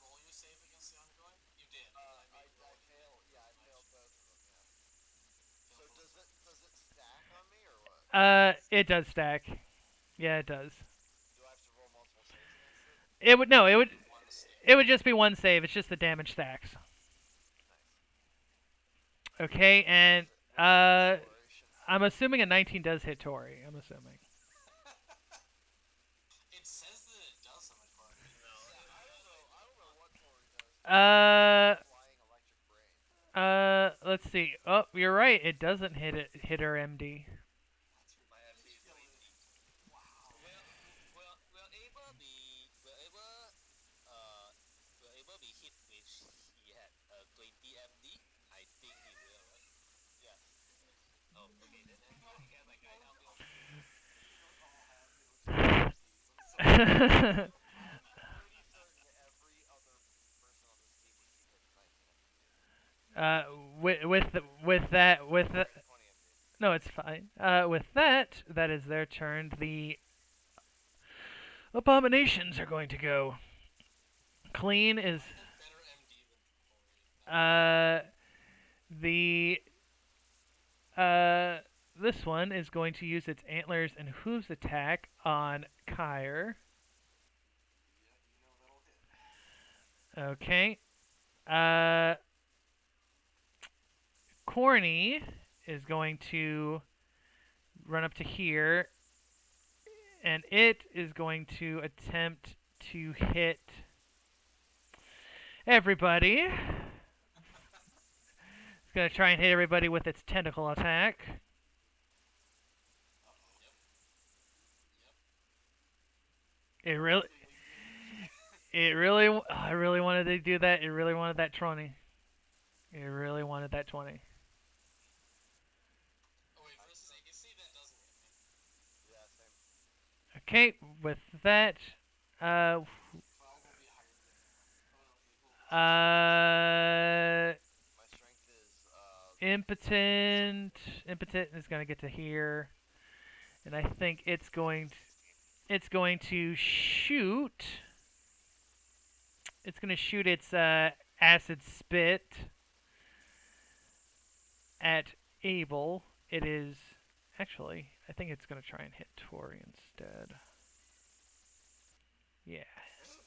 roll your save against the ongoing? You did. I failed. Yeah, I failed both of them. Yeah. So does it stack on me or what? It does stack. Yeah, it does. Do I have to roll multiple saves against it? It would no. One save. It would just be one save. It's just the damage stacks. Nice. Okay, and Exploration. I'm assuming a 19 does hit Tori. I'm assuming. It says that it does on the card. No. Yeah, I don't know what Tori does. Flying electric brain. Let's see. Oh, you're right. It doesn't hit her MD. That's My MC is 20. Wow. Will able be hit with he had 20 MD? I think he will, right? Yes. Oh, okay, then I guess I can help you. I'm pretty certain every other person on this team would be hit 19 MD. With that 20 MD. no, it's fine. With that is their turn. The abominations are going to go. Clean is Better MD than Uh, the this one is going to use its antlers and hooves attack on Kyre. Yeah, that'll hit. Okay. Uh, Corny is going to run up to here, and it is going to attempt to hit everybody. It's going to try and hit everybody with its tentacle attack. It really, I really wanted to do that. It really wanted that 20. It really wanted that 20. Oh wait, versus AC that doesn't hit me. Yeah, same. Okay, with that, 12 will be higher than My strength is impotent is going to get to here, and I think it's going to shoot. It's going to shoot its acid spit at Abel. It is actually, I think it's going to try and hit Tori instead. Yeah. It's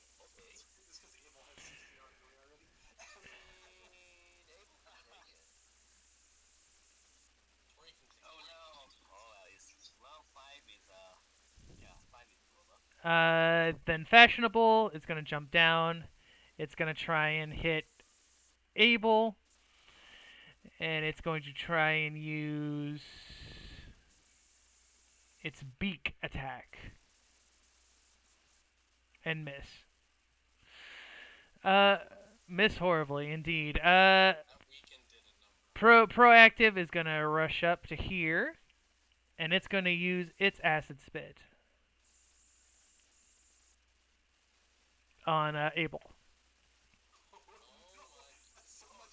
because Abel has 60 artillery already. Tori can take Oh it. no! Oh, it's round 5 is yeah, 5 is over. Then Fashionable is going to jump down. It's going to try and hit Abel. And it's going to try and use its beak attack. And miss. Miss horribly indeed. That weekend did a number. Proactive is going to rush up to here. And it's going to use its acid spit on Abel. Oh my. That's so much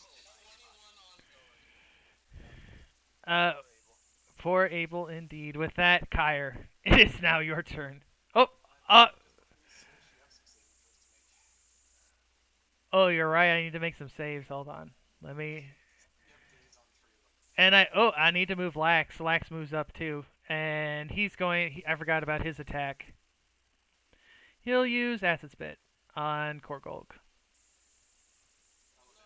21 ongoing. For Abel indeed. With that, Kyre, it is now your turn. Oh, Let me switch. You have some saving throws to make. oh, you're right. I need to make some saves. Hold on. Let me. You have days on 3 of them. And I need to move Lax. Lax moves up too, and he's going. I forgot about his attack. He'll use Acid Spit on Korgolg. Oh, there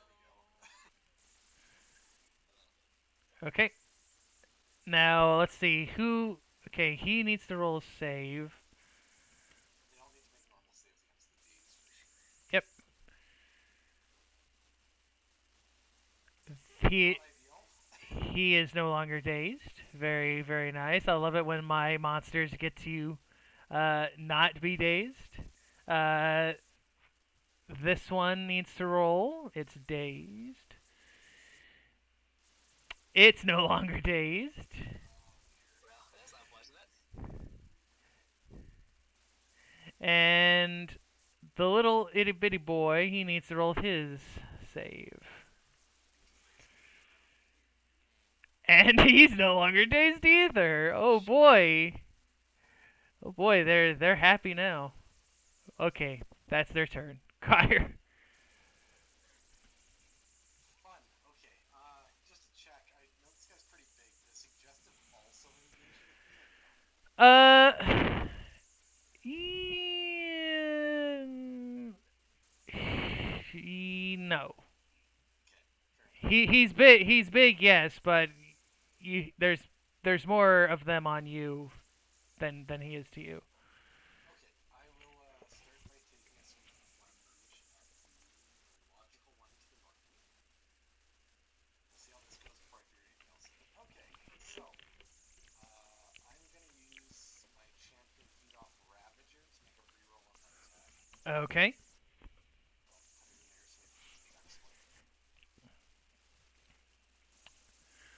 we go. Okay. Now let's see who. Okay, he needs to roll a save. They all need to make normal saves against the days for sure. He Not ideal. he is no longer dazed. Very very nice. I love it when my monsters get to not be dazed. This one needs to roll. It's dazed. It's no longer dazed. Well, that's unfortunate. And the little itty bitty boy, he needs to roll his save. And he's no longer dazed either. Oh boy. Oh boy, they're happy now. Okay, that's their turn. Kyre. Fun. Okay. Just to check, I know this guy's pretty big. Does Suggestive also engage it? No. Okay. Fair enough. He's big. He's big, yes, but there's more of them on you than he is to you. Okay. I will start by taking a swing at one rouge at the logical one to the north of me. We'll see how this goes before I figure anything else in. Okay. So, I'm going to use my champion feed off Ravager to make a reroll on that attack. Okay. Well, put it in there so it checks slightly.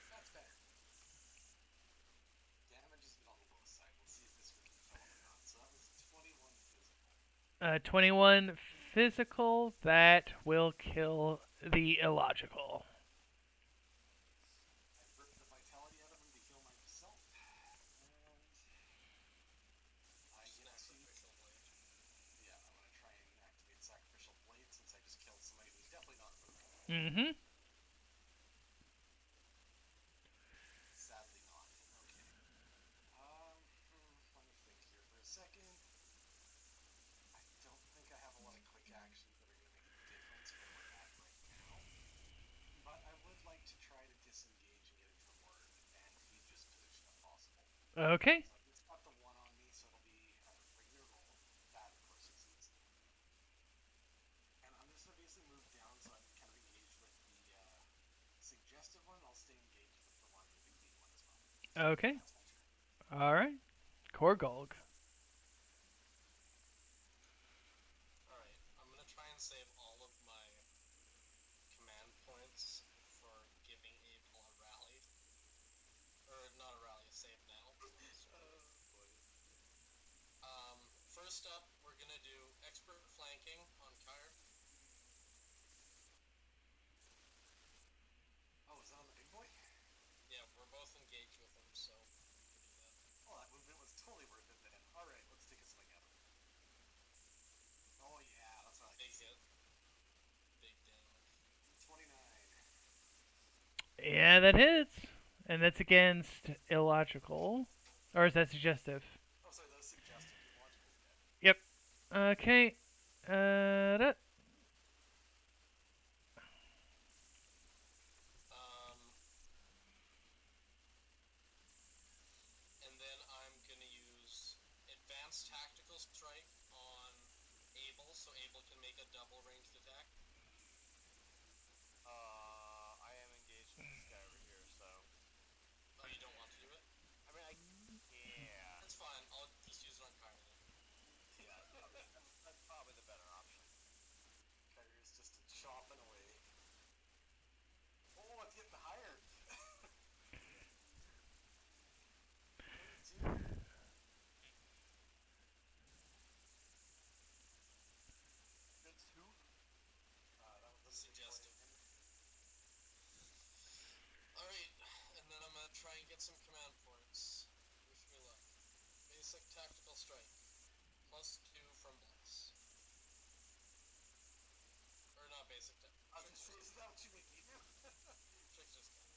That's better. Damage is a bit on the low side. We'll see if this one can kill him or not. So that was 21 physical. 21 physical. That will kill the illogical. I ripped the vitality out of him to heal myself. And I get to... Sacrificial blade. Yeah, I'm going to try and activate Sacrificial Blade since I just killed somebody who's definitely not moving. Mm-hmm. Sadly not. Okay. Let me think here for a second. I don't think I have a lot of quick actions that are going to make a difference where we're at right now. But I would like to try to disengage and get into a more advantageous position if possible. Okay. So it's got the one on me, so it'll be a regular roll. That, of course, succeeds. And I'm just going to basically move down so I'm kind of engaged with the suggestive one. I'll stay engaged with the one, the big one as well. Okay. That's my turn. All right. Korgolg. Alright, I'm gonna try and save all of my command points for giving Abel a rally. Or not a rally, a save now. First up, we're gonna do expert flanking on Kyre. Oh, is that on the big boy? Yeah, we're both engaged with him, so we can do that. Well, that movement was totally worth it then. Alright, let's take a swing at him. Oh yeah, that's what I Big like to see. hit. Big damage. 29. Yeah, that hits. And that's against illogical. Or is that suggestive? Oh, sorry, that was suggestive. Illogical is dead. Yep. Okay. That. And then I'm gonna use advanced tactical strike on Abel, so Abel can make a double ranged attack. I am engaged with this guy over here, so. Oh, you don't want to do it? I mean, yeah. That's fine. I'll just use it on Kyre then. Yeah, that's probably the better option. Kyrie is just chopping away. Oh, it's getting higher. 32. It's who? That was the Suggestive. Alright, and then I'm gonna try and get some command points. Wish me luck. Basic tactical strike. +2 from Bless. Or not basic I was gonna say, is that what you make me do? Trickster's gun.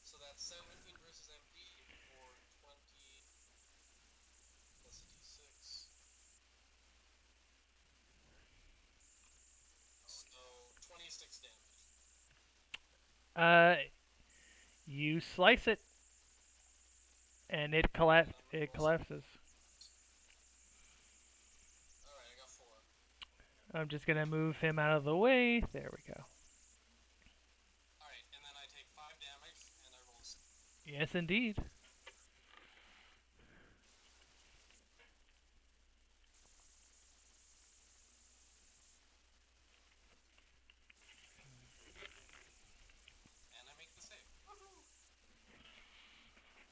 So that's 17 versus MP for 20 plus a d6. So 26 damage. You slice it, and it collapses. Alright, I got 4. I'm just gonna move him out of the way. There we go. Alright, and then I take 5 damage, and I roll 6. Yes, indeed. And I make the save. Woohoo!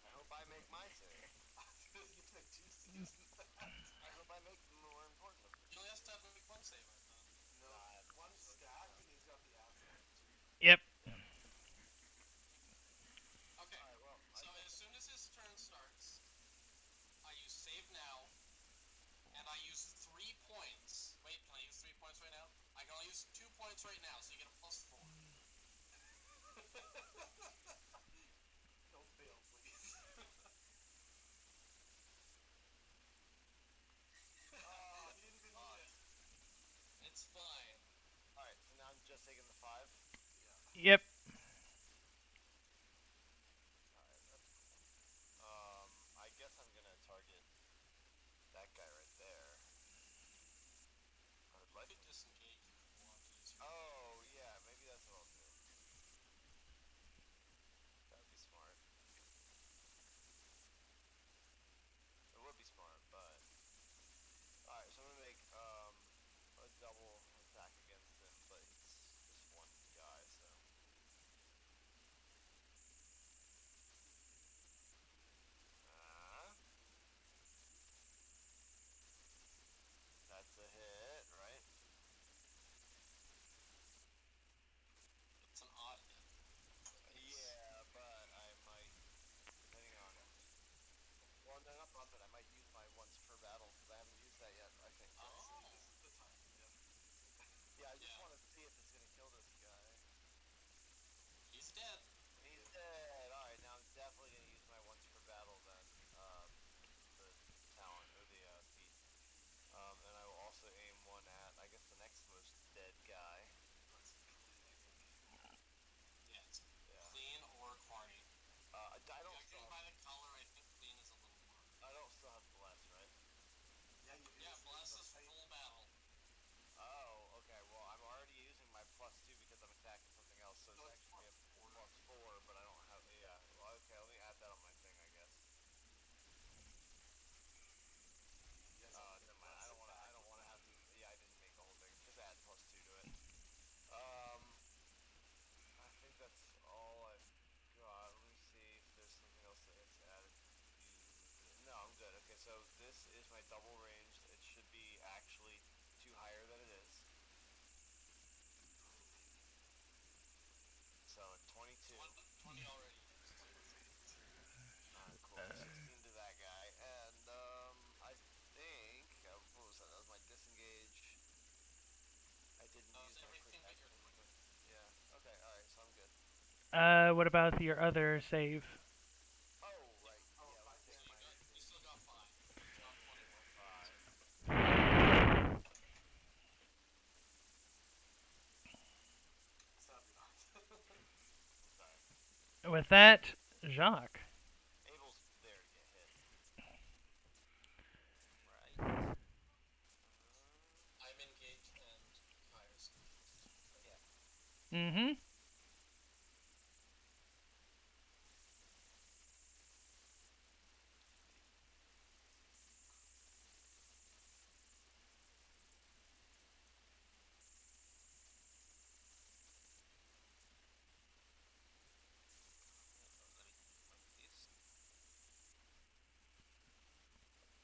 I hope I make my save. You get to make 2 saves. I hope I make the more important of the He only has to have to make 1 save, I thought. No, one stack, and he's got the asset. Yep. Okay, Alright, well, so as soon as his turn starts, I use save now, and I use 3 points. Wait, can I use 3 points right now? I can only use 2 points right now, so you get a +4. Don't fail, please. Oh, he didn't even need it. It's fine. alright, so now I'm just taking the 5. Yep. Alright, that's cool. I guess I'm gonna target that guy right there. I would You like could to. disengage if you want to use your Oh, yeah, maybe that's what I'll do. That would be smart. It would be smart, but. Alright, so I'm gonna make a double attack against him, but he's just one guy, so. use my everything but your protect anymore. Yeah. Okay. All right. So I'm good. What about your other save? Oh right. Oh, Yeah. Let me five, take So my. you still got 5, not 21. 5. sadly not. I'm sorry. With that, Jacques. Abel's there to get hit. Right. I'm engaged and Kyre's engaged. Yeah. Mm-hmm. Let me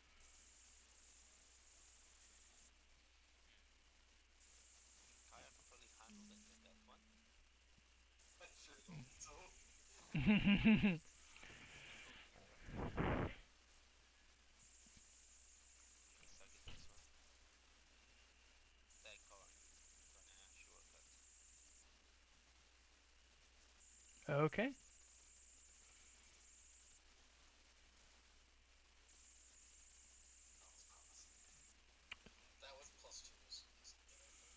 mark this. Kaya can probably handle that one. I sure hope so. Oh, 4. Let's target this one. That card. Gonna shortcut. Okay. That was promising. That was +2, so that's good, I think.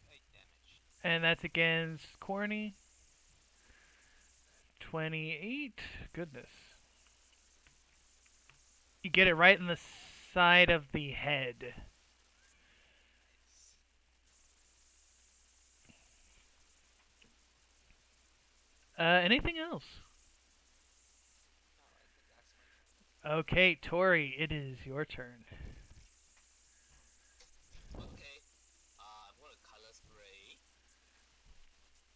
22. 8 damage. And that's against Corny. 28. Goodness. You get it right in the side of the head. Nice. Anything else? No, I think that's my turn. Okay, Tori, it is your turn. Okay. I'm gonna color spray,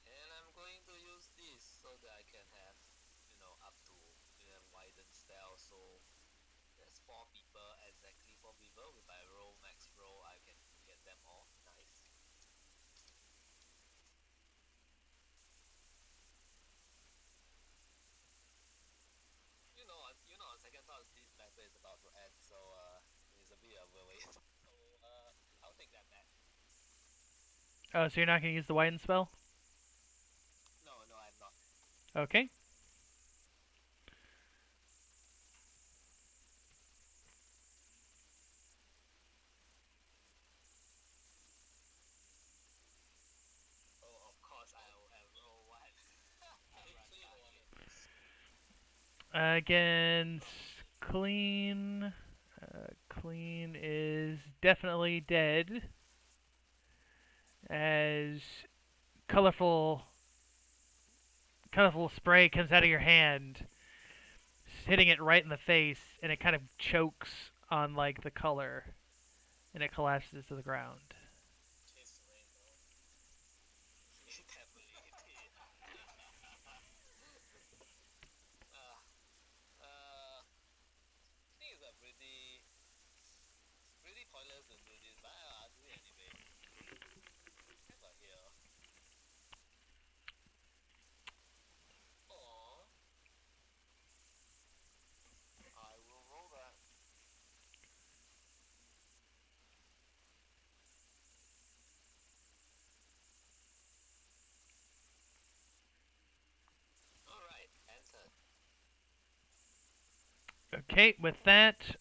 and I'm going to use this so that I can have, up to widen spell. So there's 4 people, exactly 4 people. If I roll max roll, I can get them all. Nice. On second thoughts, this battle is about to end, so it's a bit of a waste. So I'll take that back. Oh, so you're not going to use the widen spell? No, I'm not. Okay. Oh, of course I will have roll one. Hey, clean one of these. Against Clean. Clean is definitely dead. As colorful spray comes out of your hand, hitting it right in the face, and it kind of chokes on like the color, and it collapses to the ground. Taste the rainbow. Definitely it is. I think it's a pretty pointless to do this, but I'll do it anyway. Have a heal. Aww. I will roll that. Alright, enter. Okay, with that,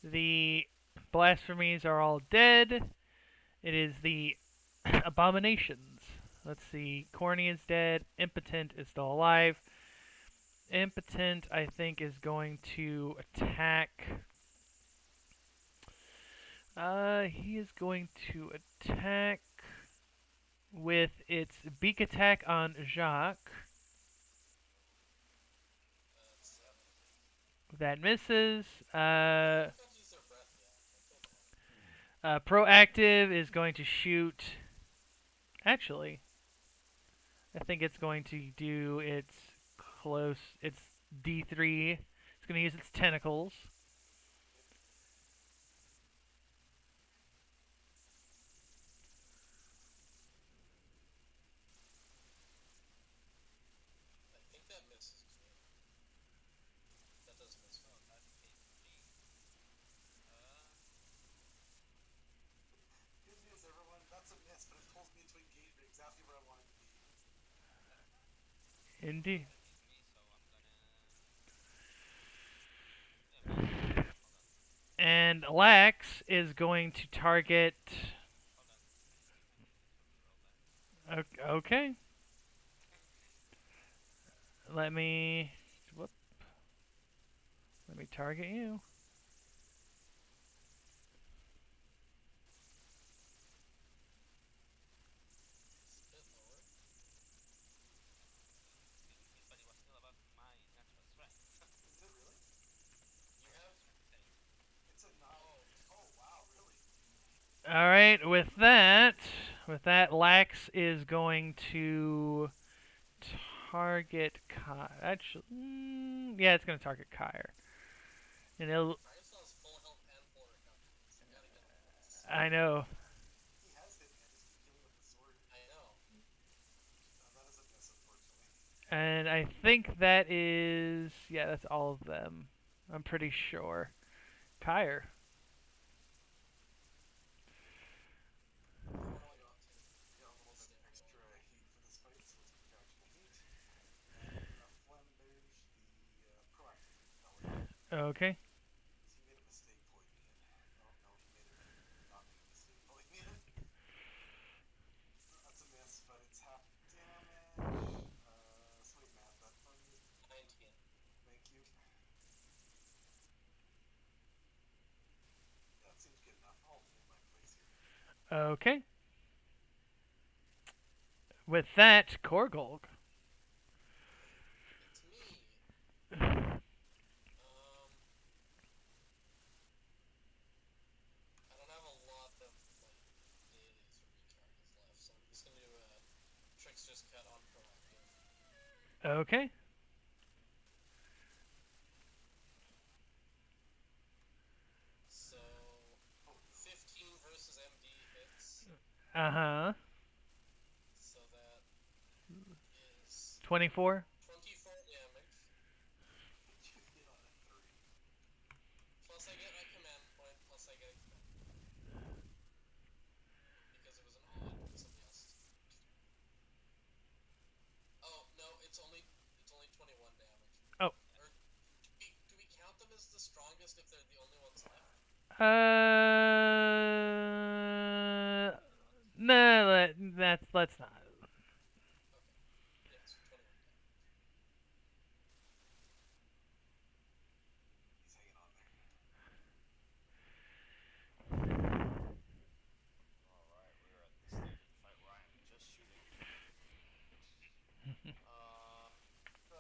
the blasphemies are all dead. It is the abominations. Let's see. Corny is dead. Impotent is still alive. Impotent, I think, is going to attack. He is going to attack with its beak attack on Jacques. That's 7. That misses. Can't use their breath yet. I feel bad. Proactive is going to shoot. Actually, I think it's going to do its close. It's D3. It's going to use its tentacles. I think that misses clean. That does miss. Oh, that hit me. exactly where I wanted to be. Indeed. Hit me, so I'm gonna. Yeah, maybe. Hold on. And Lax is going to target. Hold on. I need to reroll that. Okay. Let me. Whoop. Let me target you. It's a bit lower. But it was still above my natural strength. Is it really? You have. Strength 8. It's a 9. Oh, wow, really? All right. With that, Lax is going to target Kai. Actually, yeah, it's going to target Kyre. And it'll. Ryan still has full health and full recovery, so you gotta get him this. I know. He has hit me. I just keep killing with the sword. I know. That is a miss, unfortunately. And I think that is. Yeah, that's all of them. I'm pretty sure. Kyre. Oh, I got 2. Got a little bit Stable extra one. heat for this fight, so let's put back to the heat. And we're gonna flamberge the proactive repeller. Okay. Because he made a mistake pulling me in. Oh, no, he made it. Not made a mistake pulling me in. That's a miss, but it's half damage. Somebody math that for me. 19. Thank you. Yeah, that seems good enough. I'll hold my place here. Okay. With that, Korgolg. It's me. I don't have a lot of like dailies or recharges left, so I'm just gonna do a Trickster's Cut on proactive. Okay. So Oh, no. 15 versus MD hits. Uh huh. So that is 24. 24 damage. You hit on a 3. Plus I get my command point, plus I get expended. Because it was an odd somebody else's turn. Oh no, it's only 21 damage. Oh. Or do we count them as the strongest if they're the only ones left? No, let's not. Okay. Yeah, so 21 damage. He's hanging on there. Alright, we are at the stage of the fight where I am just shooting. So.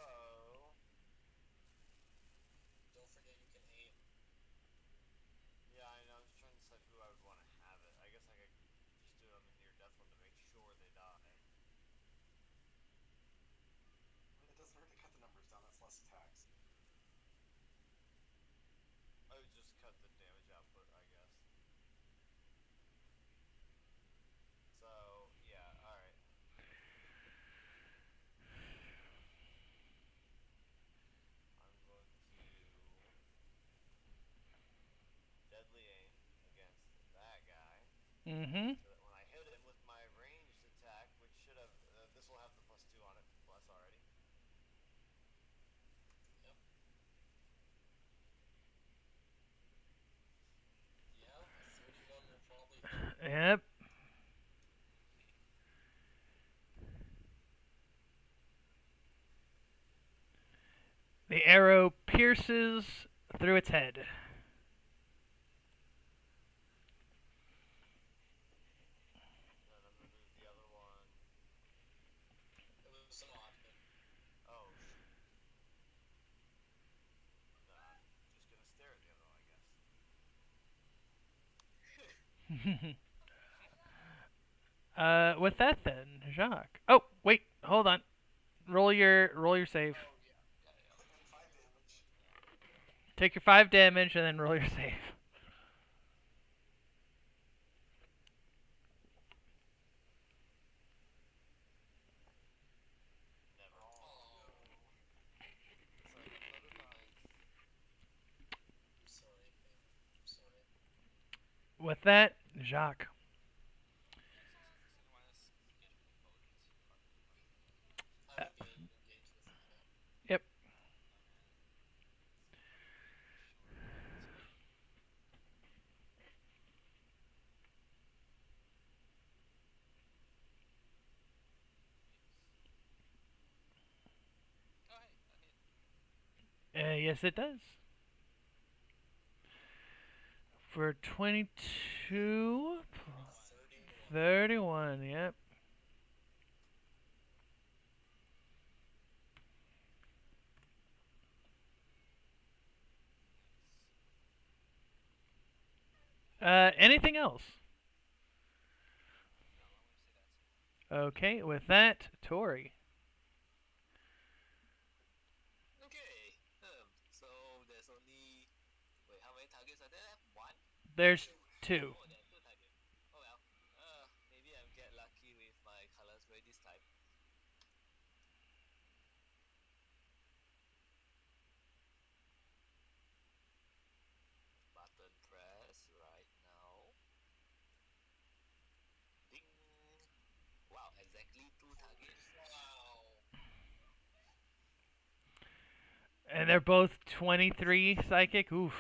Don't forget you can aim. Yeah, I know. I was trying to decide who I would want to have it. I guess I could just do them in near death one to make sure they die. I mean, it doesn't hurt to cut the numbers down. That's less attacks. I would just cut the damage output, I guess. So, yeah, alright. I'm going to deadly aim against that guy. Mm-hmm. So that when I hit him with my ranged attack, which should have, this will have the +2 on it, plus already. Yep. Yeah, a 31 will probably hit. Yep. The arrow pierces through its head. Then I'm gonna move the other one. It was an odd hit. Oh, shoot. No, I'm just gonna stare at the other one, I guess. With that then, Jacques. Oh, wait, hold on. Roll your save. Oh yeah. And 5 damage. Take your 5 damage and then roll your save. Never. Oh, no. So I get another 9. I'm sorry, Pam. I'm sorry. With that, Jacques. Yeah, since the second one is getting composed. Yes, it does. For 22, 31. 31, yep. Anything else? No, let me see that. Okay, with that, Tori. Okay. So there's only wait, how many targets are there? One? There's two. Oh, there are two targets. Oh well. Maybe I'll get lucky with my colors red this time. Button press right now. Ding. Wow, exactly two targets. Wow. And they're both 23 psychic. Oof.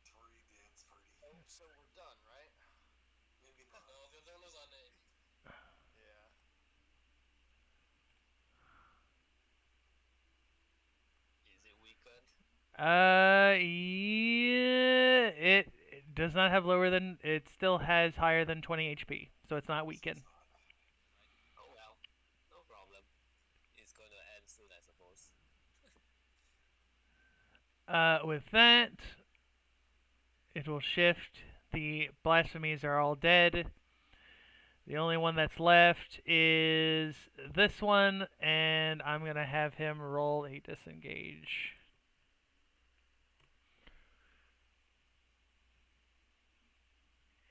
Tori dance party. So we're done, right? Maybe not. No, the other one was unnamed. Yeah. Is it weakened? Yeah, it does not have lower than. It still has higher than 20 HP, so it's not weakened. Oh well. No problem. It's gonna end soon, I suppose. With that, it will shift. The blasphemies are all dead. The only one that's left is this one, and I'm gonna have him roll a disengage.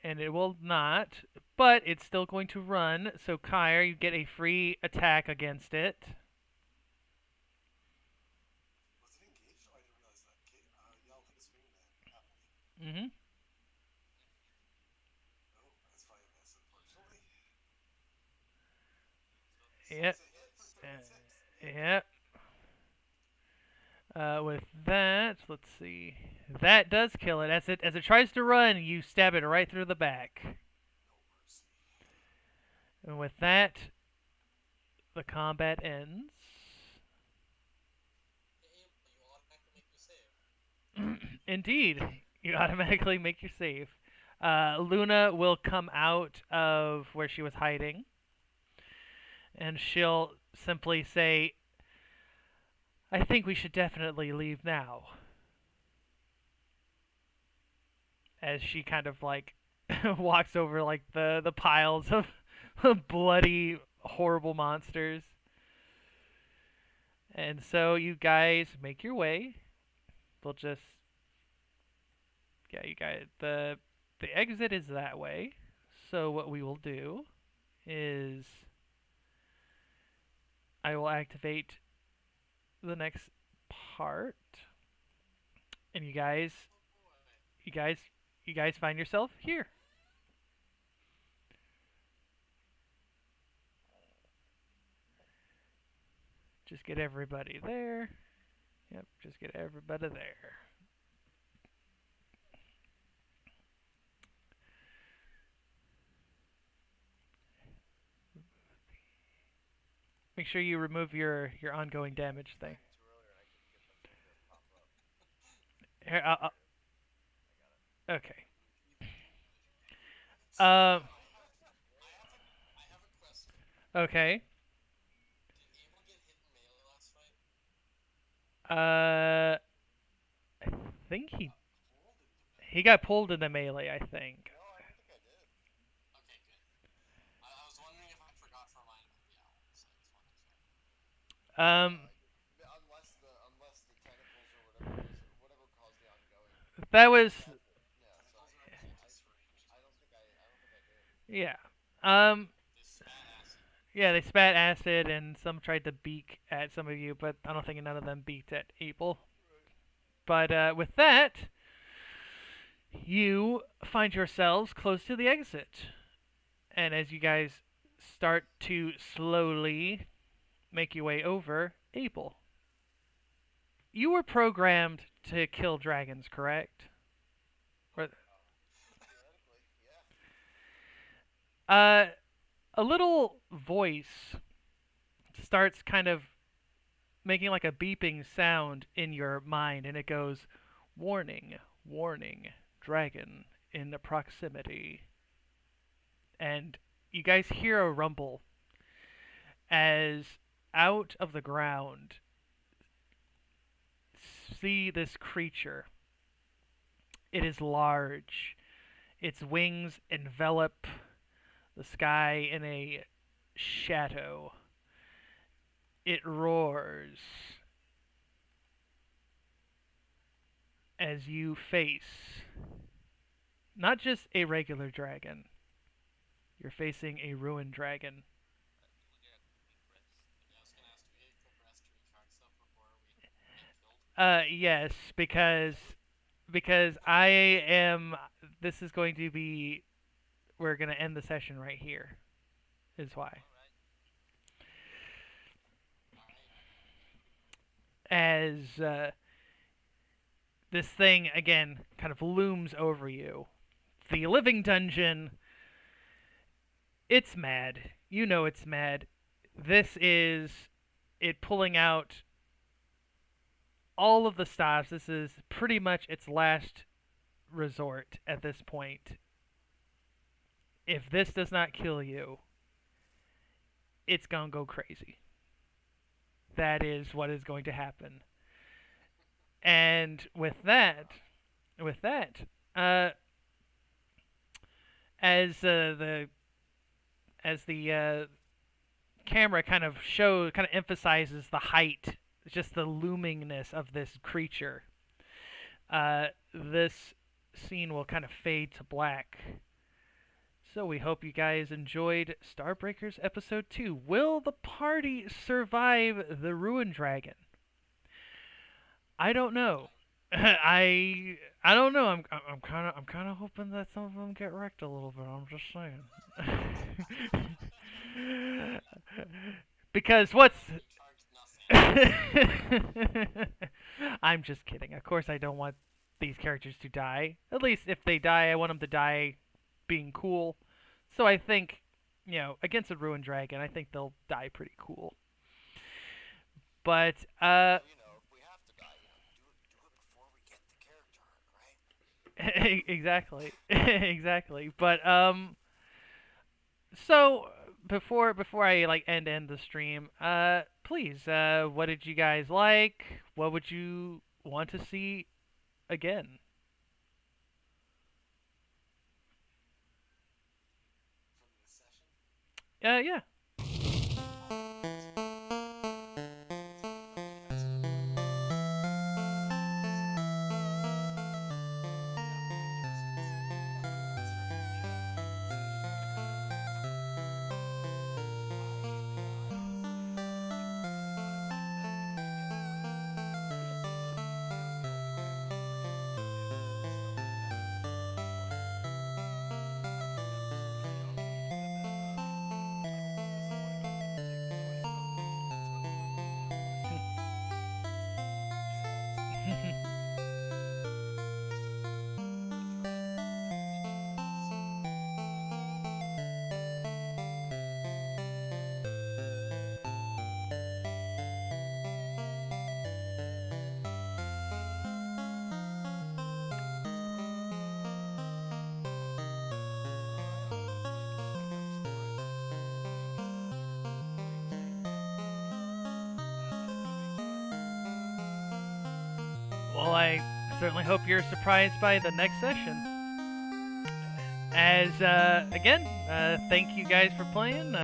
And it will not, but it's still going to run. So Kyre, you get a free attack against it. Was it engaged? Oh, I didn't realize that. Okay, yeah, I'll take a swing then, happily. Mm-hmm. Oh, that's probably a miss, unfortunately. Yep. It's a hit for 36. Yep. With that, let's see. That does kill it. As it tries to run, you stab it right through the back. No mercy. And with that, the combat ends. Hey, you automatically make your save. Indeed, you automatically make your save. Luna will come out of where she was hiding, and she'll simply say, I think we should definitely leave now. As she kind of like walks over like the piles of bloody, horrible monsters. And so you guys make your way. We'll just you guys the exit is that way. So what we will do is I will activate the next part, and you guys find yourself here. Just get everybody there. Yep, just get everybody there. Make sure you remove your ongoing damage thing. To earlier, and I couldn't get them to pop up. Here, okay. So, I have a question. Okay. Did Abel get hit in melee last fight? I think Pulled into he got pulled into melee. I think. No, I don't think I did. Okay, good. I was wondering if I forgot to remind him. Yeah, so I just wanted to check. Unless the tentacles or whatever caused the ongoing. That was Yeah, so Tentacles are Cultist range. I don't think I did. yeah. They spat acid. Yeah, they spat acid, and some tried to beak at some of you, but I don't think none of them beaked at Abel. But with that, you find yourselves close to the exit. And as you guys start to slowly make your way over, Abel, you were programmed to kill dragons, correct? Theoretically, yeah. A little voice starts kind of making like a beeping sound in your mind, and it goes, "Warning, warning, dragon in proximity." And you guys hear a rumble as out of the ground see this creature. It is large. Its wings envelop the sky in a shadow. It roars as you face not just a regular dragon, you're facing a ruined dragon. Yeah, I was gonna ask, do we get a quick rest to retract stuff before we get killed? Yes, because I am. This is going to be. We're gonna end the session right here. Is why. As this thing again kind of looms over you, the living dungeon. It's mad. You know it's mad. This is it pulling out all of the stops. This is pretty much its last resort at this point. If this does not kill you, it's gonna go crazy. That is what is going to happen. And with that, uh, the as the camera kind of emphasizes the height, just the loomingness of this creature. This scene will kind of fade to black. So we hope you guys enjoyed Starbreakers Episode 2. Will the party survive the Ruined Dragon? I don't know. I don't know. I'm kind of hoping that some of them get wrecked a little bit. I'm just saying. Because what's I'm just kidding. Of course I don't want these characters to die. At least if they die, I want them to die being cool. So I think, against a Ruined Dragon, I think they'll die pretty cool. But Well, if we have to die, do it before we get the character arc, right? exactly. Exactly. But so before I end the stream, please, what did you guys like? What would you want to see again? From this session. Yeah. Well, I certainly hope you're surprised by the next session. As again, thank you guys for playing.